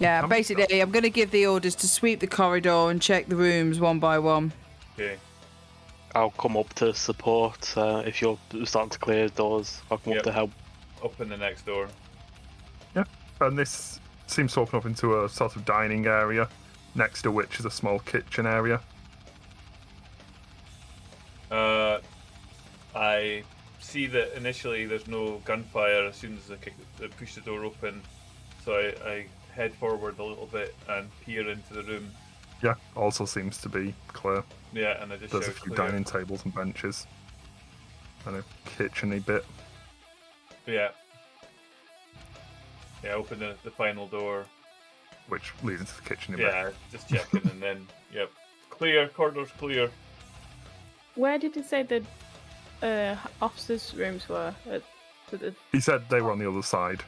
Yeah, How many basically, I'm going to give the orders to sweep the corridor and check the rooms one by one. Okay. I'll come up to support if you're starting to clear doors. I'll come Yep. up to help. Open the next door. Yeah, and this seems to open up into a sort of dining area, next to which is a small kitchen area. I see that initially there's no gunfire as soon as I push the door open, so I head forward a little bit and peer into the room. Yeah, also seems to be clear. Yeah, and I just There's a shout few clear. dining tables and benches. And a kitchen-y bit. Yeah. Yeah, open the final door. Which leads into the kitchen-y bit. Yeah, just checking and then, yep. Clear, corridor's clear. Where did it say the officers' rooms were? He said they were on the other side.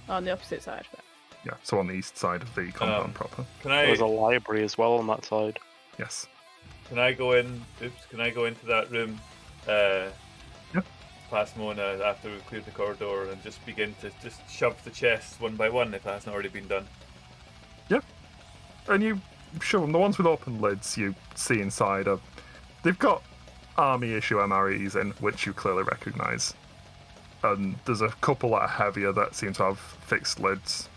On the opposite side. Right? Yeah, so on the east side of the compound proper. Can There's a I library as well on that side. Yes. can I go in? Oops, can I go into that room? Yeah. Past Mona after we've cleared the corridor and just begin to just shove the chests one by one if that hasn't already been done. And you show them, the ones with open lids you see inside are... They've got army-issue MREs in, which you clearly recognise. And there's a couple that are heavier that seem to have fixed lids.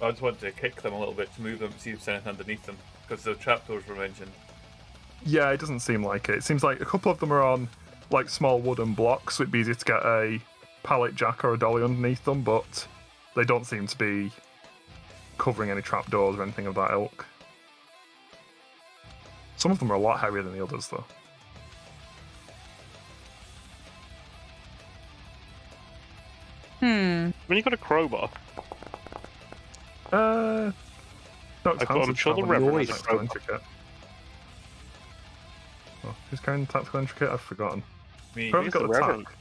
I just want to kick them a little bit to move them, see if there's anything underneath them, because the trapdoors were mentioned. Yeah, it doesn't seem like it. It seems like a couple of them are on like small wooden blocks, so it'd be easy to get a pallet jack or a dolly underneath them, but they don't seem to be covering any trapdoors or anything of that ilk. Some of them are a lot heavier than the others, though. When you got a crowbar, No, it's I'm sure the Reverend has a crowbar. intricate. Oh, who's carrying the tactical intricate? I've forgotten. Me. Whoever's got the the Reverend. tack.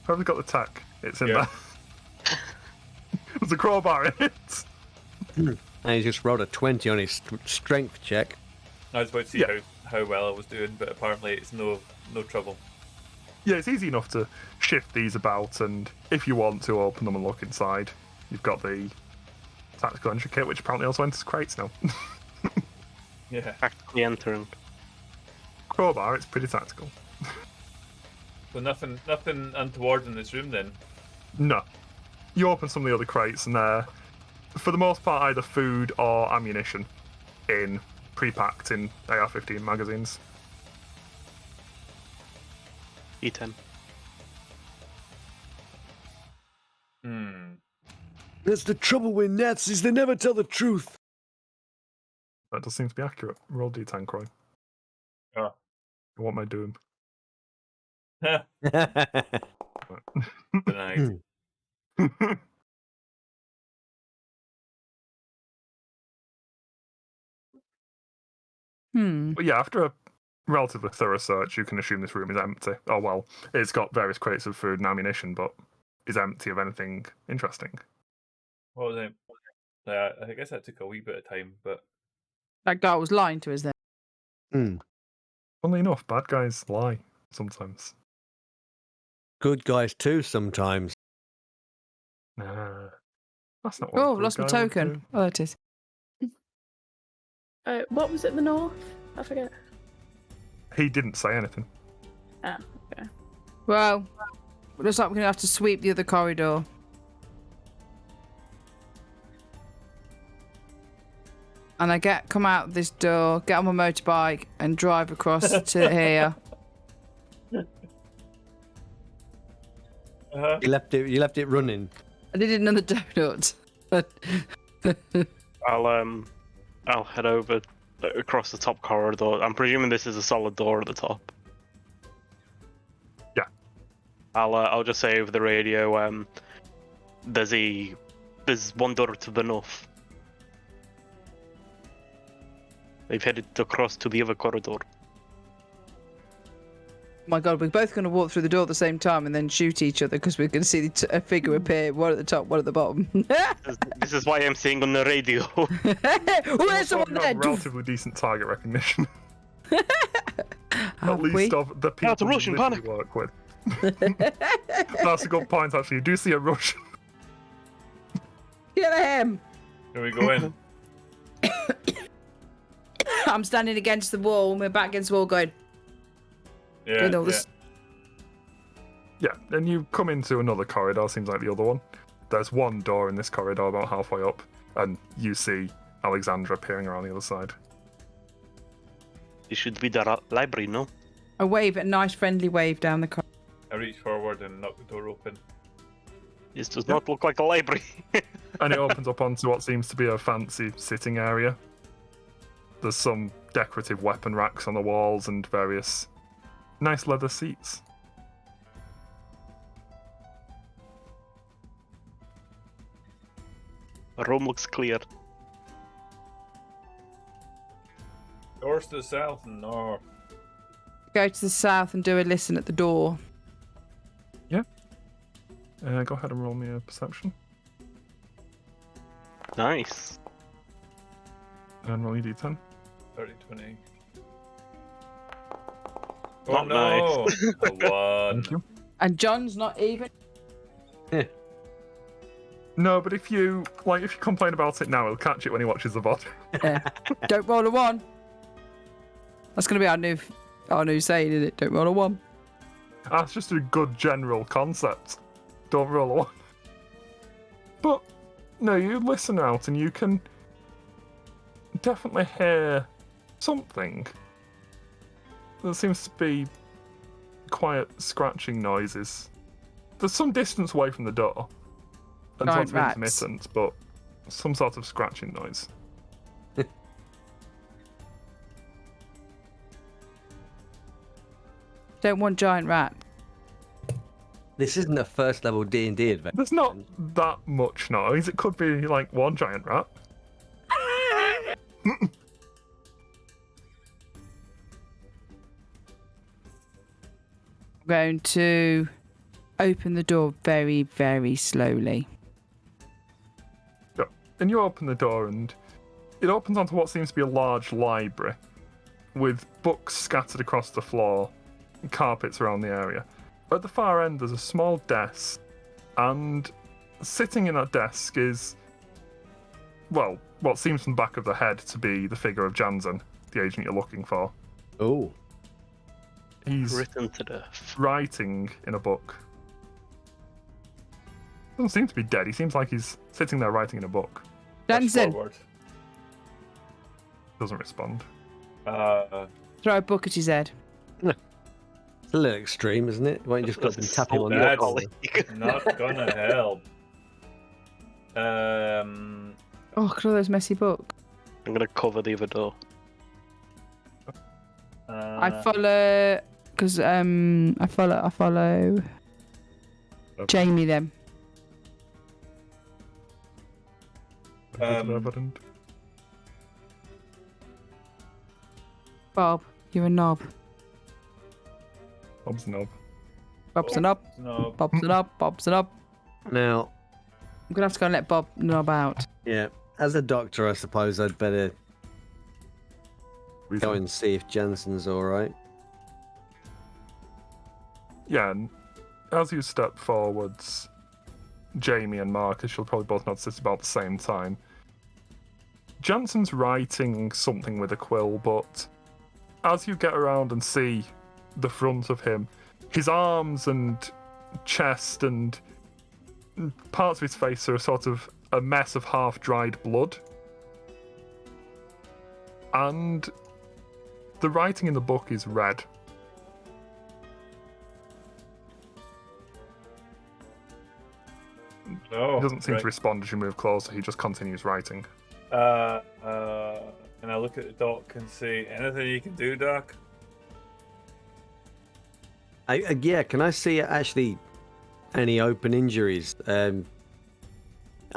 Whoever's got the tack, it's in Yeah. there. There's a crowbar in it. And he just rolled a 20 on his strength check. I was about to see Yeah. how well I was doing, but apparently it's no trouble. Yeah, it's easy enough to shift these about, and if you want to open them and look inside, you've got the tactical entry kit, which apparently also enters crates now. Yeah. Practically entering. Crowbar, it's pretty tactical. So nothing untoward in this room then. No. You open some of the other crates, and they're, for the most part, either food or ammunition in pre-packed in AR-15 magazines. E10. That's the trouble with Nazis, they never tell the truth. That does seem to be accurate. Roll D10, Croy. Oh. What am I doing? Tonight. But yeah, after a relatively thorough search, you can assume this room is empty. Oh, well, it's got various crates of food and ammunition, but is empty of anything interesting. What was it? I guess that took a wee bit of time, but That guy was lying to us then. Funnily enough, bad guys lie sometimes. Good guys too sometimes. Nah, that's not what Oh, a I've good lost my guy would token. do. Oh, it is. What was it? The north? I forget. He didn't say anything. Ah, okay. Well, it looks like we're going to have to sweep the other corridor. And I come out this door, get on my motorbike, and drive across to here. You left it running. I did another donut. I'll head over across the top corridor. I'm presuming this is a solid door at the top. Yeah. I'll just say over the radio. There's one door to the north. They've headed across to the other corridor. My God, we're both going to walk through the door at the same time and then shoot each other because we're going to see a figure appear, one at the top, one at the bottom. This is why I'm saying on the radio. Oh, there's someone We've got there! relatively decent target recognition. At Have least we? of the people it's a we Russian, literally panic. work with. That's a good point, actually. You do see a Russian. Get him! Here we go in. I'm standing against the wall, my back against the wall, going. Yeah, Doing all yeah. this. Yeah, and you come into another corridor, seems like the other one. There's one door in this corridor about halfway up, and you see Alexandra peering around the other side. It should be the library, no? I wave a nice friendly wave down the corridor. I reach forward and knock the door open. This does not look like a library. And it opens up onto what seems to be a fancy sitting area. There's some decorative weapon racks on the walls and various nice leather seats. The room looks clear. Doors to the south and north. Go to the south and do a listen at the door. Go ahead and roll me a perception. Nice. And roll your d10. 30, 20. Not no! A 1. Thank you. And John's not even. No, but if you complain about it now, he'll catch it when he watches the VOD. Don't roll a 1. That's going to be our new saying, isn't it? Don't roll a 1. That's just a good general concept. Don't roll a 1. But, no, you listen out and you can definitely hear something. There seems to be quiet scratching noises. There's some distance away from the door. And Giant sort of rats. intermittent, but some sort of scratching noise. Don't want giant rat. This isn't a first level D&D adventure. There's not that much noise. It could be like one giant rat. I'm going to open the door very, very slowly. Yeah. And you open the door and it opens onto what seems to be a large library with books scattered across the floor and carpets around the area. At the far end there's a small desk, and sitting in that desk is, well, what seems from the back of the head to be the figure of Jansen, the agent you're looking for. Oh. He's Written to death. writing in a book. Doesn't seem to be dead. He seems like he's sitting there writing in a book. Push Jansen, forward. Doesn't respond. throw a book at his head. It's a little extreme, isn't it? Why don't you just go up and tap him on the That's- collar? Not gonna help. Oh, look at all those messy books. I'm gonna cover the other door. I follow, because I follow Jamie then. Evident. Bob, you're a knob. Bob's knob. Bob's a knob. No. Bob's a knob. Bob's a knob. Now, I'm gonna have to go and let Bob knob out. yeah, as a doctor, I suppose I'd better go and see if Jansen's all right. Yeah, and as you step forwards, Jamie and Marcus, you'll probably both notice this about the same time. Jansen's writing something with a quill, but as you get around and see the front of him, his arms and chest and parts of his face are sort of a mess of half-dried blood. And the writing in the book is red. No. He doesn't seem right. to respond as you move closer, he just continues writing. And I look at the doc and say, anything you can do, Doc? Yeah, can I see actually any open injuries? I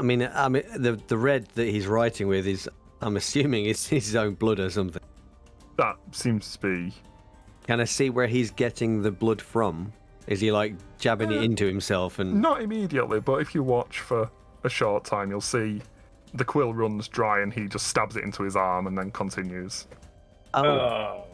mean, the red that he's writing with is, I'm assuming, it's his own blood or something. That seems to be... Can I see where he's getting the blood from? Is he like jabbing it into himself? And Not immediately, but if you watch for a short time, you'll see the quill runs dry and he just stabs it into his arm and then continues. oh,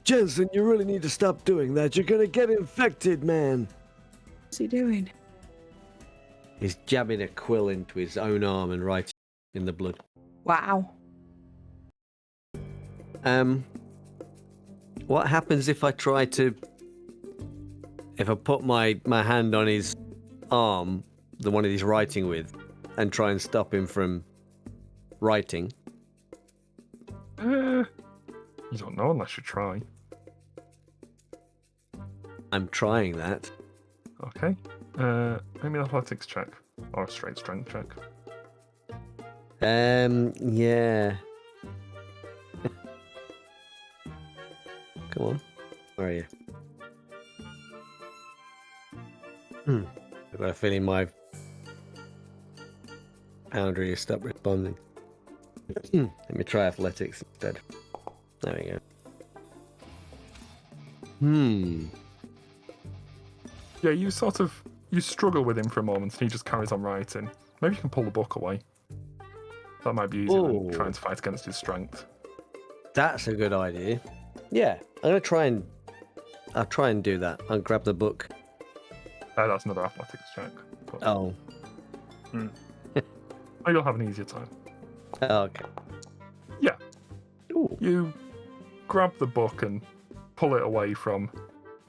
Jensen, you really need to stop doing that. You're gonna get infected, man. What's he doing? He's jabbing a quill into his own arm and writing in the blood. Wow. What happens if I try to... If I put my hand on his arm, the one that he's writing with, and try and stop him from writing? You don't know unless you try. I'm trying that. Okay. Maybe an athletics check or a straight strength check. Yeah. Come on. Where are you? I've got a feeling my boundary has stopped responding. Let me try athletics instead. There we go. Yeah, you struggle with him for a moment and he just carries on writing. Maybe you can pull the book away. That might be easier than trying to fight against his strength. That's a good idea. Yeah, I'll try and do that. I'll grab the book. That's another athletics check. But Oh. you'll have an easier time. Okay. Yeah. Ooh. You grab the book and pull it away from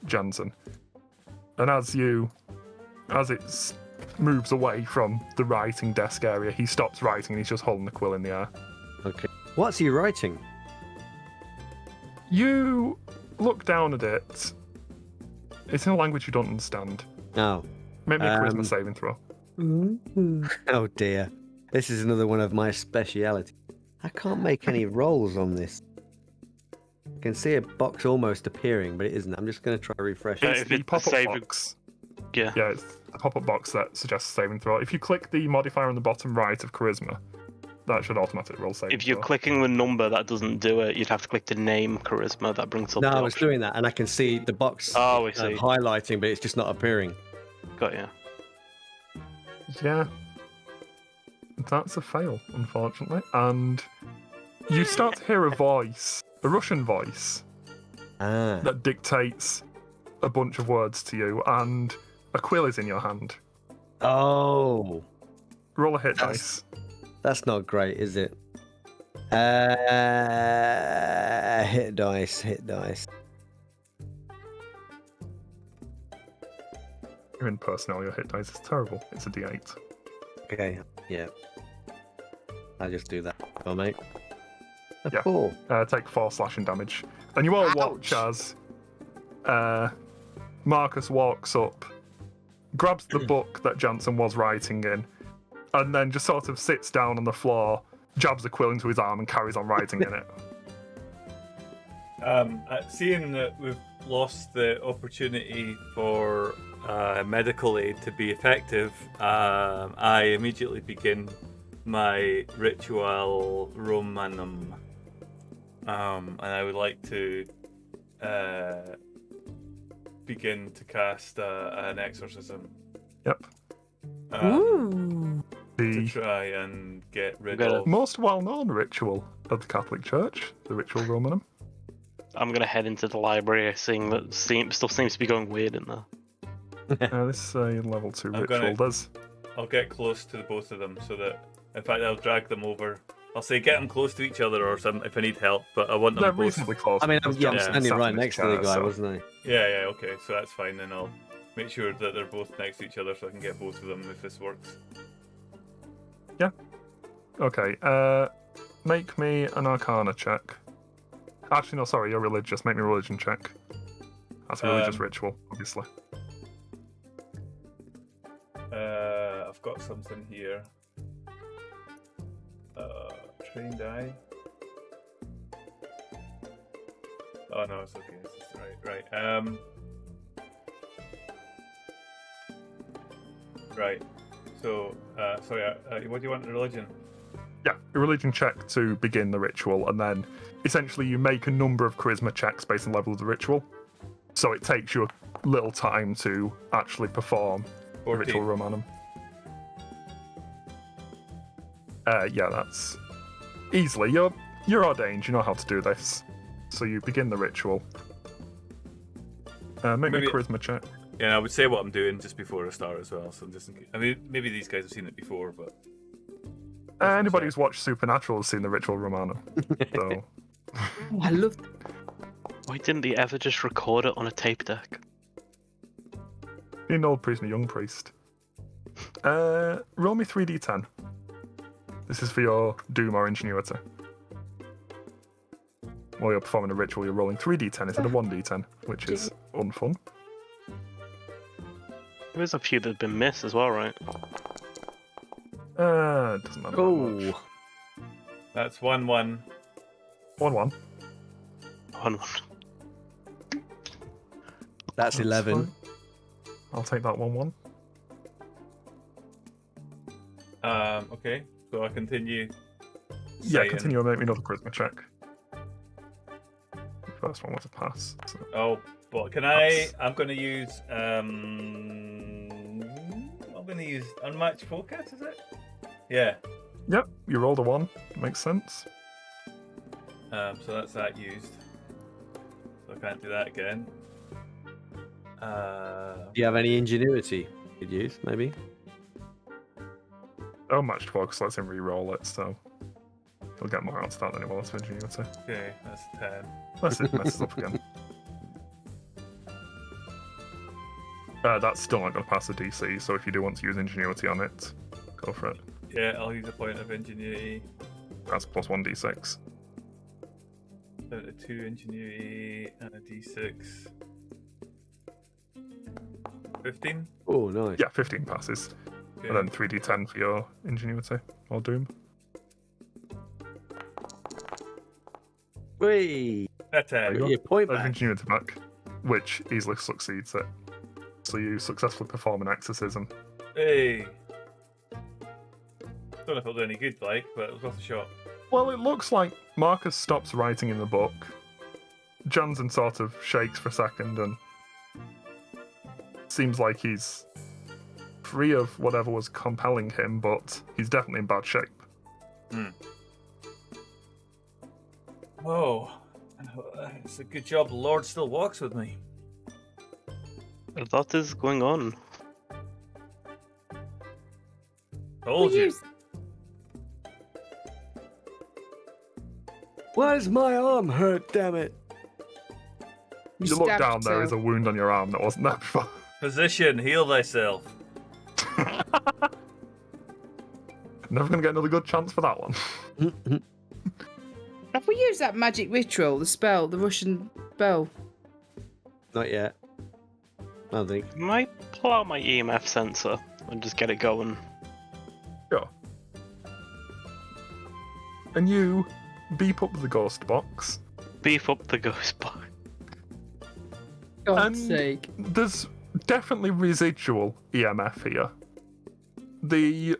Jansen. And as it moves away from the writing desk area, he stops writing and he's just holding the quill in the air. Okay. What's he writing? You look down at it. It's in a language you don't understand. Oh. Make me a charisma saving throw. Oh dear. This is another one of my specialities. I can't make any rolls on this. I can see a box almost appearing, but it isn't. I'm just going to try to refresh it. It's if the it's pop-up saving- box. Yeah. Yeah, it's a pop-up box that suggests a saving throw. If you click the modifier on the bottom right of charisma, that should automatically roll saving If you're throw. clicking the number, that doesn't do it. You'd have to click the name charisma. That brings up No, the I was option. doing that, and I can see the box Oh, I see. highlighting, but it's just not appearing. Got you. Yeah. That's a fail, unfortunately. And you start to hear a voice, a Russian voice, Ah. that dictates a bunch of words to you, and a quill is in your hand. Oh. Roll a hit dice. That's not great, is it? Hit dice. You're in personnel, your hit dice is terrible. It's a d8. Okay, yeah. I'll just do that. Oh, mate. Yeah. 4. Take 4 slashing damage. And you all watch as Marcus walks up, grabs the book that Jansen was writing in, and then just sort of sits down on the floor, jabs a quill into his arm, and carries on writing in it. Seeing that we've lost the opportunity for medical aid to be effective, I immediately begin my ritual Romanum. And I would like to begin to cast an exorcism. Yep. Ooh. To The try and get rid Got it. of. most well-known ritual of the Catholic Church, the Ritual Romanum. I'm gonna head into the library, seeing that stuff seems to be going weird in there. This is a level 2 I'm ritual. gonna- There's I'll get close to both of them so that, in fact, I'll drag them over. I'll say get them close to each other or something if I need help, but I want them they're both. reasonably close. I mean, I'm because Jansen standing sat right in his next to the chair, guy, so- wasn't I? Yeah, okay, so that's fine. Then I'll make sure that they're both next to each other so I can get both of them if this works. Okay, make me an Arcana check. Actually, no, sorry, you're religious. Make me a religion check. That's a religious ritual, obviously. I've got something here. Trained eye. Oh no, it's okay. This is right. Right. So, sorry. What do you want? Religion. Yeah, a religion check to begin the ritual, and then essentially you make a number of charisma checks based on the level of the ritual. So it takes you a little time to actually perform the 14. Ritual Romanum. Yeah, that's easily. You're ordained, you know how to do this. So you begin the ritual. Make me a charisma check. Yeah, I would say what I'm doing just before I start as well. So just, I mean, maybe these guys have seen it before, but Anybody who's watched Supernatural has seen the ritual, Romano. So Oh, I love. Why didn't they ever just record it on a tape deck? you're an old priest and a young priest. Roll me 3d10. This is for your doom or ingenuity. While you're performing a ritual, you're rolling 3d10 instead of 1d10, which is unfun. There's a few that have been missed as well, right? It doesn't matter that much. Oh, that's 1-1. 1-1. 1-1. that's 11. fine. I'll take that 1-1. Okay, so I continue. Yeah, saying- continue and make me another charisma check. The first one was a pass. So. Oh, but can I? I'm going to use. I'm going to use unmatched focus. Is it? Yeah. Yep, you rolled a 1. Makes sense. So that's that used. So I can't do that again. Do you have any ingenuity you could use, maybe? Oh, matched focus lets him re-roll it, so he'll get more out of that than he will out of ingenuity. Okay, that's 10. Unless it messes up again. That's still not going to pass the DC, so if you do want to use ingenuity on it, go for it. Yeah, I'll use a point of ingenuity. That's plus 1d6. A 2 ingenuity and a d6. 15. Oh, nice. Yeah, 15 passes. Okay. And then 3d10 for your ingenuity or doom. Whee! A 10. you go. Your point There's back. ingenuity back, which easily succeeds it. So you successfully perform an exorcism. Hey. Don't know if it'll do any good, like, but it was worth a shot. Well, it looks like Marcus stops writing in the book. Jansen sort of shakes for a second and seems like he's free of whatever was compelling him, but he's definitely in bad shape. Oh, it's a good job the Lord still walks with me. What is going on? Told you. Why does my arm hurt, damn it? You look stabbed down, there is a yourself. wound on your arm that wasn't there before. Position, heal thyself. Never gonna get another good chance for that one. Have we used that magic ritual, the spell, the Russian spell? Not yet. I don't think. I might pull out my EMF sensor and just get it going. Sure. And you beep up the ghost box. Beef up the ghost box. God's And- sake. There's definitely residual EMF here. The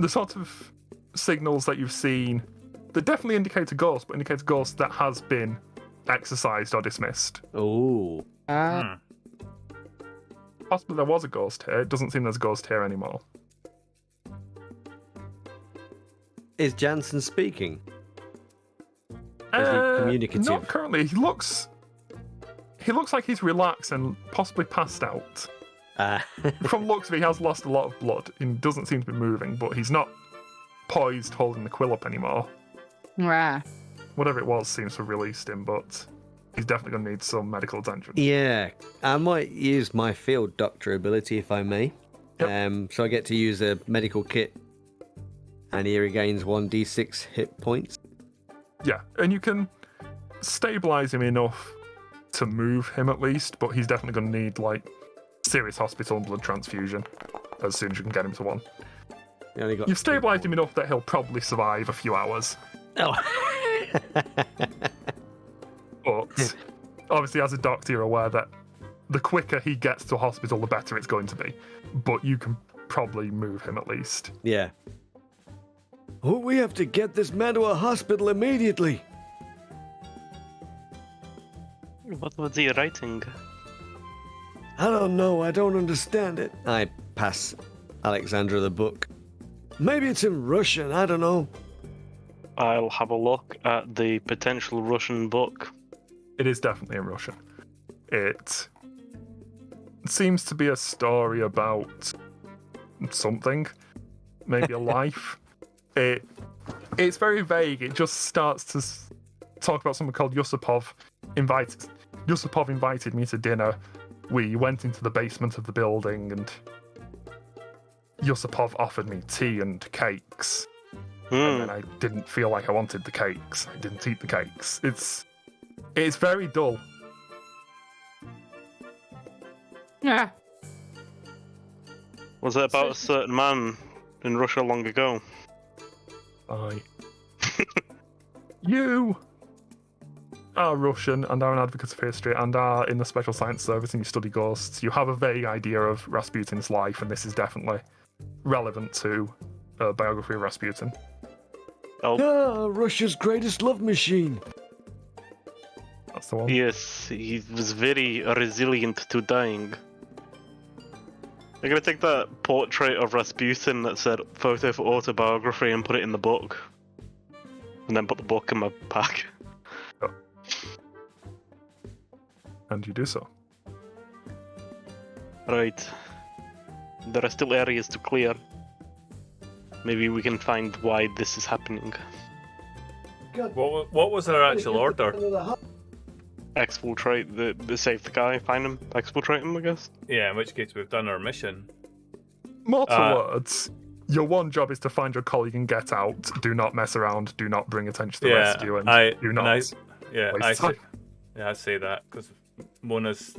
sort of signals that you've seen, they definitely indicate a ghost, but indicate a ghost that has been exorcised or dismissed. Oh. Possibly there was a ghost here. It doesn't seem there's a ghost here anymore. Is Jansen speaking? Is he communicative? Not currently. He looks like he's relaxed and possibly passed out. From looks of it, he has lost a lot of blood. He doesn't seem to be moving, but he's not poised holding the quill up anymore. Rah. Whatever it was seems to have released him, but he's definitely going to need some medical attention. Yeah, I might use my field doctor ability if I may. Yep. So I get to use a medical kit, and he regains 1d6 hit points. Yeah, and you can stabilize him enough to move him at least, but he's definitely going to need like serious hospital and blood transfusion as soon as you can get him to one. He only got You've stabilized him enough that he'll probably survive a few hours, Oh. but obviously as a doctor you're aware that the quicker he gets to a hospital the better it's going to be, but you can probably move him at least. Yeah. Oh, we have to get this man to a hospital immediately. What was he writing? I don't know. I don't understand it. I pass Alexandra the book. Maybe it's in Russian. I don't know. I'll have a look at the potential Russian book. It is definitely in Russian. It seems to be a story about something, maybe a life. It's very vague. It just starts to talk about someone called Yusupov. Yusupov invited me to dinner. We went into the basement of the building, and Yusupov offered me tea and cakes. And then I didn't feel like I wanted the cakes. I didn't eat the cakes. It's very dull. Yeah. Was it about a certain man in Russia long ago? You are Russian and are an advocate of history and are in the Special Science Service and you study ghosts. You have a vague idea of Rasputin's life, and this is definitely relevant to a biography of Rasputin. Russia's greatest love machine. That's the one. Yes, he was very resilient to dying. I'm gonna take that portrait of Rasputin that said photo for autobiography and put it in the book. And then put the book in my pack. Oh. And you do so. Right. There are still areas to clear. Maybe we can find why this is happening. What was our actual order? Exfiltrate the save the guy, find him, exfiltrate him, I guess. Yeah, in which case we've done our mission. More to words, your one job is to find your colleague and get out. Do not mess around. Do not bring attention to the rescue. And do not waste time. I say that because Mona's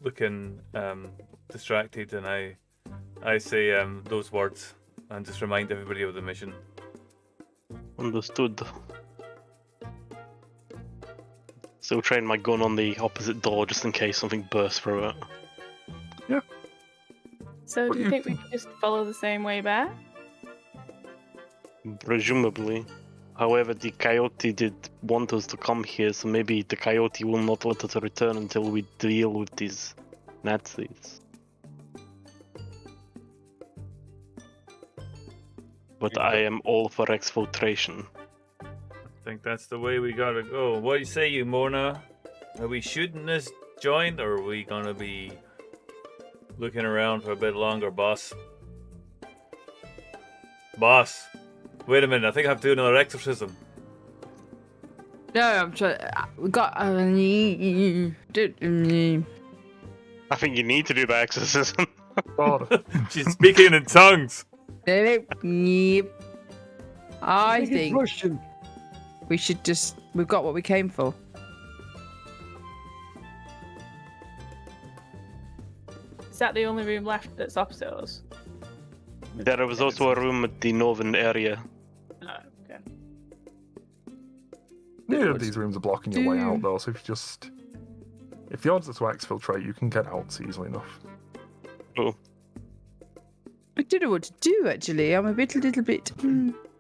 looking distracted, and I say those words and just remind everybody of the mission. Understood. Still train my gun on the opposite door just in case something bursts through it. Yeah. So do you think we can just follow the same way back? Presumably. However, the coyote did want us to come here, so maybe the coyote will not let us return until we deal with these Nazis. But I am all for exfiltration. I think that's the way we gotta go. What do you say, you Mona? Are we shooting this joint, or are we gonna be looking around for a bit longer, boss? Boss, wait a minute. I think I have to do another exorcism. No, I'm trying. We got. I think you need to do the exorcism. God. She's speaking in tongues. I think Russian. we should just. We've got what we came for. Is that the only room left that's opposite us? There was also a room at the northern area. Oh, okay. Neither of these rooms are blocking your way out, though, so if the odds are to exfiltrate, you can get out easily enough. Oh. I don't know what to do, actually. I'm a little bit.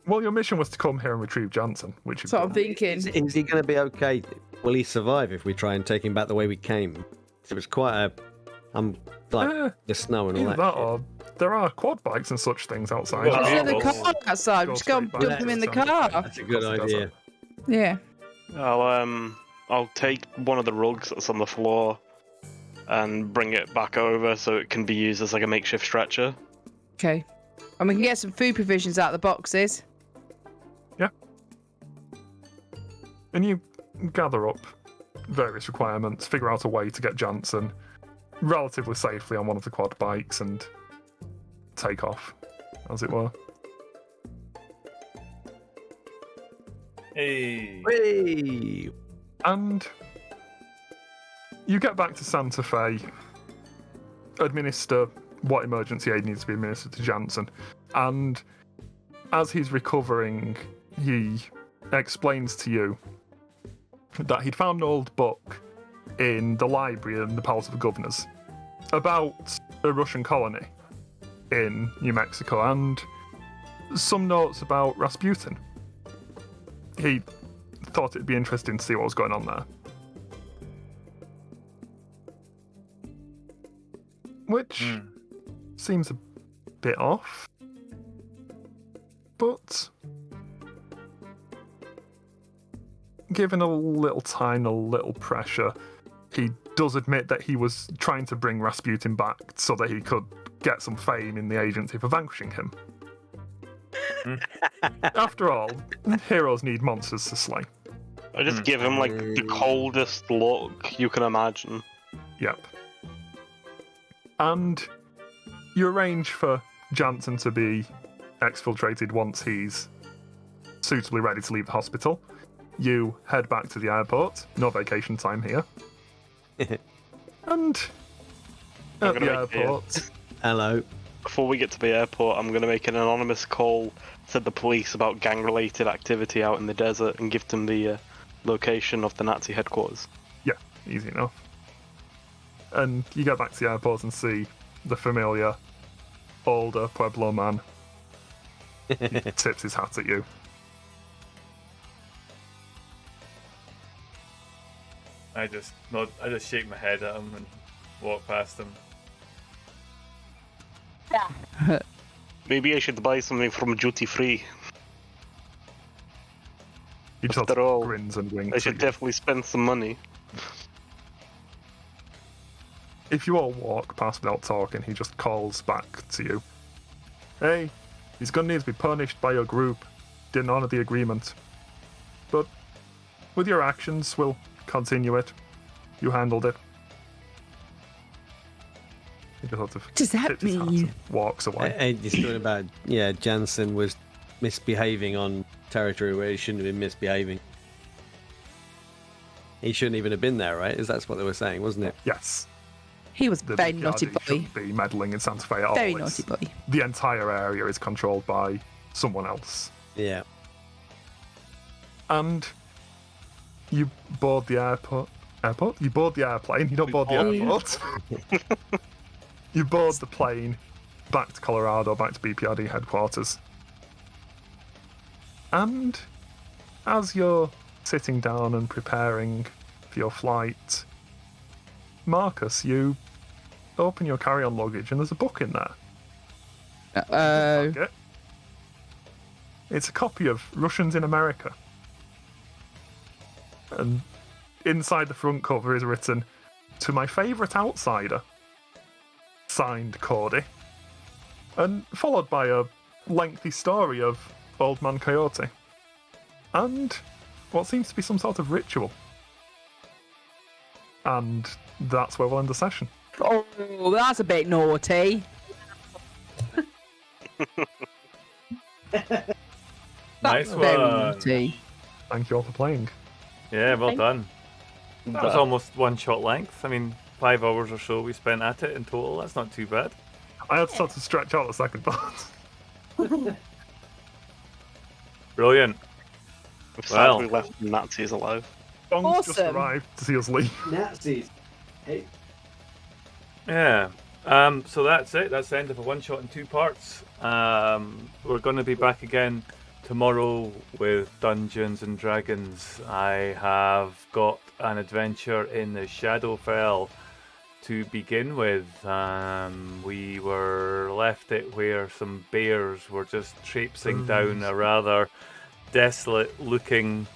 Well, your mission was to come here and retrieve Jansen, which you've That's what I'm done. thinking. Is he going to be okay? Will he survive if we try and take him back the way we came? It was quite a. The snow and all Either that. that or there are quad bikes and such things outside. Well, There's yeah. another car outside. Just go and Go dump straight him in the back. car. That's a good idea. Yeah. I'll take one of the rugs that's on the floor and bring it back over so it can be used as like a makeshift stretcher. Okay. And we can get some food provisions out of the boxes. Yeah. And you gather up various requirements, figure out a way to get Jansen relatively safely on one of the quad bikes and take off, as it were. Hey. Hey! And you get back to Santa Fe, administer what emergency aid needs to be administered to Jansen, and as he's recovering, he explains to you that he'd found an old book in the library in the Palace of the Governors about a Russian colony in New Mexico and some notes about Rasputin. He thought it'd be interesting to see what was going on there. Which seems a bit off, but given a little time, a little pressure, he does admit that he was trying to bring Rasputin back so that he could get some fame in the agency for vanquishing him. After all, heroes need monsters to slay. I just give him like the coldest look you can imagine. Yep. And you arrange for Jansen to be exfiltrated once he's suitably ready to leave the hospital. You head back to the airport. No vacation time here. And at the airport... Hello. Before we get to the airport, I'm going to make an anonymous call to the police about gang-related activity out in the desert and give them the location of the Nazi headquarters. Yeah, easy enough. And you get back to the airport and see the familiar older Pueblo man. He tips his hat at you. I just shake my head at him and walk past him. Maybe I should buy something from duty free. He just After all, grins and winks. I should at you. definitely spend some money. If you all walk past without talking, he just calls back to you. Hey, these gun needs to be punished by your group. Didn't honor the agreement. But with your actions, we'll continue it. You handled it. He just sort of Does that tips his hat mean? and walks away. And he's talking about, Jansen was misbehaving on territory where he shouldn't have been misbehaving. He shouldn't even have been there, right? That's what they were saying, wasn't it? Yes. He was The very Brigadi naughty boy. shouldn't be meddling in Santa Fe at all. Very It's- naughty boy. The entire area is controlled by someone else. Yeah. And you board the airport. You board the airplane. You don't board the airport. You board the plane back to Colorado, back to BPRD headquarters. And as you're sitting down and preparing for your flight, Marcus, you open your carry-on luggage and there's a book in there. Uh-oh. Target. It's a copy of Russians in America. And inside the front cover is written, "To my favourite outsider," signed Cordy, and followed by a lengthy story of Old Man Coyote, and what seems to be some sort of ritual. And that's where we'll end the session. Oh, that's a bit naughty. Nice Very one. naughty. Thank you all for playing. Yeah, well done. That was That- almost one shot length. I mean, 5 hours or so we spent at it in total. That's not too bad. I had to start to stretch out the second part. Brilliant. We've Well. sadly left the Nazis alive. Bong's just Awesome. arrived to see us leave. Nazis. Hey. Yeah. So that's it. That's the end of a one shot in 2 parts. We're going to be back again tomorrow with Dungeons and Dragons. I have got an adventure in the Shadowfell to begin with. We were left it where some bears were just traipsing down a rather desolate looking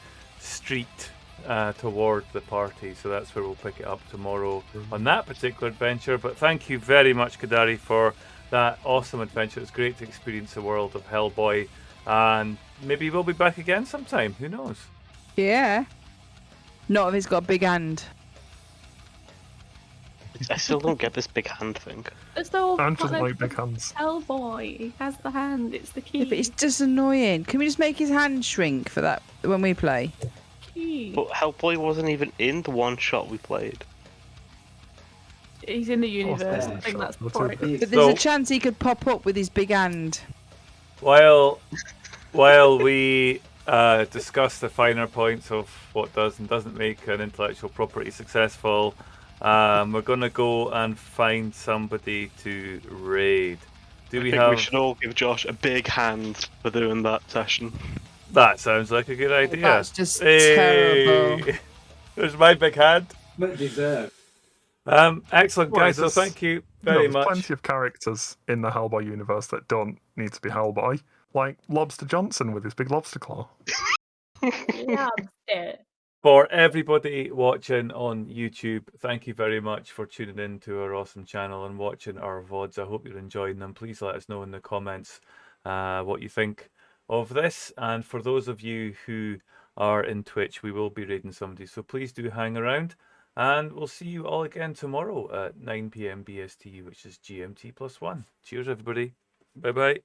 street toward the party, so that's where we'll pick it up tomorrow on that particular adventure. But thank you very much, Kadari, for that awesome adventure. It's great to experience the world of Hellboy, and maybe we'll be back again sometime, who knows. Yeah. Not if he's got a big hand. I still don't get this big hand thing. It's the whole Ant doesn't part like of big hands. Hellboy. He has the hand. It's the key. Yeah, but it's just annoying. Can we just make his hand shrink for that when we play? Key. But Hellboy wasn't even in the one shot we played. He's in the universe. yeah, I think sure. that's the That's point. okay. But there's So- a chance he could pop up with his big hand. While we discuss the finer points of what does and doesn't make an intellectual property successful, we're going to go and find somebody to raid. Do I we think have... we should all give Josh a big hand for doing that session. That sounds like a good idea. That's just Hey! terrible. There's my big hand. But deserved. Excellent, Well, guys. So there's- thank you No, very there's much. plenty of characters in the Hellboy universe that don't need to be Hellboy, like Lobster Johnson with his big lobster claw. Loves it. For everybody watching on YouTube, thank you very much for tuning in to our awesome channel and watching our VODs. I hope you're enjoying them. Please let us know in the comments what you think of this. And for those of you who are in Twitch, we will be raiding somebody. So please do hang around. And we'll see you all again tomorrow at 9 PM BST, which is GMT +1. Cheers, everybody. Bye-bye.